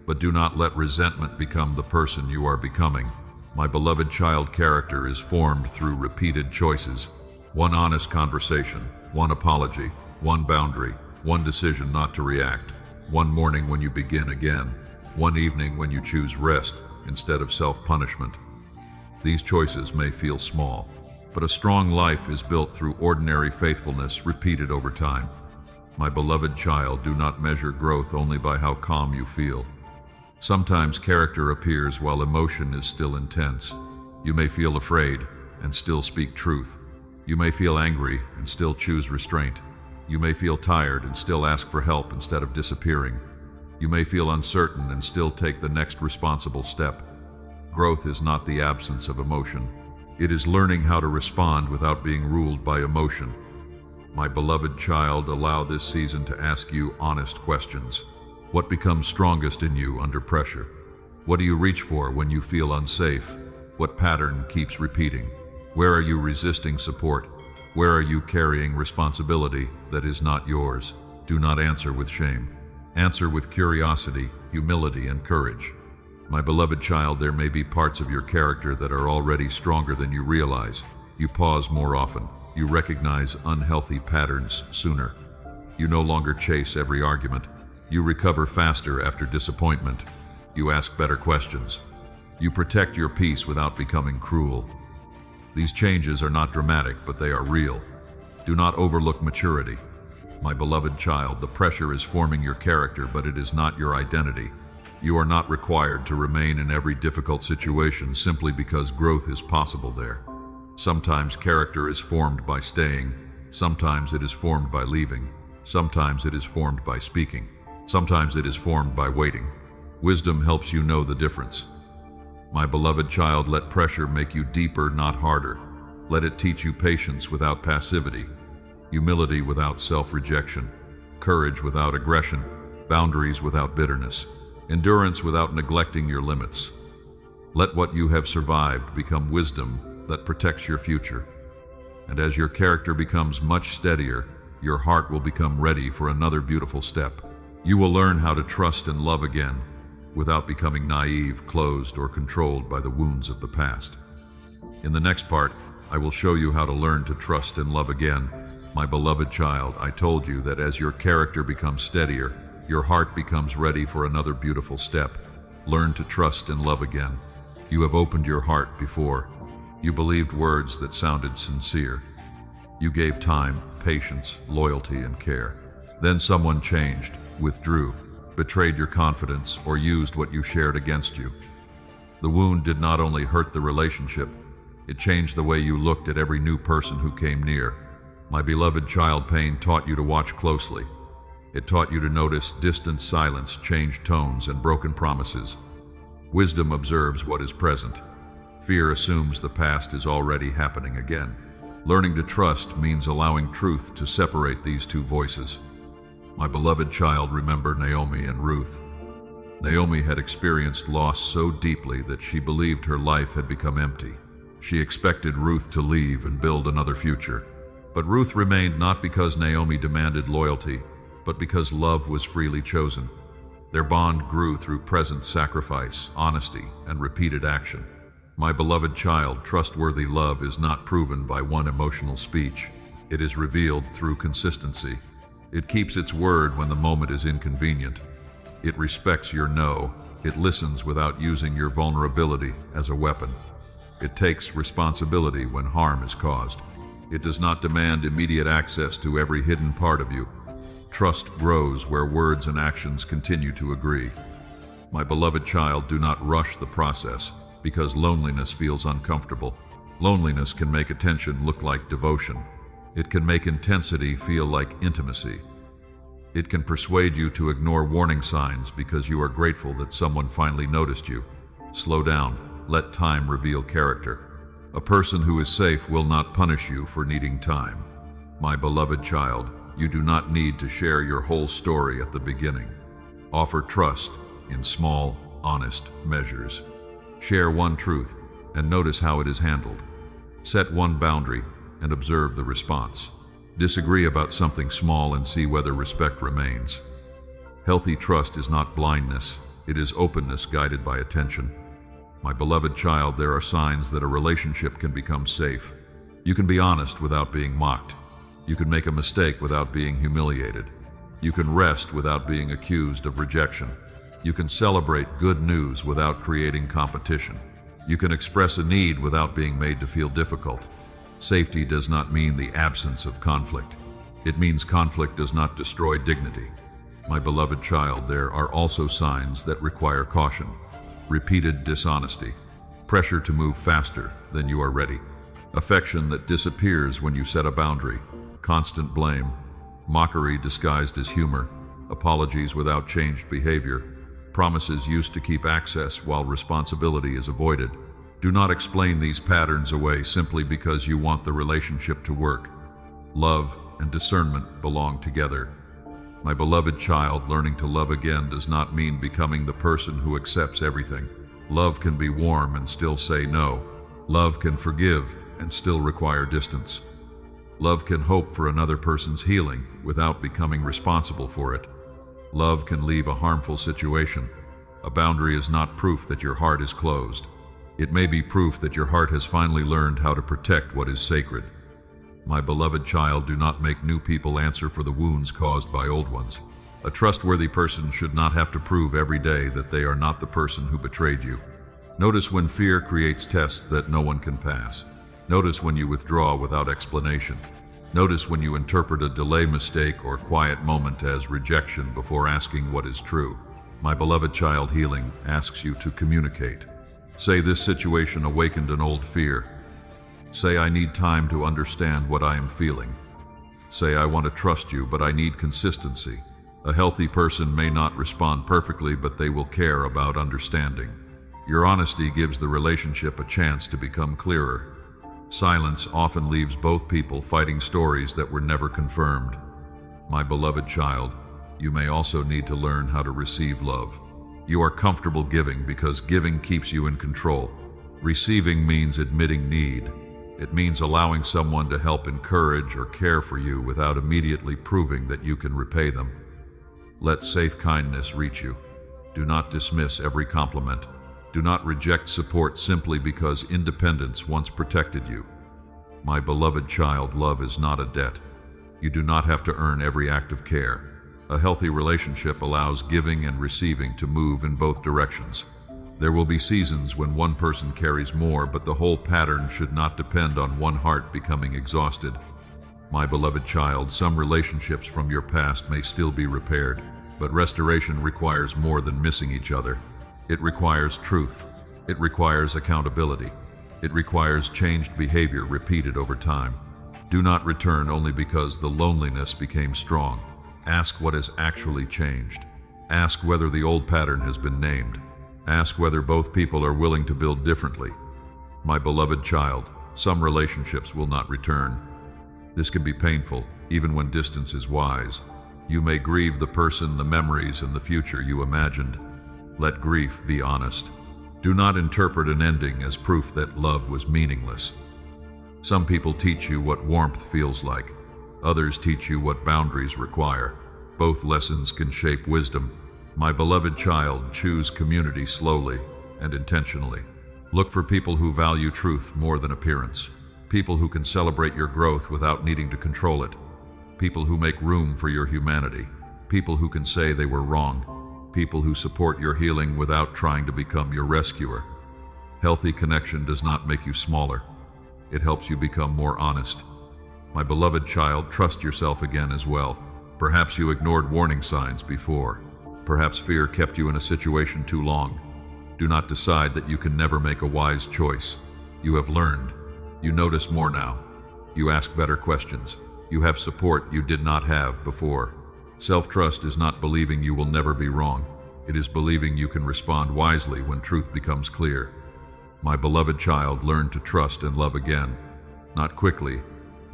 but do not let resentment become the person you are becoming. My beloved child, character is formed through repeated choices. One honest conversation, one apology, one boundary, one decision not to react, one morning when you begin again, one evening when you choose rest instead of self-punishment. These choices may feel small, but a strong life is built through ordinary faithfulness repeated over time. My beloved child, do not measure growth only by how calm you feel. Sometimes character appears while emotion is still intense. You may feel afraid and still speak truth. You may feel angry and still choose restraint. You may feel tired and still ask for help instead of disappearing. You may feel uncertain and still take the next responsible step. Growth is not the absence of emotion. It is learning how to respond without being ruled by emotion. My beloved child, allow this season to ask you honest questions. What becomes strongest in you under pressure? What do you reach for when you feel unsafe? What pattern keeps repeating? Where are you resisting support? Where are you carrying responsibility that is not yours? Do not answer with shame. Answer with curiosity, humility, and courage. My beloved child, there may be parts of your character that are already stronger than you realize. You pause more often. You recognize unhealthy patterns sooner. You no longer chase every argument. You recover faster after disappointment. You ask better questions. You protect your peace without becoming cruel. These changes are not dramatic, but they are real. Do not overlook maturity. My beloved child, the pressure is forming your character, but it is not your identity. You are not required to remain in every difficult situation simply because growth is possible there. Sometimes character is formed by staying. Sometimes it is formed by leaving. Sometimes it is formed by speaking. Sometimes it is formed by waiting. Wisdom helps you know the difference. My beloved child, let pressure make you deeper, not harder. Let it teach you patience without passivity, humility without self-rejection, courage without aggression, boundaries without bitterness, endurance without neglecting your limits. Let what you have survived become wisdom that protects your future. And as your character becomes much steadier, your heart will become ready for another beautiful step. You will learn how to trust and love again, without becoming naive, closed, or controlled by the wounds of the past. In the next part, I will show you how to learn to trust and love again. My beloved child, I told you that as your character becomes steadier, your heart becomes ready for another beautiful step. Learn to trust and love again. You have opened your heart before. You believed words that sounded sincere. You gave time, patience, loyalty, and care. Then someone changed, withdrew, betrayed your confidence, or used what you shared against you. The wound did not only hurt the relationship, it changed the way you looked at every new person who came near. My beloved child, pain taught you to watch closely. It taught you to notice distant silence, changed tones, and broken promises. Wisdom observes what is present. Fear assumes the past is already happening again. Learning to trust means allowing truth to separate these two voices. My beloved child, remember Naomi and Ruth. Naomi had experienced loss so deeply that she believed her life had become empty. She expected Ruth to leave and build another future. But Ruth remained not because Naomi demanded loyalty, but because love was freely chosen. Their bond grew through present sacrifice, honesty, and repeated action. My beloved child, trustworthy love is not proven by one emotional speech. It is revealed through consistency. It keeps its word when the moment is inconvenient. It respects your no. It listens without using your vulnerability as a weapon. It takes responsibility when harm is caused. It does not demand immediate access to every hidden part of you. Trust grows where words and actions continue to agree. My beloved child, do not rush the process because loneliness feels uncomfortable. Loneliness can make attention look like devotion. It can make intensity feel like intimacy. It can persuade you to ignore warning signs because you are grateful that someone finally noticed you. Slow down. Let time reveal character. A person who is safe will not punish you for needing time. My beloved child, you do not need to share your whole story at the beginning. Offer trust in small, honest measures. Share one truth and notice how it is handled. Set one boundary and observe the response. Disagree about something small and see whether respect remains. Healthy trust is not blindness, it is openness guided by attention. My beloved child, there are signs that a relationship can become safe. You can be honest without being mocked. You can make a mistake without being humiliated. You can rest without being accused of rejection. You can celebrate good news without creating competition. You can express a need without being made to feel difficult. Safety does not mean the absence of conflict. It means conflict does not destroy dignity. My beloved child, there are also signs that require caution. Repeated dishonesty, pressure to move faster than you are ready, affection that disappears when you set a boundary, constant blame, mockery disguised as humor, apologies without changed behavior, promises used to keep access while responsibility is avoided. Do not explain these patterns away simply because you want the relationship to work. Love and discernment belong together. My beloved child, learning to love again does not mean becoming the person who accepts everything. Love can be warm and still say no. Love can forgive and still require distance. Love can hope for another person's healing without becoming responsible for it. Love can leave a harmful situation. A boundary is not proof that your heart is closed. It may be proof that your heart has finally learned how to protect what is sacred. My beloved child, do not make new people answer for the wounds caused by old ones. A trustworthy person should not have to prove every day that they are not the person who betrayed you. Notice when fear creates tests that no one can pass. Notice when you withdraw without explanation. Notice when you interpret a delay, mistake, or quiet moment as rejection before asking what is true. My beloved child, healing asks you to communicate. Say, this situation awakened an old fear. Say, I need time to understand what I am feeling. Say, I want to trust you, but I need consistency. A healthy person may not respond perfectly, but they will care about understanding. Your honesty gives the relationship a chance to become clearer. Silence often leaves both people fighting stories that were never confirmed. My beloved child, you may also need to learn how to receive love. You are comfortable giving because giving keeps you in control. Receiving means admitting need. It means allowing someone to help, encourage, or care for you without immediately proving that you can repay them. Let safe kindness reach you. Do not dismiss every compliment. Do not reject support simply because independence once protected you. My beloved child, love is not a debt. You do not have to earn every act of care. A healthy relationship allows giving and receiving to move in both directions. There will be seasons when one person carries more, but the whole pattern should not depend on one heart becoming exhausted. My beloved child, some relationships from your past may still be repaired, but restoration requires more than missing each other. It requires truth. It requires accountability. It requires changed behavior repeated over time. Do not return only because the loneliness became strong. Ask what has actually changed. Ask whether the old pattern has been named. Ask whether both people are willing to build differently. My beloved child, some relationships will not return. This can be painful, even when distance is wise. You may grieve the person, the memories, and the future you imagined. Let grief be honest. Do not interpret an ending as proof that love was meaningless. Some people teach you what warmth feels like. Others teach you what boundaries require. Both lessons can shape wisdom. My beloved child, choose community slowly and intentionally. Look for people who value truth more than appearance. People who can celebrate your growth without needing to control it. People who make room for your humanity. People who can say they were wrong. People who support your healing without trying to become your rescuer. Healthy connection does not make you smaller. It helps you become more honest. My beloved child, trust yourself again as well. Perhaps you ignored warning signs before. Perhaps fear kept you in a situation too long. Do not decide that you can never make a wise choice. You have learned. You notice more now. You ask better questions. You have support you did not have before. Self-trust is not believing you will never be wrong. It is believing you can respond wisely when truth becomes clear. My beloved child, learn to trust and love again. Not quickly,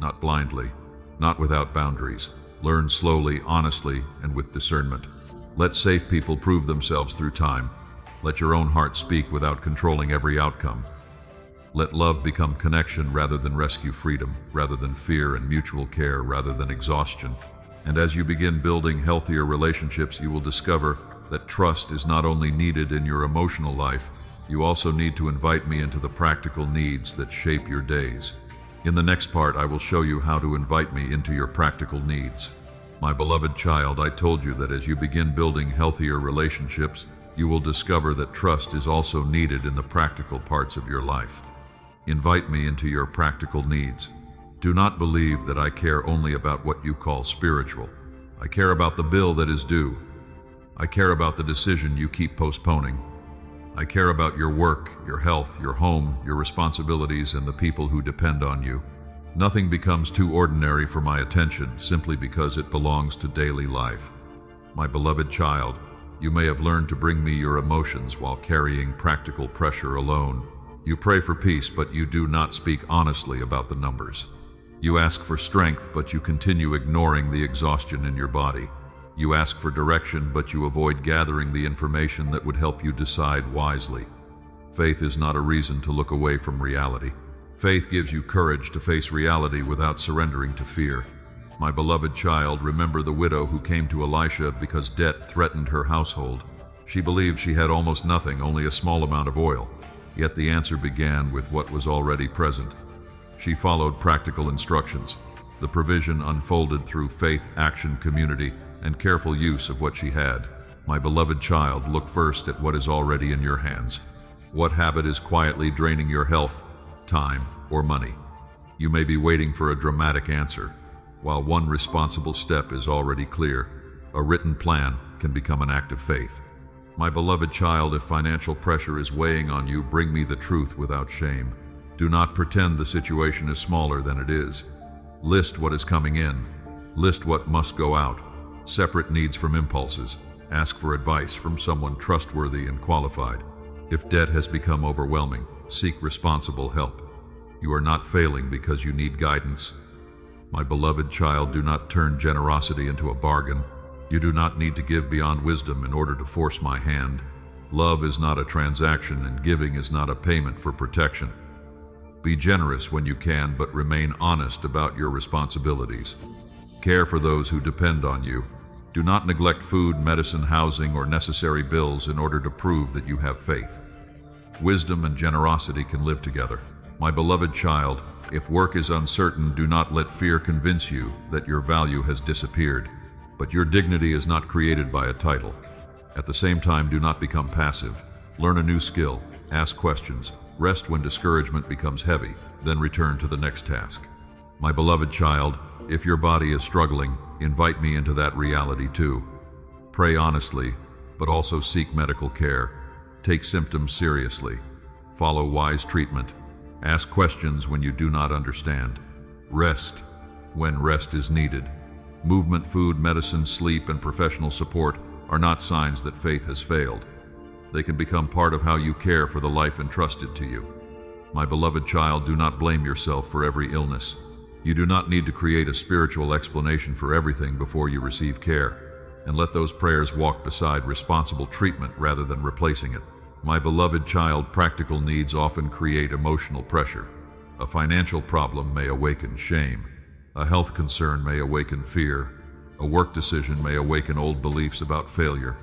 not blindly, not without boundaries. Learn slowly, honestly, and with discernment. Let safe people prove themselves through time. Let your own heart speak without controlling every outcome. Let love become connection rather than rescue, freedom rather than fear, and mutual care rather than exhaustion. And as you begin building healthier relationships, you will discover that trust is not only needed in your emotional life, you also need to invite me into the practical needs that shape your days. In the next part, I will show you how to invite me into your practical needs. My beloved child, I told you that as you begin building healthier relationships, you will discover that trust is also needed in the practical parts of your life. Invite me into your practical needs. Do not believe that I care only about what you call spiritual. I care about the bill that is due. I care about the decision you keep postponing. I care about your work, your health, your home, your responsibilities, and the people who depend on you. Nothing becomes too ordinary for my attention simply because it belongs to daily life. My beloved child, you may have learned to bring me your emotions while carrying practical pressure alone. You pray for peace, but you do not speak honestly about the numbers. You ask for strength, but you continue ignoring the exhaustion in your body. You ask for direction, but you avoid gathering the information that would help you decide wisely. Faith is not a reason to look away from reality. Faith gives you courage to face reality without surrendering to fear. My beloved child, remember the widow who came to Elisha because debt threatened her household. She believed she had almost nothing, only a small amount of oil. Yet the answer began with what was already present. She followed practical instructions. The provision unfolded through faith, action, community, and careful use of what she had. My beloved child, look first at what is already in your hands. What habit is quietly draining your health, time, or money? You may be waiting for a dramatic answer, while one responsible step is already clear. A written plan can become an act of faith. My beloved child, if financial pressure is weighing on you, bring me the truth without shame. Do not pretend the situation is smaller than it is. List what is coming in. List what must go out. Separate needs from impulses. Ask for advice from someone trustworthy and qualified. If debt has become overwhelming, seek responsible help. You are not failing because you need guidance. My beloved child, do not turn generosity into a bargain. You do not need to give beyond wisdom in order to force my hand. Love is not a transaction, and giving is not a payment for protection. Be generous when you can, but remain honest about your responsibilities. Care for those who depend on you. Do not neglect food, medicine, housing, or necessary bills in order to prove that you have faith. Wisdom and generosity can live together. My beloved child, if work is uncertain, do not let fear convince you that your value has disappeared. But your dignity is not created by a title. At the same time, do not become passive. Learn a new skill, ask questions, rest when discouragement becomes heavy, then return to the next task. My beloved child, if your body is struggling, invite me into that reality too. Pray honestly, but also seek medical care. Take symptoms seriously. Follow wise treatment. Ask questions when you do not understand. Rest when rest is needed. Movement, food, medicine, sleep, and professional support are not signs that faith has failed. They can become part of how you care for the life entrusted to you. My beloved child, do not blame yourself for every illness. You do not need to create a spiritual explanation for everything before you receive care, and let those prayers walk beside responsible treatment rather than replacing it. My beloved child, practical needs often create emotional pressure. A financial problem may awaken shame. A health concern may awaken fear. A work decision may awaken old beliefs about failure.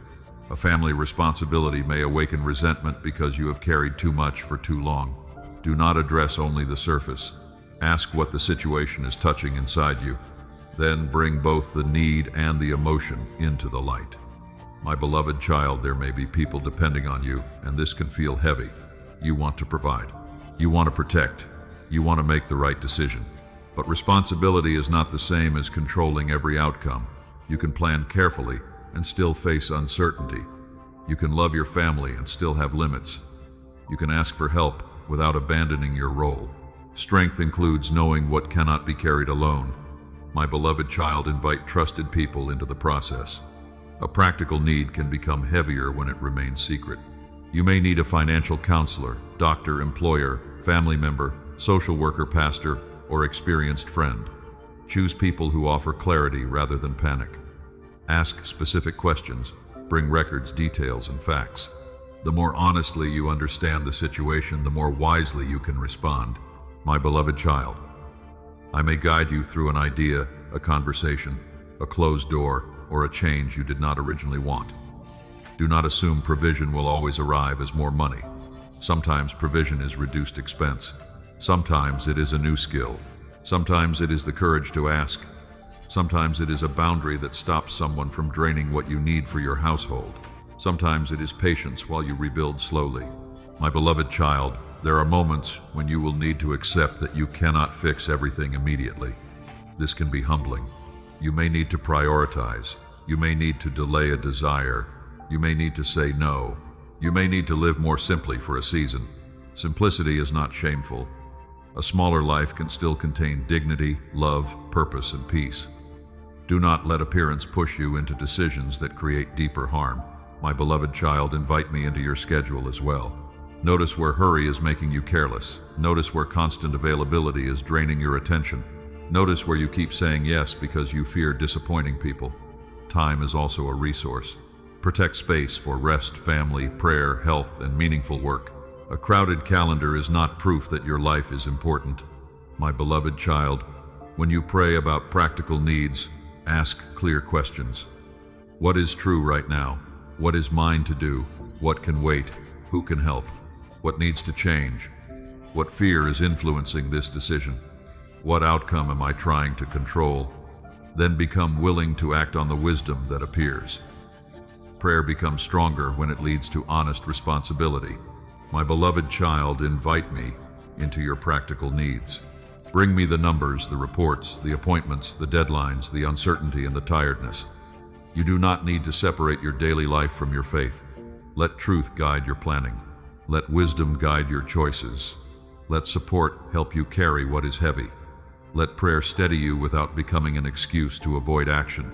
A family responsibility may awaken resentment because you have carried too much for too long. Do not address only the surface. Ask what the situation is touching inside you. Then bring both the need and the emotion into the light. My beloved child, there may be people depending on you, and this can feel heavy. You want to provide. You want to protect. You want to make the right decision. But responsibility is not the same as controlling every outcome. You can plan carefully and still face uncertainty. You can love your family and still have limits. You can ask for help without abandoning your role. Strength includes knowing what cannot be carried alone. My beloved child, invite trusted people into the process. A practical need can become heavier when it remains secret. You may need a financial counselor, doctor, employer, family member, social worker, pastor, or experienced friend. Choose people who offer clarity rather than panic. Ask specific questions. Bring records, details, and facts. The more honestly you understand the situation, the more wisely you can respond. My beloved child, I may guide you through an idea, a conversation, a closed door, or a change you did not originally want. Do not assume provision will always arrive as more money. Sometimes provision is reduced expense. Sometimes it is a new skill. Sometimes it is the courage to ask. Sometimes it is a boundary that stops someone from draining what you need for your household. Sometimes it is patience while you rebuild slowly. My beloved child, there are moments when you will need to accept that you cannot fix everything immediately. This can be humbling. You may need to prioritize. You may need to delay a desire. You may need to say no. You may need to live more simply for a season. Simplicity is not shameful. A smaller life can still contain dignity, love, purpose, and peace. Do not let appearance push you into decisions that create deeper harm. My beloved child, invite me into your schedule as well. Notice where hurry is making you careless. Notice where constant availability is draining your attention. Notice where you keep saying yes because you fear disappointing people. Time is also a resource. Protect space for rest, family, prayer, health, and meaningful work. A crowded calendar is not proof that your life is important. My beloved child, when you pray about practical needs, ask clear questions. What is true right now? What is mine to do? What can wait? Who can help? What needs to change? What fear is influencing this decision? What outcome am I trying to control? Then become willing to act on the wisdom that appears. Prayer becomes stronger when it leads to honest responsibility. My beloved child, invite me into your practical needs. Bring me the numbers, the reports, the appointments, the deadlines, the uncertainty, and the tiredness. You do not need to separate your daily life from your faith. Let truth guide your planning. Let wisdom guide your choices. Let support help you carry what is heavy. Let prayer steady you without becoming an excuse to avoid action.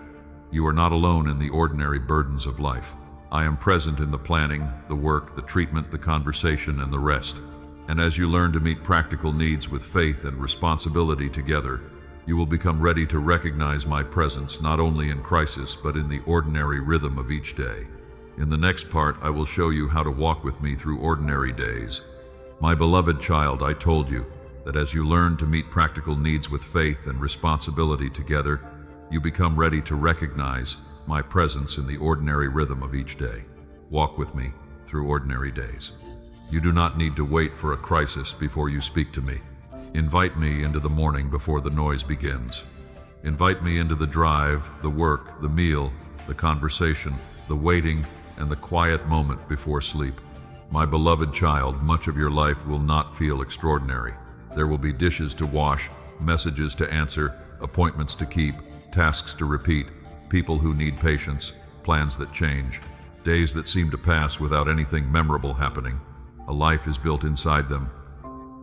You are not alone in the ordinary burdens of life. I am present in the planning, the work, the treatment, the conversation, and the rest. And as you learn to meet practical needs with faith and responsibility together, you will become ready to recognize my presence not only in crisis but in the ordinary rhythm of each day. In the next part, I will show you how to walk with me through ordinary days. My beloved child, I told you that as you learn to meet practical needs with faith and responsibility together, you become ready to recognize my presence in the ordinary rhythm of each day. Walk with me through ordinary days. You do not need to wait for a crisis before you speak to me. Invite me into the morning before the noise begins. Invite me into the drive, the work, the meal, the conversation, the waiting, and the quiet moment before sleep. My beloved child, much of your life will not feel extraordinary. There will be dishes to wash, messages to answer, appointments to keep, tasks to repeat, people who need patience, plans that change, days that seem to pass without anything memorable happening. A life is built inside them.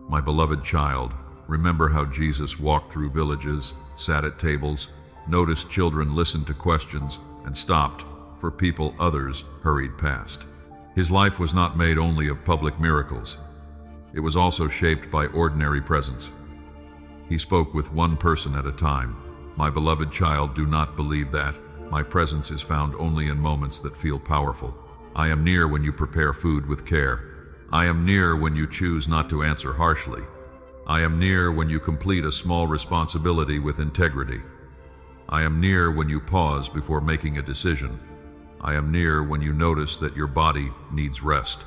My beloved child, remember how Jesus walked through villages, sat at tables, noticed children listen to questions, and stopped for people others hurried past. His life was not made only of public miracles. It was also shaped by ordinary presence. He spoke with one person at a time. My beloved child, do not believe that. My presence is found only in moments that feel powerful. I am near when you prepare food with care. I am near when you choose not to answer harshly. I am near when you complete a small responsibility with integrity. I am near when you pause before making a decision. I am near when you notice that your body needs rest.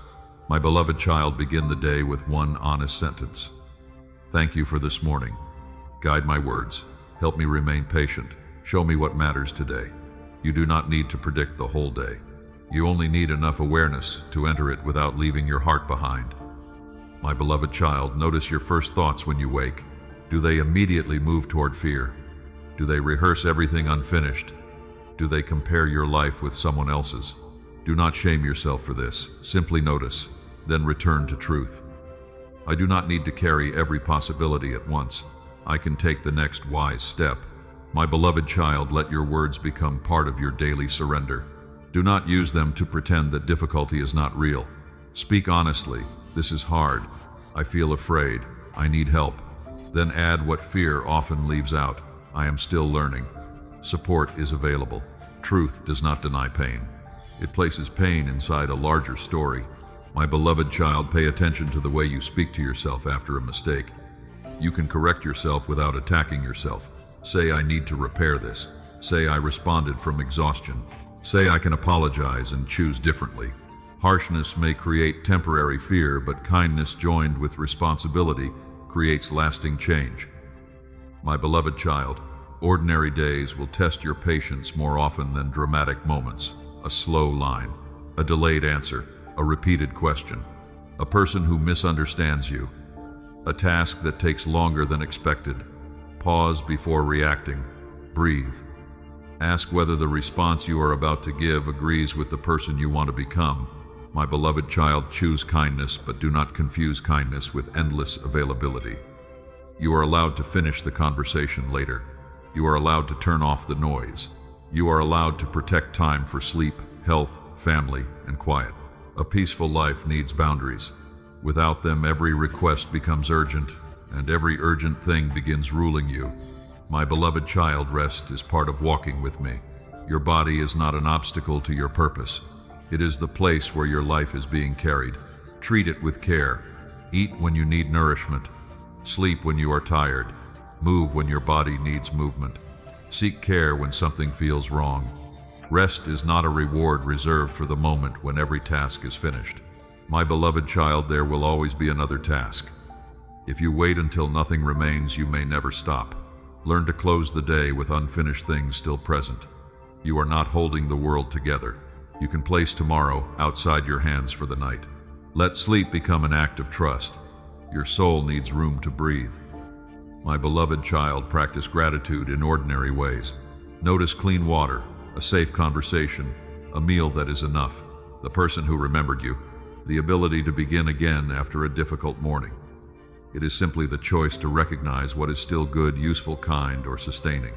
My beloved child, begin the day with one honest sentence. Thank you for this morning. Guide my words. Help me remain patient. Show me what matters today. You do not need to predict the whole day. You only need enough awareness to enter it without leaving your heart behind. My beloved child, notice your first thoughts when you wake. Do they immediately move toward fear? Do they rehearse everything unfinished? Do they compare your life with someone else's? Do not shame yourself for this. Simply notice, then return to truth. I do not need to carry every possibility at once. I can take the next wise step. My beloved child, let your words become part of your daily surrender. Do not use them to pretend that difficulty is not real. Speak honestly. This is hard. I feel afraid. I need help. Then add what fear often leaves out. I am still learning. Support is available. Truth does not deny pain. It places pain inside a larger story. My beloved child, pay attention to the way you speak to yourself after a mistake. You can correct yourself without attacking yourself. Say, I need to repair this. Say, I responded from exhaustion. Say, I can apologize and choose differently. Harshness may create temporary fear, but kindness joined with responsibility creates lasting change. My beloved child, ordinary days will test your patience more often than dramatic moments. A slow line, a delayed answer, a repeated question, a person who misunderstands you, a task that takes longer than expected. Pause before reacting. Breathe. Ask whether the response you are about to give agrees with the person you want to become. My beloved child, choose kindness, but do not confuse kindness with endless availability. You are allowed to finish the conversation later. You are allowed to turn off the noise. You are allowed to protect time for sleep, health, family, and quiet. A peaceful life needs boundaries. Without them, every request becomes urgent, and every urgent thing begins ruling you. My beloved child, rest is part of walking with me. Your body is not an obstacle to your purpose. It is the place where your life is being carried. Treat it with care. Eat when you need nourishment. Sleep when you are tired. Move when your body needs movement. Seek care when something feels wrong. Rest is not a reward reserved for the moment when every task is finished. My beloved child, there will always be another task. If you wait until nothing remains, you may never stop. Learn to close the day with unfinished things still present. You are not holding the world together. You can place tomorrow outside your hands for the night. Let sleep become an act of trust. Your soul needs room to breathe. My beloved child, practice gratitude in ordinary ways. Notice clean water, a safe conversation, a meal that is enough, the person who remembered you, the ability to begin again after a difficult morning. It is simply the choice to recognize what is still good, useful, kind, or sustaining.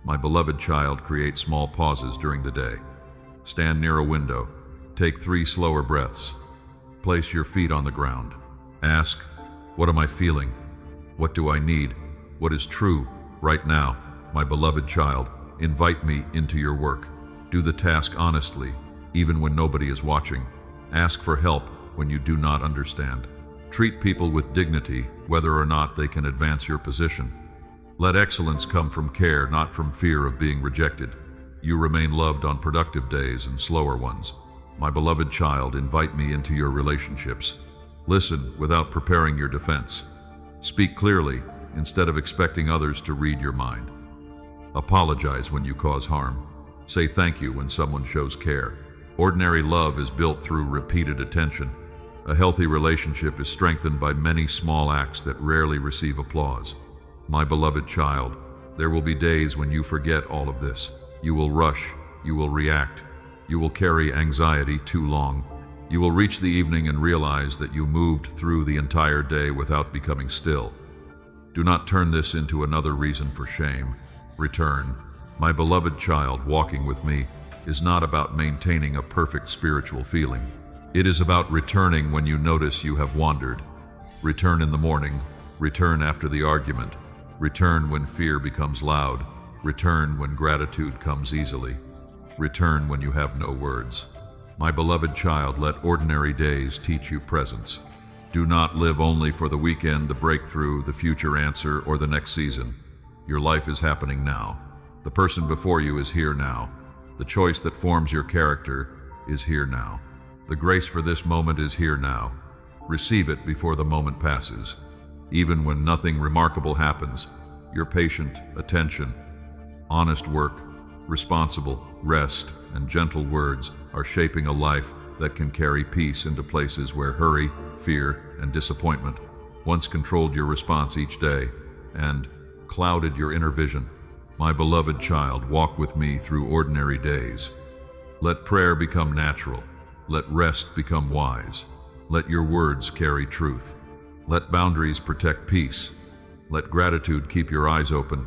My beloved child, create small pauses during the day. Stand near a window. Take 3 slower breaths. Place your feet on the ground. Ask, what am I feeling? What do I need? What is true right now? My beloved child, invite me into your work. Do the task honestly, even when nobody is watching. Ask for help when you do not understand. Treat people with dignity, whether or not they can advance your position. Let excellence come from care, not from fear of being rejected. You remain loved on productive days and slower ones. My beloved child, invite me into your relationships. Listen without preparing your defense. Speak clearly instead of expecting others to read your mind. Apologize when you cause harm. Say thank you when someone shows care. Ordinary love is built through repeated attention. A healthy relationship is strengthened by many small acts that rarely receive applause. My beloved child, there will be days when you forget all of this. You will rush, you will react, you will carry anxiety too long. You will reach the evening and realize that you moved through the entire day without becoming still. Do not turn this into another reason for shame. Return. My beloved child, walking with me is not about maintaining a perfect spiritual feeling. It is about returning when you notice you have wandered. Return in the morning. Return after the argument. Return when fear becomes loud. Return when gratitude comes easily. Return when you have no words. My beloved child, let ordinary days teach you presence. Do not live only for the weekend, the breakthrough, the future answer, or the next season. Your life is happening now. The person before you is here now. The choice that forms your character is here now. The grace for this moment is here now. Receive it before the moment passes. Even when nothing remarkable happens, your patient attention, honest work, responsible rest, and gentle words are shaping a life that can carry peace into places where hurry, fear, and disappointment once controlled your response each day and clouded your inner vision. My beloved child, walk with me through ordinary days. Let prayer become natural. Let rest become wise. Let your words carry truth. Let boundaries protect peace. Let gratitude keep your eyes open.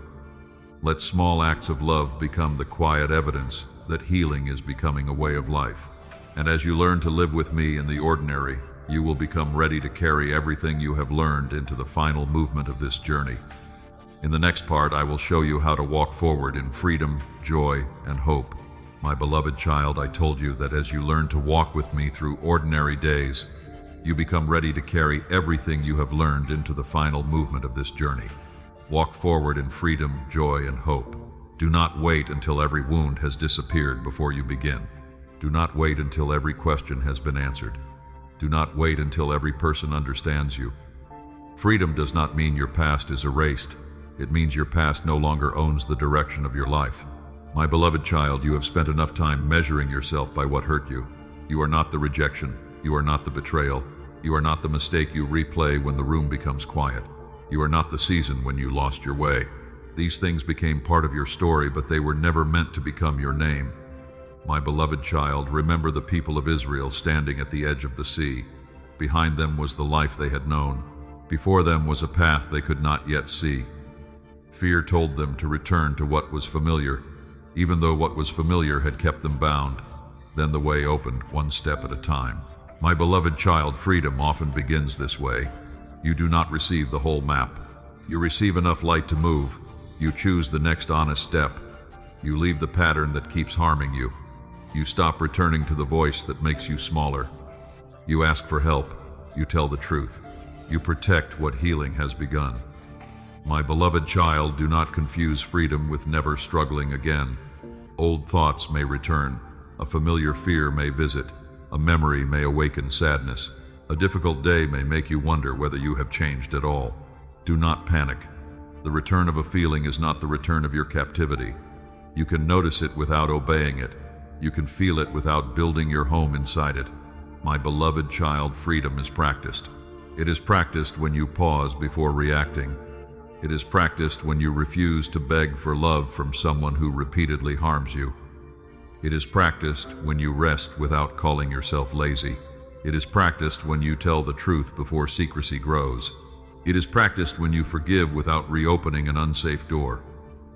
Let small acts of love become the quiet evidence that healing is becoming a way of life. And as you learn to live with me in the ordinary, you will become ready to carry everything you have learned into the final movement of this journey. In the next part, I will show you how to walk forward in freedom, joy, and hope. My beloved child, I told you that as you learn to walk with me through ordinary days, you become ready to carry everything you have learned into the final movement of this journey. Walk forward in freedom, joy, and hope. Do not wait until every wound has disappeared before you begin. Do not wait until every question has been answered. Do not wait until every person understands you. Freedom does not mean your past is erased. It means your past no longer owns the direction of your life. My beloved child, you have spent enough time measuring yourself by what hurt you. You are not the rejection. You are not the betrayal. You are not the mistake you replay when the room becomes quiet. You are not the season when you lost your way. These things became part of your story, but they were never meant to become your name. My beloved child, remember the people of Israel standing at the edge of the sea. Behind them was the life they had known. Before them was a path they could not yet see. Fear told them to return to what was familiar, even though what was familiar had kept them bound. Then the way opened, one step at a time. My beloved child, freedom often begins this way. You do not receive the whole map. You receive enough light to move. You choose the next honest step. You leave the pattern that keeps harming you. You stop returning to the voice that makes you smaller. You ask for help. You tell the truth. You protect what healing has begun. My beloved child, do not confuse freedom with never struggling again. Old thoughts may return. A familiar fear may visit. A memory may awaken sadness. A difficult day may make you wonder whether you have changed at all. Do not panic. The return of a feeling is not the return of your captivity. You can notice it without obeying it. You can feel it without building your home inside it. My beloved child, freedom is practiced. It is practiced when you pause before reacting. It is practiced when you refuse to beg for love from someone who repeatedly harms you. It is practiced when you rest without calling yourself lazy. It is practiced when you tell the truth before secrecy grows. It is practiced when you forgive without reopening an unsafe door.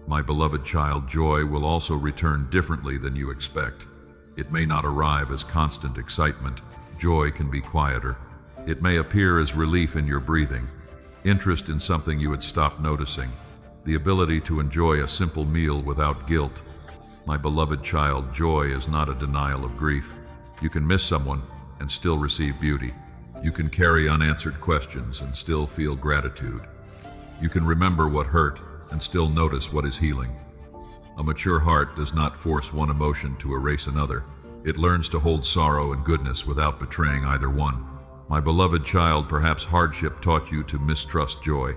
My beloved child, joy will also return differently than you expect. It may not arrive as constant excitement. Joy can be quieter. It may appear as relief in your breathing, interest in something you had stopped noticing, the ability to enjoy a simple meal without guilt. My beloved child, joy is not a denial of grief. You can miss someone and still receive beauty. You can carry unanswered questions and still feel gratitude. You can remember what hurt and still notice what is healing. A mature heart does not force one emotion to erase another. It learns to hold sorrow and goodness without betraying either one. My beloved child, perhaps hardship taught you to mistrust joy.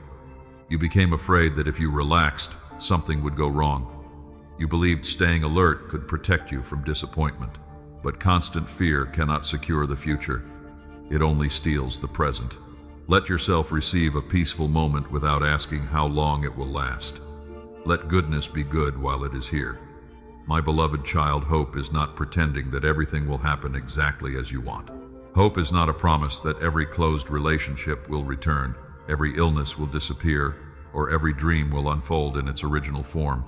You became afraid that if you relaxed, something would go wrong. You believed staying alert could protect you from disappointment. But constant fear cannot secure the future. It only steals the present. Let yourself receive a peaceful moment without asking how long it will last. Let goodness be good while it is here. My beloved child, hope is not pretending that everything will happen exactly as you want. Hope is not a promise that every closed relationship will return, every illness will disappear, or every dream will unfold in its original form.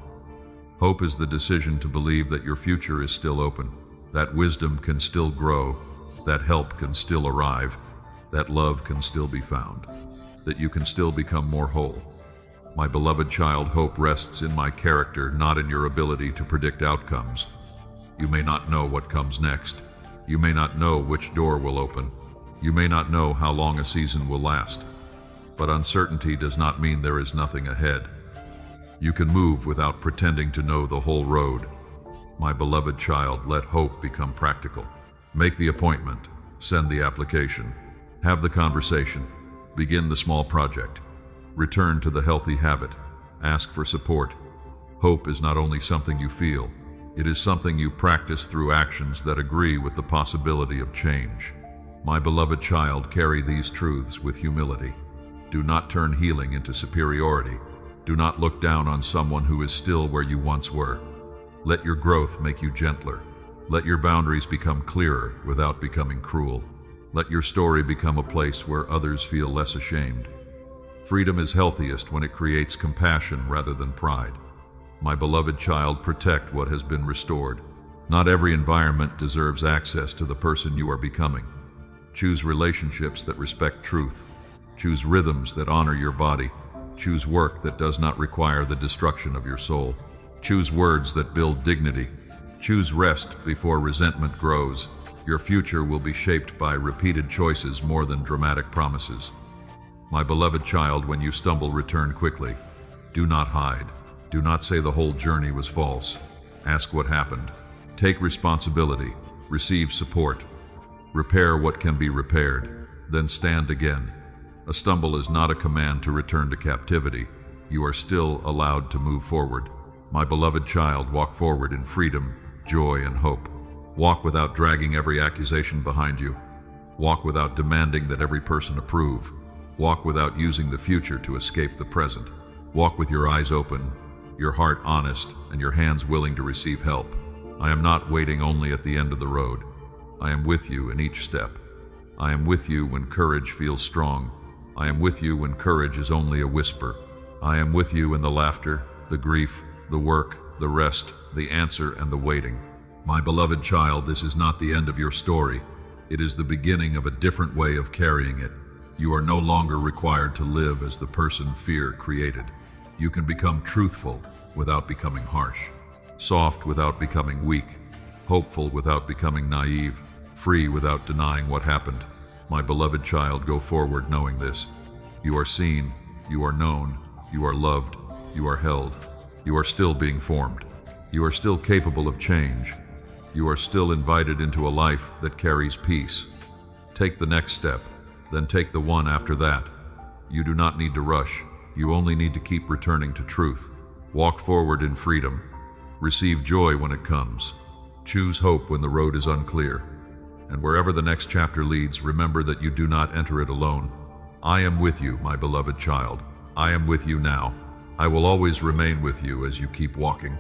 Hope is the decision to believe that your future is still open, that wisdom can still grow, that help can still arrive, that love can still be found, that you can still become more whole. My beloved child, hope rests in my character, not in your ability to predict outcomes. You may not know what comes next. You may not know which door will open. You may not know how long a season will last. But uncertainty does not mean there is nothing ahead. You can move without pretending to know the whole road. My beloved child, let hope become practical. Make the appointment, send the application, have the conversation, begin the small project, return to the healthy habit, ask for support. Hope is not only something you feel, it is something you practice through actions that agree with the possibility of change. My beloved child, carry these truths with humility. Do not turn healing into superiority. Do not look down on someone who is still where you once were. Let your growth make you gentler. Let your boundaries become clearer without becoming cruel. Let your story become a place where others feel less ashamed. Freedom is healthiest when it creates compassion rather than pride. My beloved child, protect what has been restored. Not every environment deserves access to the person you are becoming. Choose relationships that respect truth. Choose rhythms that honor your body. Choose work that does not require the destruction of your soul. Choose words that build dignity. Choose rest before resentment grows. Your future will be shaped by repeated choices more than dramatic promises. My beloved child, when you stumble, return quickly. Do not hide. Do not say the whole journey was false. Ask what happened. Take responsibility. Receive support. Repair what can be repaired. Then stand again. A stumble is not a command to return to captivity. You are still allowed to move forward. My beloved child, walk forward in freedom, joy, and hope. Walk without dragging every accusation behind you. Walk without demanding that every person approve. Walk without using the future to escape the present. Walk with your eyes open, your heart honest, and your hands willing to receive help. I am not waiting only at the end of the road. I am with you in each step. I am with you when courage feels strong. I am with you when courage is only a whisper. I am with you in the laughter, the grief, the work, the rest, the answer, and the waiting. My beloved child, this is not the end of your story. It is the beginning of a different way of carrying it. You are no longer required to live as the person fear created. You can become truthful without becoming harsh, soft without becoming weak, hopeful without becoming naive, free without denying what happened. My beloved child, go forward knowing this. You are seen, you are known, you are loved, you are held. You are still being formed. You are still capable of change. You are still invited into a life that carries peace. Take the next step, then take the one after that. You do not need to rush. You only need to keep returning to truth. Walk forward in freedom. Receive joy when it comes. Choose hope when the road is unclear. And wherever the next chapter leads, remember that you do not enter it alone. I am with you, my beloved child. I am with you now. I will always remain with you as you keep walking.